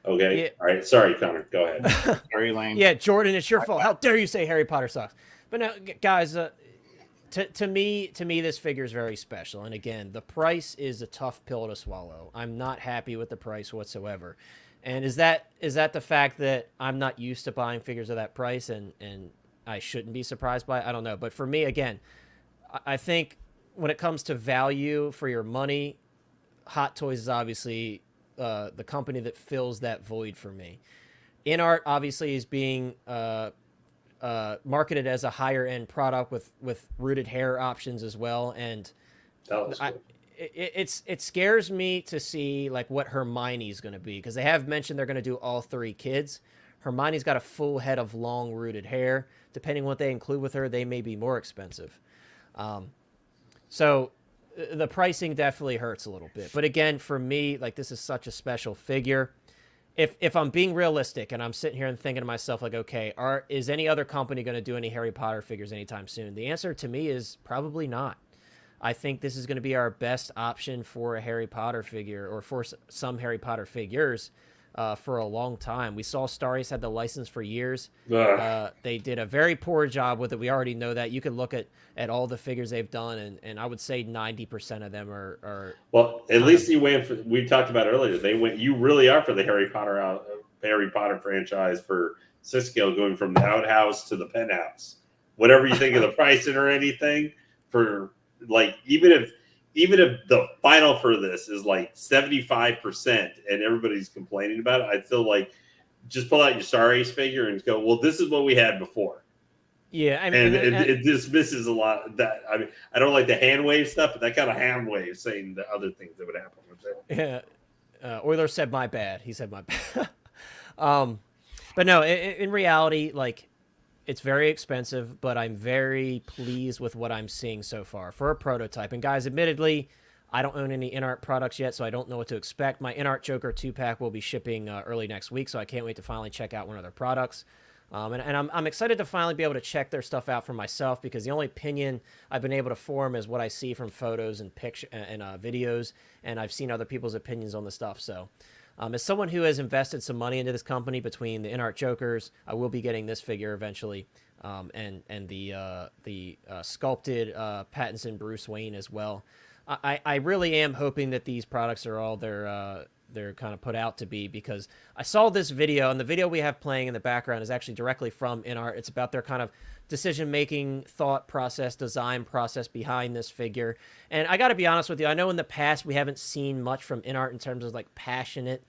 Okay. Yeah. All right. Sorry, Connor. Go ahead. Very lame. Yeah, Jordan, it's your fault. How dare you say Harry Potter sucks? But no, guys, to me, this figure is very special. And again, the price is a tough pill to swallow. I'm not happy with the price whatsoever. And is that the fact that I'm not used to buying figures of that price and I shouldn't be surprised by it? I don't know. But for me, again, I think when it comes to value for your money, Hot Toys is obviously the company that fills that void for me. Inart obviously is being marketed as a higher end product with rooted hair options as well, and it scares me to see like what Hermione's going to be, because they have mentioned they're going to do all 3 kids. Hermione's got a full head of long rooted hair. Depending on what they include with her, they may be more expensive. So the pricing definitely hurts a little bit. But again, for me, like, this is such a special figure. If I'm being realistic and I'm sitting here and thinking to myself, like, okay, is any other company going to do any Harry Potter figures anytime soon? The answer to me is probably not. I think this is going to be our best option for a Harry Potter figure, or for some Harry Potter figures, for a long time. We saw Star Ace had the license for years. They did a very poor job with it. We already know that. You can look at all the figures they've done, and I would say 90% of them are well, at least you went for, we talked about earlier, you really are for the Harry Potter franchise for Cisco, going from the outhouse to the penthouse. Whatever you think of the pricing or anything, for like, even if the final for this is like 75% and everybody's complaining about it, I feel like just pull out your Star Ace figure and go, well, this is what we had before. Yeah, I mean, and it dismisses a lot of that. I mean, I don't like the hand wave stuff, but that kind of hand wave saying the other things that would happen with it. Yeah, Euler said my bad. He said my bad. But no, in reality, like, it's very expensive, but I'm very pleased with what I'm seeing so far for a prototype. And guys, admittedly, I don't own any Inart products yet, so I don't know what to expect. My Inart Joker 2-pack will be shipping early next week, so I can't wait to finally check out one of their products. And I'm excited to finally be able to check their stuff out for myself, because the only opinion I've been able to form is what I see from photos and pictures and videos, and I've seen other people's opinions on the stuff. So as someone who has invested some money into this company, between the Inart Jokers, I will be getting this figure eventually, and the sculpted Pattinson Bruce Wayne as well. I really am hoping that these products are all they're kind of put out to be, because I saw this video, and the video we have playing in the background is actually directly from Inart. It's about their kind of decision-making, thought process, design process behind this figure. And I got to be honest with you, I know in the past we haven't seen much from Inart in terms of like passionate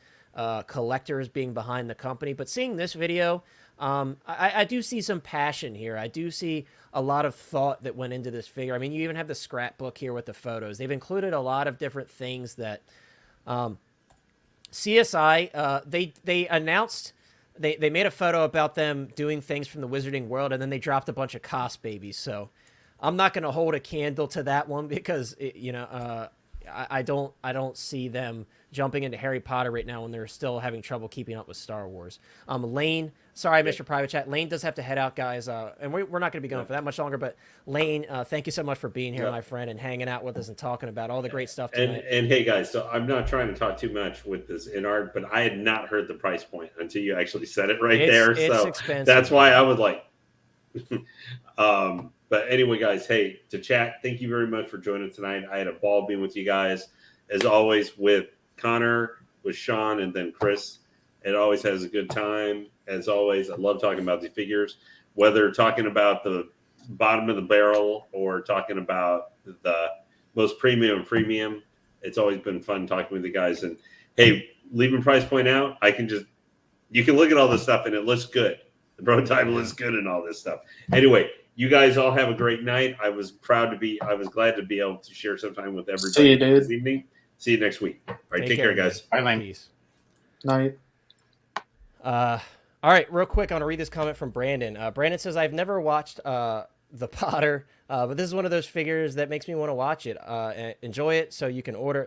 collectors being behind the company, but seeing this video, I do see some passion here. I do see a lot of thought that went into this figure. I mean, you even have the scrapbook here with the photos. They've included a lot of different things that CSI, they announced, they made a photo about them doing things from the Wizarding World, and then they dropped a bunch of Cos babies. So I'm not going to hold a candle to that one, because I don't see them jumping into Harry Potter right now when they're still having trouble keeping up with Star Wars. Lane, sorry, Mr. Private Chat. Lane does have to head out, guys, and we're not going to be going for that much longer. But Lane, thank you so much for being here, my friend, and hanging out with us and talking about all the great stuff tonight. And hey, guys, so I'm not trying to talk too much with this Inart, but I had not heard the price point until you actually said it there. It's so expensive. That's why I was like, but anyway, guys, hey, to chat, thank you very much for joining tonight. I had a ball being with you guys, as always, with Connor, with Sean, and then Chris. It always has a good time. As always, I love talking about the figures, whether talking about the bottom of the barrel or talking about the most premium. It's always been fun talking with the guys. And hey, leaving price point out, you can look at all this stuff and it looks good. The prototype looks good and all this stuff. Anyway, you guys all have a great night. I was glad to be able to share some time with everybody. See you, dude. This evening. See you next week. All right, take care, guys. Bye, Lane. Peace. Night. All right, real quick, I want to read this comment from Brandon. Brandon says, I've never watched The Potter, but this is one of those figures that makes me want to watch it. Enjoy it so I can order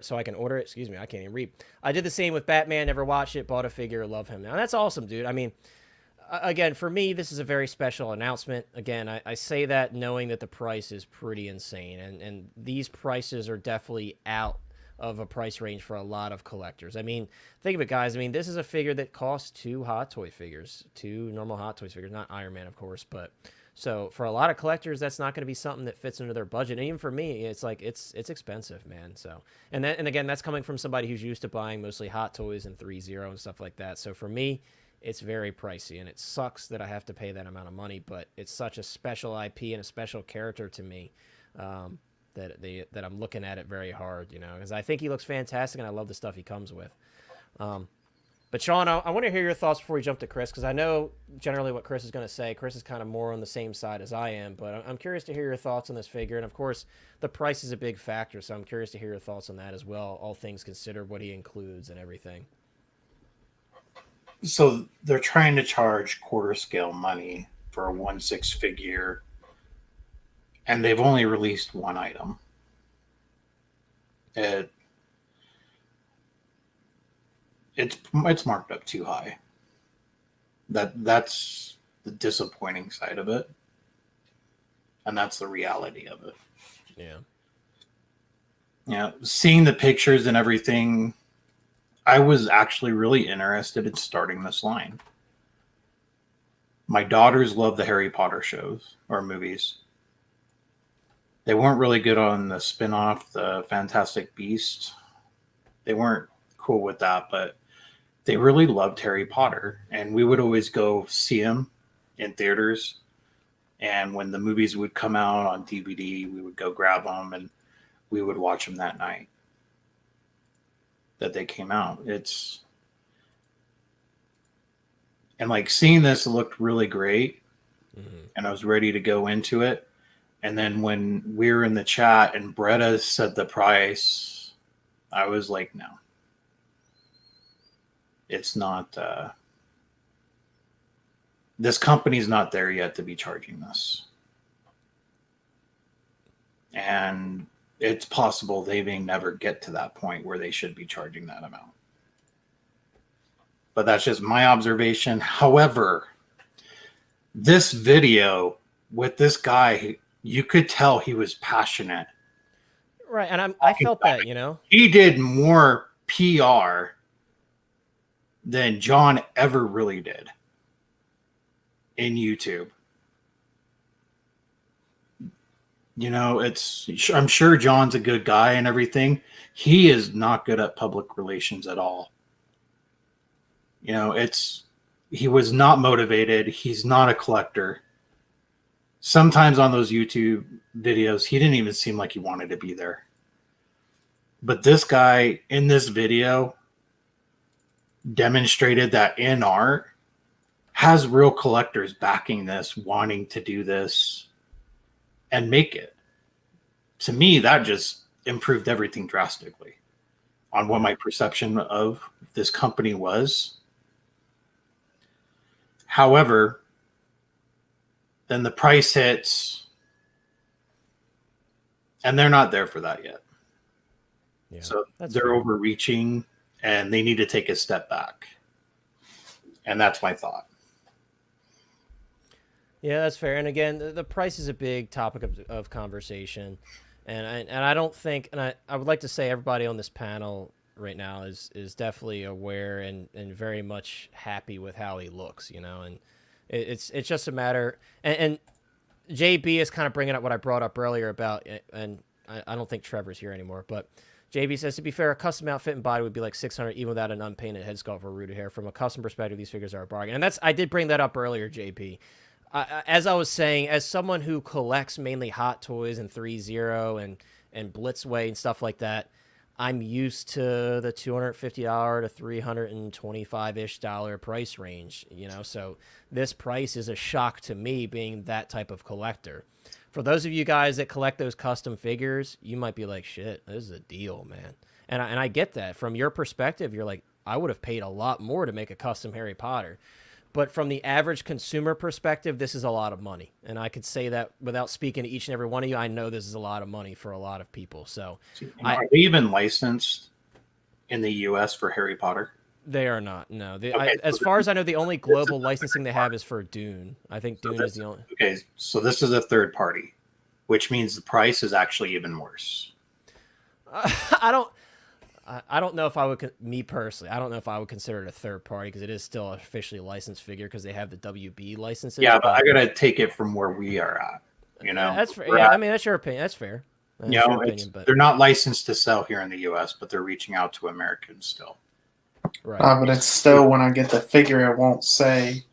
it. Excuse me, I can't even read. I did the same with Batman, never watched it, bought a figure, love him. Now, that's awesome, dude. I mean, again, for me, this is a very special announcement. Again, I say that knowing that the price is pretty insane, and these prices are definitely out of a price range for a lot of collectors. I mean, think of it, guys. I mean, this is a figure that costs 2 Hot Toy figures, 2 normal Hot Toys figures, not Iron Man, of course, but so for a lot of collectors, that's not going to be something that fits into their budget. And even for me, it's like it's expensive, man. So and again, that's coming from somebody who's used to buying mostly Hot Toys and 3.0 and stuff like that. So for me, it's very pricey, and it sucks that I have to pay that amount of money. But it's such a special IP and a special character to me. That I'm looking at it very hard, you know, because I think he looks fantastic and I love the stuff he comes with. But Sean, I want to hear your thoughts before we jump to Chris, because I know generally what Chris is going to say. Chris is kind of more on the same side as I am, but I'm curious to hear your thoughts on this figure. And of course, the price is a big factor, so I'm curious to hear your thoughts on that as well, all things considered, what he includes and everything. So they're trying to charge quarter scale money for a 1/6 figure, and they've only released one item. It's marked up too high. That's the disappointing side of it, and that's the reality of it. Yeah. Yeah, seeing the pictures and everything, I was actually really interested in starting this line. My daughters love the Harry Potter shows or movies. They weren't really good on the spin-off, the Fantastic Beasts. They weren't cool with that, but they really loved Harry Potter. And we would always go see them in theaters. And when the movies would come out on DVD, we would go grab them and we would watch them that night that they came out. And like seeing this looked really great. Mm-hmm. And I was ready to go into it. And then when we were in the chat and Bretta said the price, I was like, no. It's not. This company's not there yet to be charging this. And it's possible they may never get to that point where they should be charging that amount. But that's just my observation. However, this video with this guy, you could tell he was passionate. Right, and I felt that, you know. He did more PR than John ever really did in YouTube. You know, I'm sure John's a good guy and everything. He is not good at public relations at all. You know, he was not motivated. He's not a collector. Sometimes on those YouTube videos, he didn't even seem like he wanted to be there. But this guy in this video demonstrated that Inart has real collectors backing this, wanting to do this and make it. To me, that just improved everything drastically on what my perception of this company was. However, then the price hits and they're not there for that yet. Yeah, so they're fair. Overreaching and they need to take a step back. And that's my thought. Yeah, that's fair. And again, the price is a big topic of conversation. And I don't think, and I would like to say everybody on this panel right now is definitely aware and very much happy with how he looks, you know, and it's just a matter, and JB is kind of bringing up what I brought up earlier about, and I don't think Trevor's here anymore, but JB says, to be fair, a custom outfit and body would be like $600 even without an unpainted head sculpt or rooted hair. From a custom perspective, these figures are a bargain. And I did bring that up earlier, JB. As I was saying, as someone who collects mainly Hot Toys and 3.0 and Blitzway and stuff like that, I'm used to the $250 to $325-ish price range, you know, so this price is a shock to me being that type of collector. For those of you guys that collect those custom figures, you might be like, shit, this is a deal, man. And I get that. From your perspective, you're like, I would have paid a lot more to make a custom Harry Potter. But from the average consumer perspective, this is a lot of money. And I could say that without speaking to each and every one of you, I know this is a lot of money for a lot of people. So, are they even licensed in the U.S. for Harry Potter? They are not, no. As far as I know, the only global licensing they have is for Dune. I think Dune is the only... Okay, so this is a third party, which means the price is actually even worse. I don't know if I would, me personally, I don't know if I would consider it a third party because it is still an officially licensed figure because they have the WB licenses. Yeah, but I gotta take it from where we are at. You know, that's fair. We're Yeah, at- I mean that's your opinion. That's fair. That's you know, your opinion, but they're not licensed to sell here in the U.S., but they're reaching out to Americans still. right. But it's still, when I get the figure, it won't say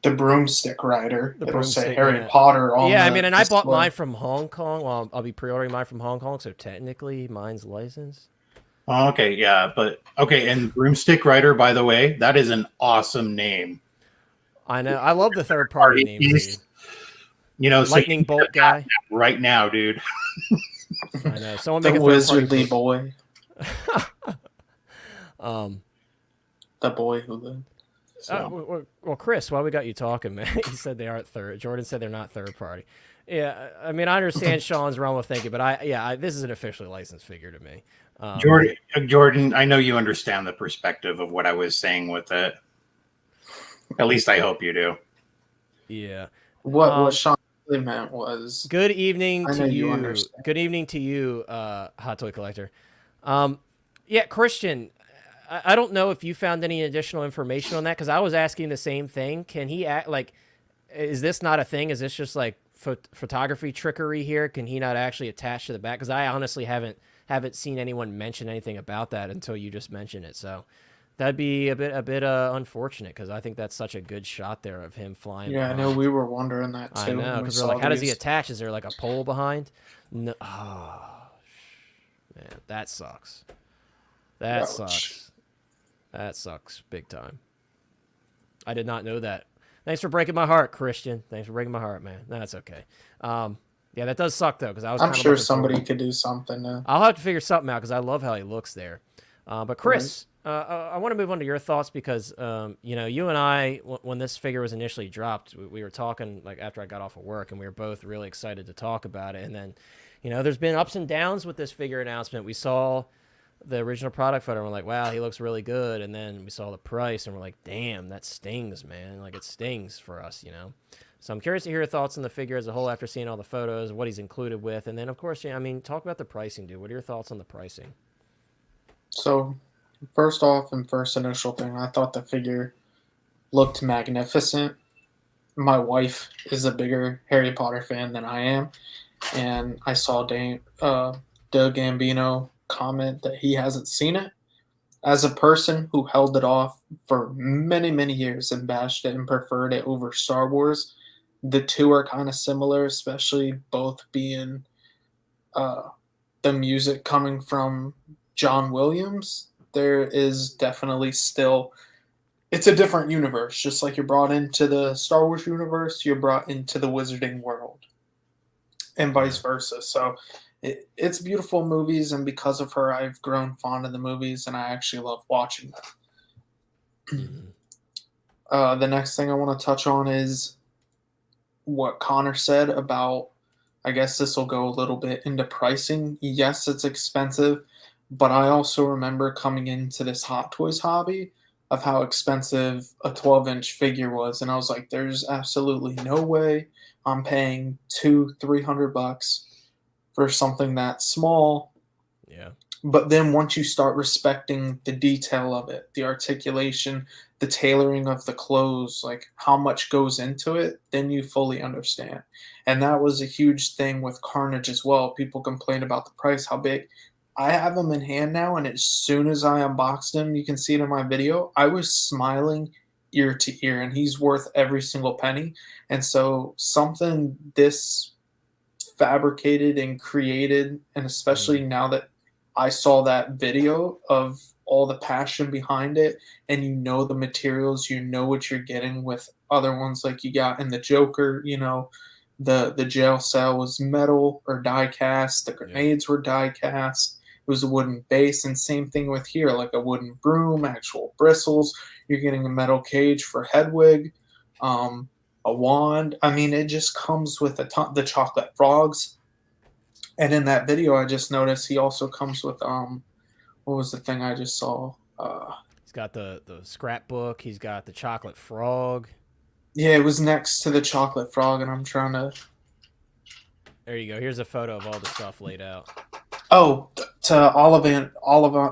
the broomstick rider. The It'll say broomstick, Harry yeah. Potter on Yeah, I the mean, and I bought display. mine from Hong Kong. Well, I'll be pre-ordering mine from Hong Kong, so technically mine's licensed. Oh, okay, yeah, but okay, and Broomstick Rider, by the way, that is an awesome name. I know. I love the third party names. He's- Dude. You know, so Lightning Bolt guy. right now, dude. I know. Someone The make a third party. wizardly boy. Um. The boy who lived. So, Well, Chris, while we got you talking, man, he said they aren't third. Jordan said they're not third party. Yeah, I mean, I understand Sean's realm of thinking, but this is an officially licensed figure to me. Jordan, I know you understand the perspective of what I was saying with it. At least I hope you do. Yeah. What Sean really meant was, Good evening I to know you you. understand. Good evening to you, Hot Toy Collector. Yeah, Christian, I don't know if you found any additional information on that because I was asking the same thing. Can he act like? Is this not a thing? Is this just like photography trickery here? Can he not actually attach to the back? Because I honestly haven't seen anyone mention anything about that until you just mentioned it. So that'd be a bit unfortunate because I think that's such a good shot there of him flying. yeah, I know behind. we were wondering that too. I know, when we because we're saw like, how does he these. attach? Is there like a pole behind? No. Oh, man, that sucks. That Ouch. sucks. That sucks big time. I did not know that. Thanks for breaking my heart, Christian. Thanks for breaking my heart, man. That's okay. Yeah, that does suck though, because I was. I'm kinda sure looking somebody forward- could do something. I'll have to figure something out because I love how he looks there. But Chris, I want to move on to your thoughts because you and I, when this figure was initially dropped, we were talking like after I got off of work, and we were both really excited to talk about it. And then, there's been ups and downs with this figure announcement. We saw the original product photo, and we're like, wow, he looks really good. And then we saw the price, and we're like, damn, that stings, man. Like it stings for us, So I'm curious to hear your thoughts on the figure as a whole after seeing all the photos, what he's included with, and then of course, talk about the pricing, dude. What are your thoughts on the pricing? So, first off, and first initial thing, I thought the figure looked magnificent. My wife is a bigger Harry Potter fan than I am, and I saw Doug Gambino comment that he hasn't seen it. As a person who held it off for many, many years and bashed it and preferred it over Star Wars, the two are kind of similar, especially both being the music coming from John Williams. There is definitely still, it's a different universe. Just like you're brought into the Star Wars universe, you're brought into the Wizarding world, and vice versa. So it's beautiful movies, and because of her, I've grown fond of the movies, and I actually love watching them. The next thing I want to touch on is what Connor said about, I guess this will go a little bit into pricing. Yes, it's expensive, but I also remember coming into this Hot Toys hobby of how expensive a 12-inch figure was, and I was like, there's absolutely no way I'm paying $200-300 for something that small. Yeah. But then once you start respecting the detail of it, the articulation, the tailoring of the clothes, like how much goes into it, then you fully understand. And that was a huge thing with Carnage as well. People complain about the price, how big. I have him in hand now, and as soon as I unboxed him, you can see it in my video, I was smiling ear to ear, and he's worth every single penny. And so something this fabricated and created, and especially now that I saw that video of all the passion behind it, and the materials, what you're getting with other ones like you got in the Joker, the jail cell was metal or die cast, the grenades were die cast, it was a wooden base, and same thing with here, like a wooden broom, actual bristles, you're getting a metal cage for Hedwig, a wand. I mean, it just comes with the chocolate frogs. And in that video, I just noticed he also comes with what was the thing I just saw? He's got the scrapbook. He's got the chocolate frog. Yeah, it was next to the chocolate frog, and I'm trying to. There you go. Here's a photo of all the stuff laid out. Oh, to The Ollivander's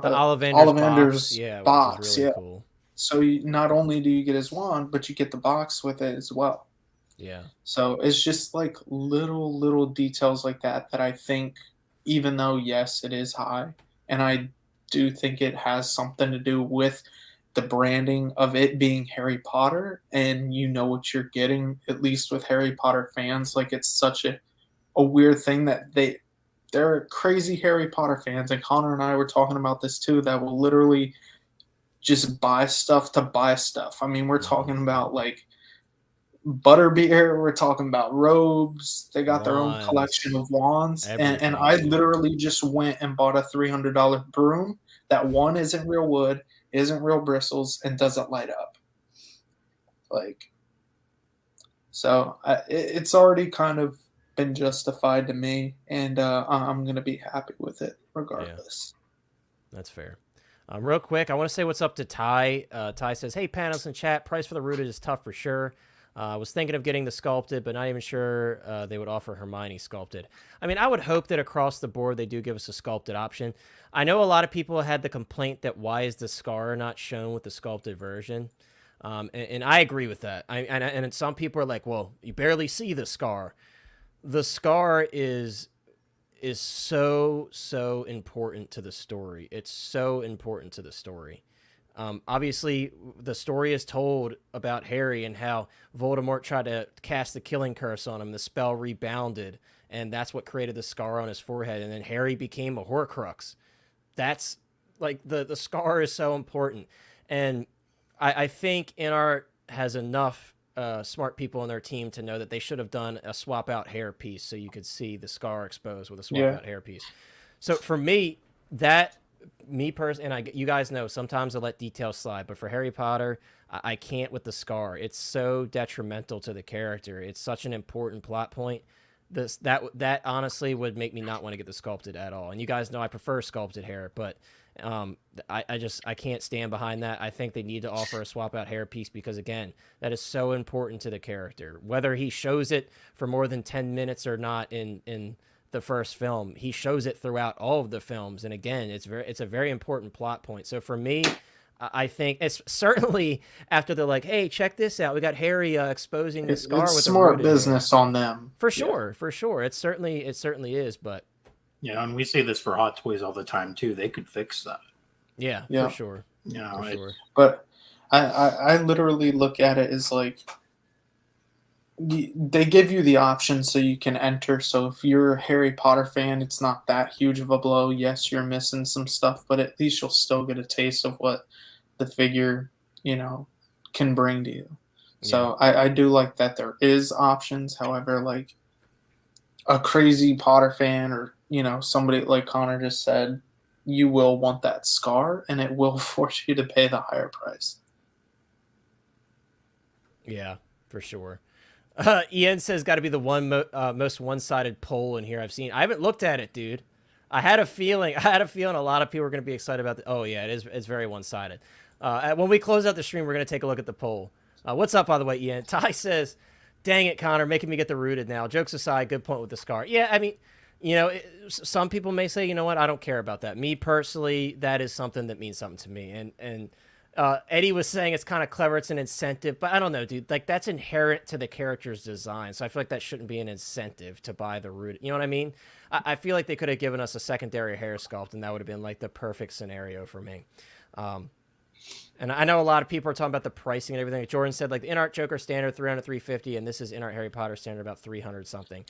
box, Ollivander's yeah, which is box, really yeah. cool. So not only do you get his wand, but you get the box with it as well. Yeah. So it's just like little details like that that I think, even though yes, it is high, and I do think it has something to do with the branding of it being Harry Potter, and you know what you're getting, at least with Harry Potter fans. Like it's such a weird thing that they're crazy Harry Potter fans, and Connor and I were talking about this too, that will literally just buy stuff to buy stuff. I mean, we're talking about like butterbeer, we're talking about robes. They got their own Wands, collection of wands. And everything, I dude. literally just went and bought a $300 broom that one isn't real wood, isn't real bristles, and doesn't light up. Like, so it's already kind of been justified to me, and I'm gonna be happy with it regardless. That's fair. Real quick, I want to say what's up to Ty. Ty says, "Hey, panelists in chat. Price for the rooted is tough for sure. I was thinking of getting the sculpted, but not even sure they would offer Hermione sculpted. I mean, I would hope that across the board they do give us a sculpted option. I know a lot of people had the complaint that why is the scar not shown with the sculpted version, and I agree with that. And some people are like, well, you barely see the scar. The scar is so important to the story. It's so important to the story. Obviously, the story is told about Harry and how Voldemort tried to cast the killing curse on him. The spell rebounded, and that's what created the scar on his forehead. And then Harry became a Horcrux. That's like the scar is so important. And I think Inart has enough smart people on their team to know that they should have done a swap out hair piece so you could see the scar exposed with a swap out hair piece. So for me, me personally, and you guys know sometimes I let details slide, but for Harry Potter, I can't with the scar. It's so detrimental to the character. It's such an important plot point. That honestly would make me not want to get the sculpted at all. And you guys know I prefer sculpted hair, but I can't stand behind that. I think they need to offer a swap out hair piece because again, that is so important to the character. Whether he shows it for more than 10 minutes or not in the first film, he shows it throughout all of the films. And again, it's a very important plot point. So for me, I think it's certainly after they're like, hey, check this out. We got Harry exposing the scar It's with smart business on them. For sure. It certainly is, but Yeah, and we say this for Hot Toys all the time too. They could fix that. yeah. For sure. You know, For sure. But I literally look at it as like they give you the option so you can enter. So if you're a Harry Potter fan, it's not that huge of a blow. Yes, you're missing some stuff, but at least you'll still get a taste of what the figure, can bring to you. So I do like that there is options. However, like a crazy Potter fan or, somebody like Connor just said, you will want that scar and it will force you to pay the higher price. Yeah, for sure. Ian says got to be the most one-sided poll in here I've seen. I haven't looked at it, dude. I had a feeling a lot of people are going to be excited about oh yeah, it's very one-sided. When we close out the stream, we're going to take a look at the poll. What's up, by the way, Ian? Ty says, dang it, Connor, making me get the rooted now. Jokes aside, good point with the scar. Yeah, I mean, some people may say, you know what, I don't care about that. Me personally, that is something that means something to me. And Eddie was saying it's kind of clever, it's an incentive, but I don't know, dude. Like, that's inherent to the character's design, so I feel like that shouldn't be an incentive to buy the rooted. You know what I mean? I feel like they could have given us a secondary hair sculpt, and that would have been, like, the perfect scenario for me. And I know a lot of people are talking about the pricing and everything. Jordan said, like, the Inart Joker standard, $300, $350, and this is Inart Harry Potter standard, about $300 something.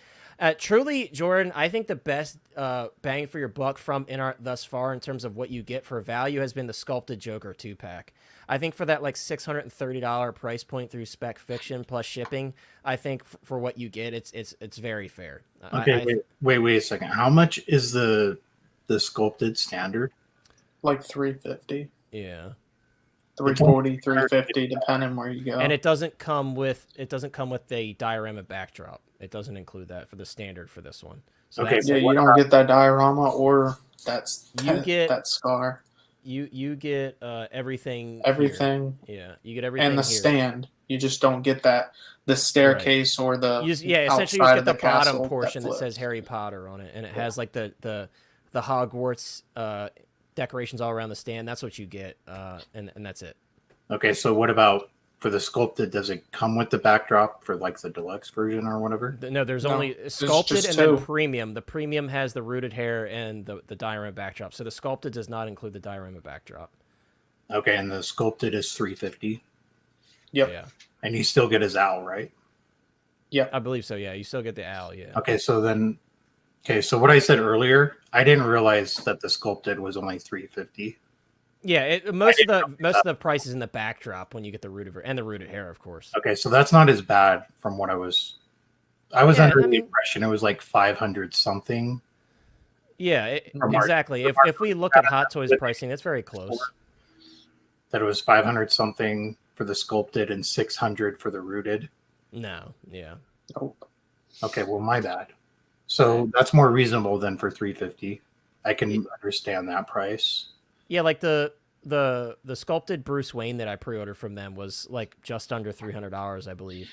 Truly, Jordan, I think the best bang for your buck from Inart thus far in terms of what you get for value has been the Sculpted Joker 2-pack. I think for that, like, $630 price point through Spec Fiction plus shipping, I think for what you get, it's very fair. Okay, wait a second. How much is the sculpted standard? Like $350. Yeah. $340, $350, depending where you go. And it doesn't come with a diorama backdrop. It doesn't include that for the standard for this one. So okay, yeah, you don't get that diorama or that scar. You get everything. Everything. Here. Yeah, you get everything. And the stand. You just don't get the staircase or the essentially you just get the bottom portion that says Harry Potter on it, and it has like the the Hogwarts decorations all around the stand. That's what you get, and that's it. Okay, so what about for the sculpted? Does it come with the backdrop for like the deluxe version or whatever? No, there's No, only there's sculpted just and then two. premium. The premium has the rooted hair and the diorama backdrop. So the sculpted does not include the diorama backdrop. Okay, and the sculpted is $350, Yep. Yeah, and you still get his owl, right? Yep. I believe so. Yeah, you still get the owl. Yeah. Okay, so what I said earlier, I didn't realize that the sculpted was only $350. Yeah, most of the price is in the backdrop when you get the rooted and the rooted hair, of course. Okay, so that's not as bad from what I was under I the mean- impression it was like 500 something. Yeah, Or market- exactly. or If we look at Hot Toys pricing, it's very close. That it was 500 something for the sculpted and 600 for the rooted. No, yeah. Nope. Okay, well, my bad. So that's more reasonable than for 350. I can understand that price. Yeah, like the sculpted Bruce Wayne that I pre-ordered from them was like just under $300, I believe.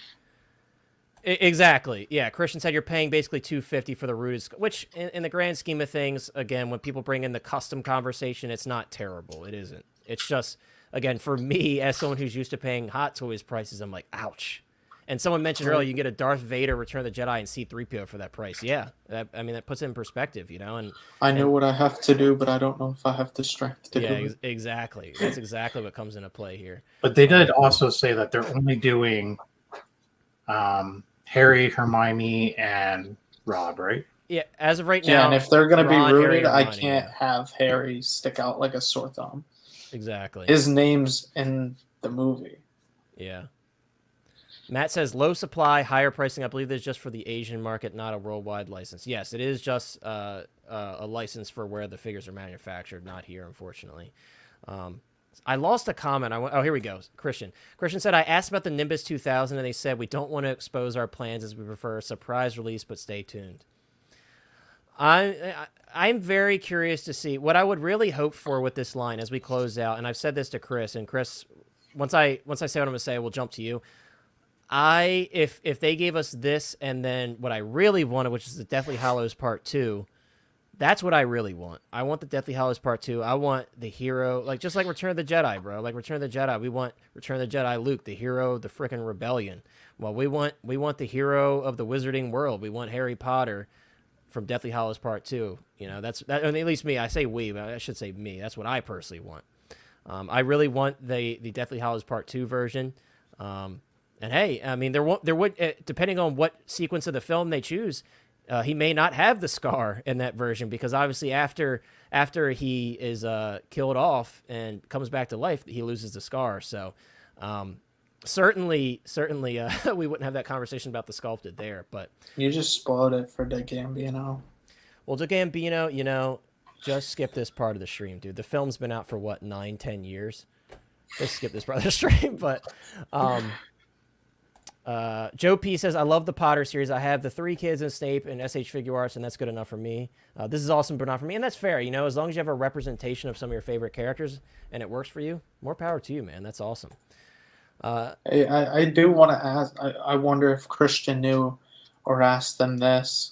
Exactly. Yeah, Christian said you're paying basically $250 for the rooted, which in the grand scheme of things, again, when people bring in the custom conversation, it's not terrible. It isn't. It's just, again, for me as someone who's used to paying Hot Toys prices, I'm like, ouch. And someone mentioned earlier you can get a Darth Vader, Return of the Jedi, and C-3PO for that price. Yeah, that puts it in perspective, you know. And I know what I have to do, but I don't know if I have the strength to do it. exactly. That's exactly what comes into play here. But they did also say that they're only doing Harry, Hermione, and Rob, right? Yeah, as of right now. Yeah, and if they're going to be Ron, Harry, rooted, I Hermione, can't yeah. have Harry stick out like a sore thumb. Exactly. His name's in the movie. Yeah. Matt says low supply, higher pricing. I believe that's just for the Asian market, not a worldwide license. Yes, it is just a license for where the figures are manufactured, not here, unfortunately. I lost a comment. Oh, here we go. Christian said, I asked about the Nimbus 2000, and they said, we don't want to expose our plans as we prefer a surprise release, but stay tuned. I'm very curious to see what I would really hope for with this line as we close out. And I've said this to Chris, and Chris, once I say what I'm going to say, we'll jump to you. If they gave us this and then what I really wanted, which is the Deathly Hallows Part 2, that's what I really want. I want the Deathly Hallows Part 2. I want the hero, like just like Return of the Jedi, bro. Like Return of the Jedi, we want Return of the Jedi Luke, the hero of the frickin' rebellion. Well, we want the hero of the wizarding world. We want Harry Potter from Deathly Hallows Part 2. You know, that. I mean, at least me. I say we, but I should say me. That's what I personally want. I really want the Deathly Hallows Part 2 version. And hey, I mean, there would depending on what sequence of the film they choose, he may not have the scar in that version because obviously after he is killed off and comes back to life, he loses the scar. So certainly we wouldn't have that conversation about the sculpted there. But You just spoiled it for the Gambino. well, the Gambino, you know, just skip this part of the stream, dude. The film's been out for what 9-10 years. Just skip this part of the stream, but. Joe P says, I love the Potter series. I have the 3 kids in Snape and SH Figure Arts, and that's good enough for me. This is awesome, but not for me. And that's fair. You know, as long as you have a representation of some of your favorite characters and it works for you, more power to you, man. That's awesome. I do want to ask. I wonder if Christian knew or asked them this.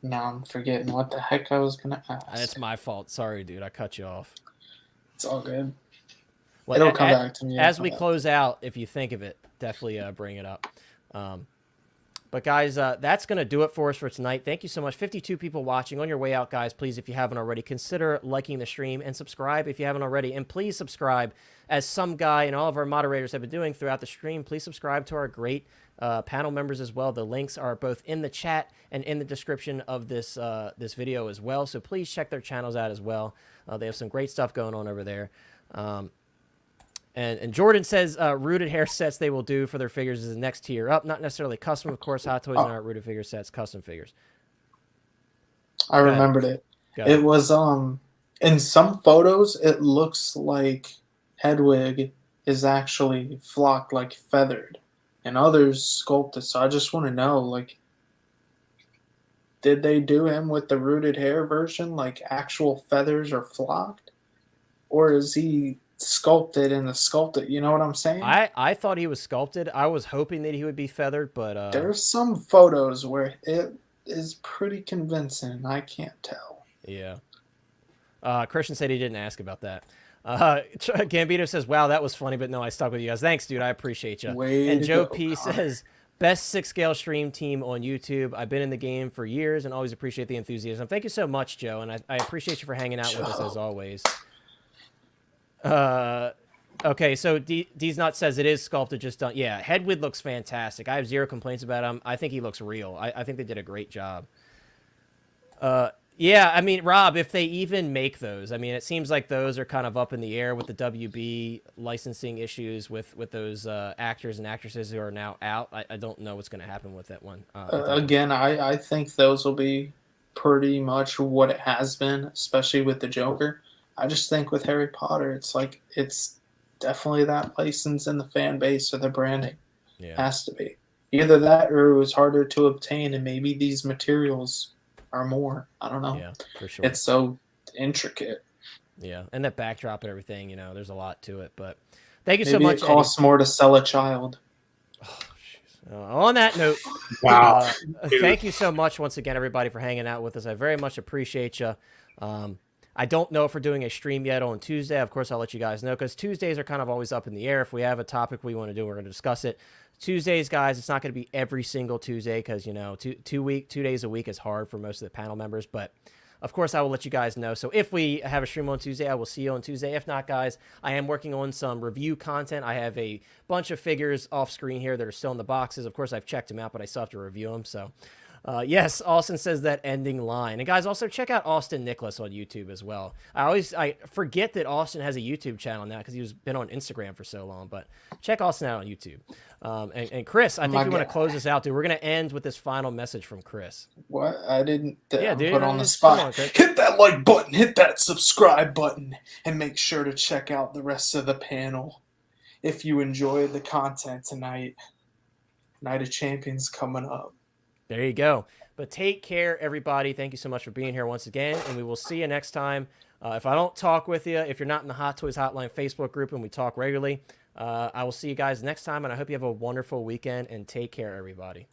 Now I'm forgetting what the heck I was going to ask. It's my fault. Sorry, dude. I cut you off. It's all good. Well, It'll come back to me. As we close out, if you think of it, definitely bring it up. But guys, that's going to do it for us for tonight. Thank you so much. 52 people watching. On your way out, guys, please, if you haven't already, consider liking the stream and subscribe if you haven't already. And please subscribe, as some guy and all of our moderators have been doing throughout the stream. Please subscribe to our great panel members as well. The links are both in the chat and in the description of this this video as well. So please check their channels out as well. They have some great stuff going on over there. And Jordan says rooted hair sets they will do for their figures is the next tier up. Not necessarily custom, of course. Hot Toys aren't rooted figure sets, custom figures. I remembered it. It was in some photos it looks like Hedwig is actually flocked, like feathered, and others sculpted. So I just want to know, like, did they do him with the rooted hair version, like actual feathers are flocked, or is he sculpted in the sculpted? You know what I'm saying? I thought he was sculpted. I was hoping that he would be feathered, but there's some photos where is pretty convincing. I can't tell. Yeah. Christian said he didn't ask about that. Gambito says, wow, that was funny, but no, I stuck with you guys. Thanks, dude. I appreciate you. Way And to Joe go, P Connor. says, best 6-scale stream team on YouTube. I've been in the game for years and always appreciate the enthusiasm. Thank you so much, Joe, and I appreciate you for hanging out with us as always. Okay, so D's Not says it is sculpted, just done. Yeah, Hedwig looks fantastic. I have zero complaints about him. I think he looks real. I think they did a great job. Yeah, I mean, Rob, if they even make those, I mean, it seems like those are kind of up in the air with the WB licensing issues with those actors and actresses who are now out. I don't know what's going to happen with that one. Again, I think those will be pretty much what it has been, especially with the Joker. I just think with Harry Potter, it's like it's definitely that license in the fan base or the branding. Yeah. Has to be. Either that or it was harder to obtain, and maybe these materials are more. I don't know. Yeah, for sure. It's so intricate. Yeah, and that backdrop and everything, you know, there's a lot to it. But thank you Maybe so much. it costs more to sell a child. On that note, Wow. thank you so much once again, everybody, for hanging out with us. I very much appreciate you. I don't know if we're doing a stream yet on Tuesday. Of course, I'll let you guys know because Tuesdays are kind of always up in the air. If we have a topic we want to do, we're going to discuss it. Tuesdays, guys, it's not going to be every single Tuesday because, you know, 2 days a week is hard for most of the panel members. But, of course, I will let you guys know. So if we have a stream on Tuesday, I will see you on Tuesday. If not, guys, I am working on some review content. I have a bunch of figures off screen here that are still in the boxes. Of course, I've checked them out, but I still have to review them. So, yes, Austin says that ending line. And, guys, also check out Austin Nicholas on YouTube as well. I forget that Austin has a YouTube channel now because he's been on Instagram for so long. But check Austin out on YouTube. And Chris, I think you want to close this out, dude. We're going to end with this final message from Chris. What? I didn't Yeah, dude, put on the come on, spot. Chris. Hit that like button, hit that subscribe button, and make sure to check out the rest of the panel. If you enjoyed the content tonight, Night of Champions coming up. There you go. But take care, everybody. Thank you so much for being here once again, and we will see you next time. If I don't talk with you, if you're not in the Hot Toys Hotline Facebook group and we talk regularly, I will see you guys next time, and I hope you have a wonderful weekend, and take care, everybody.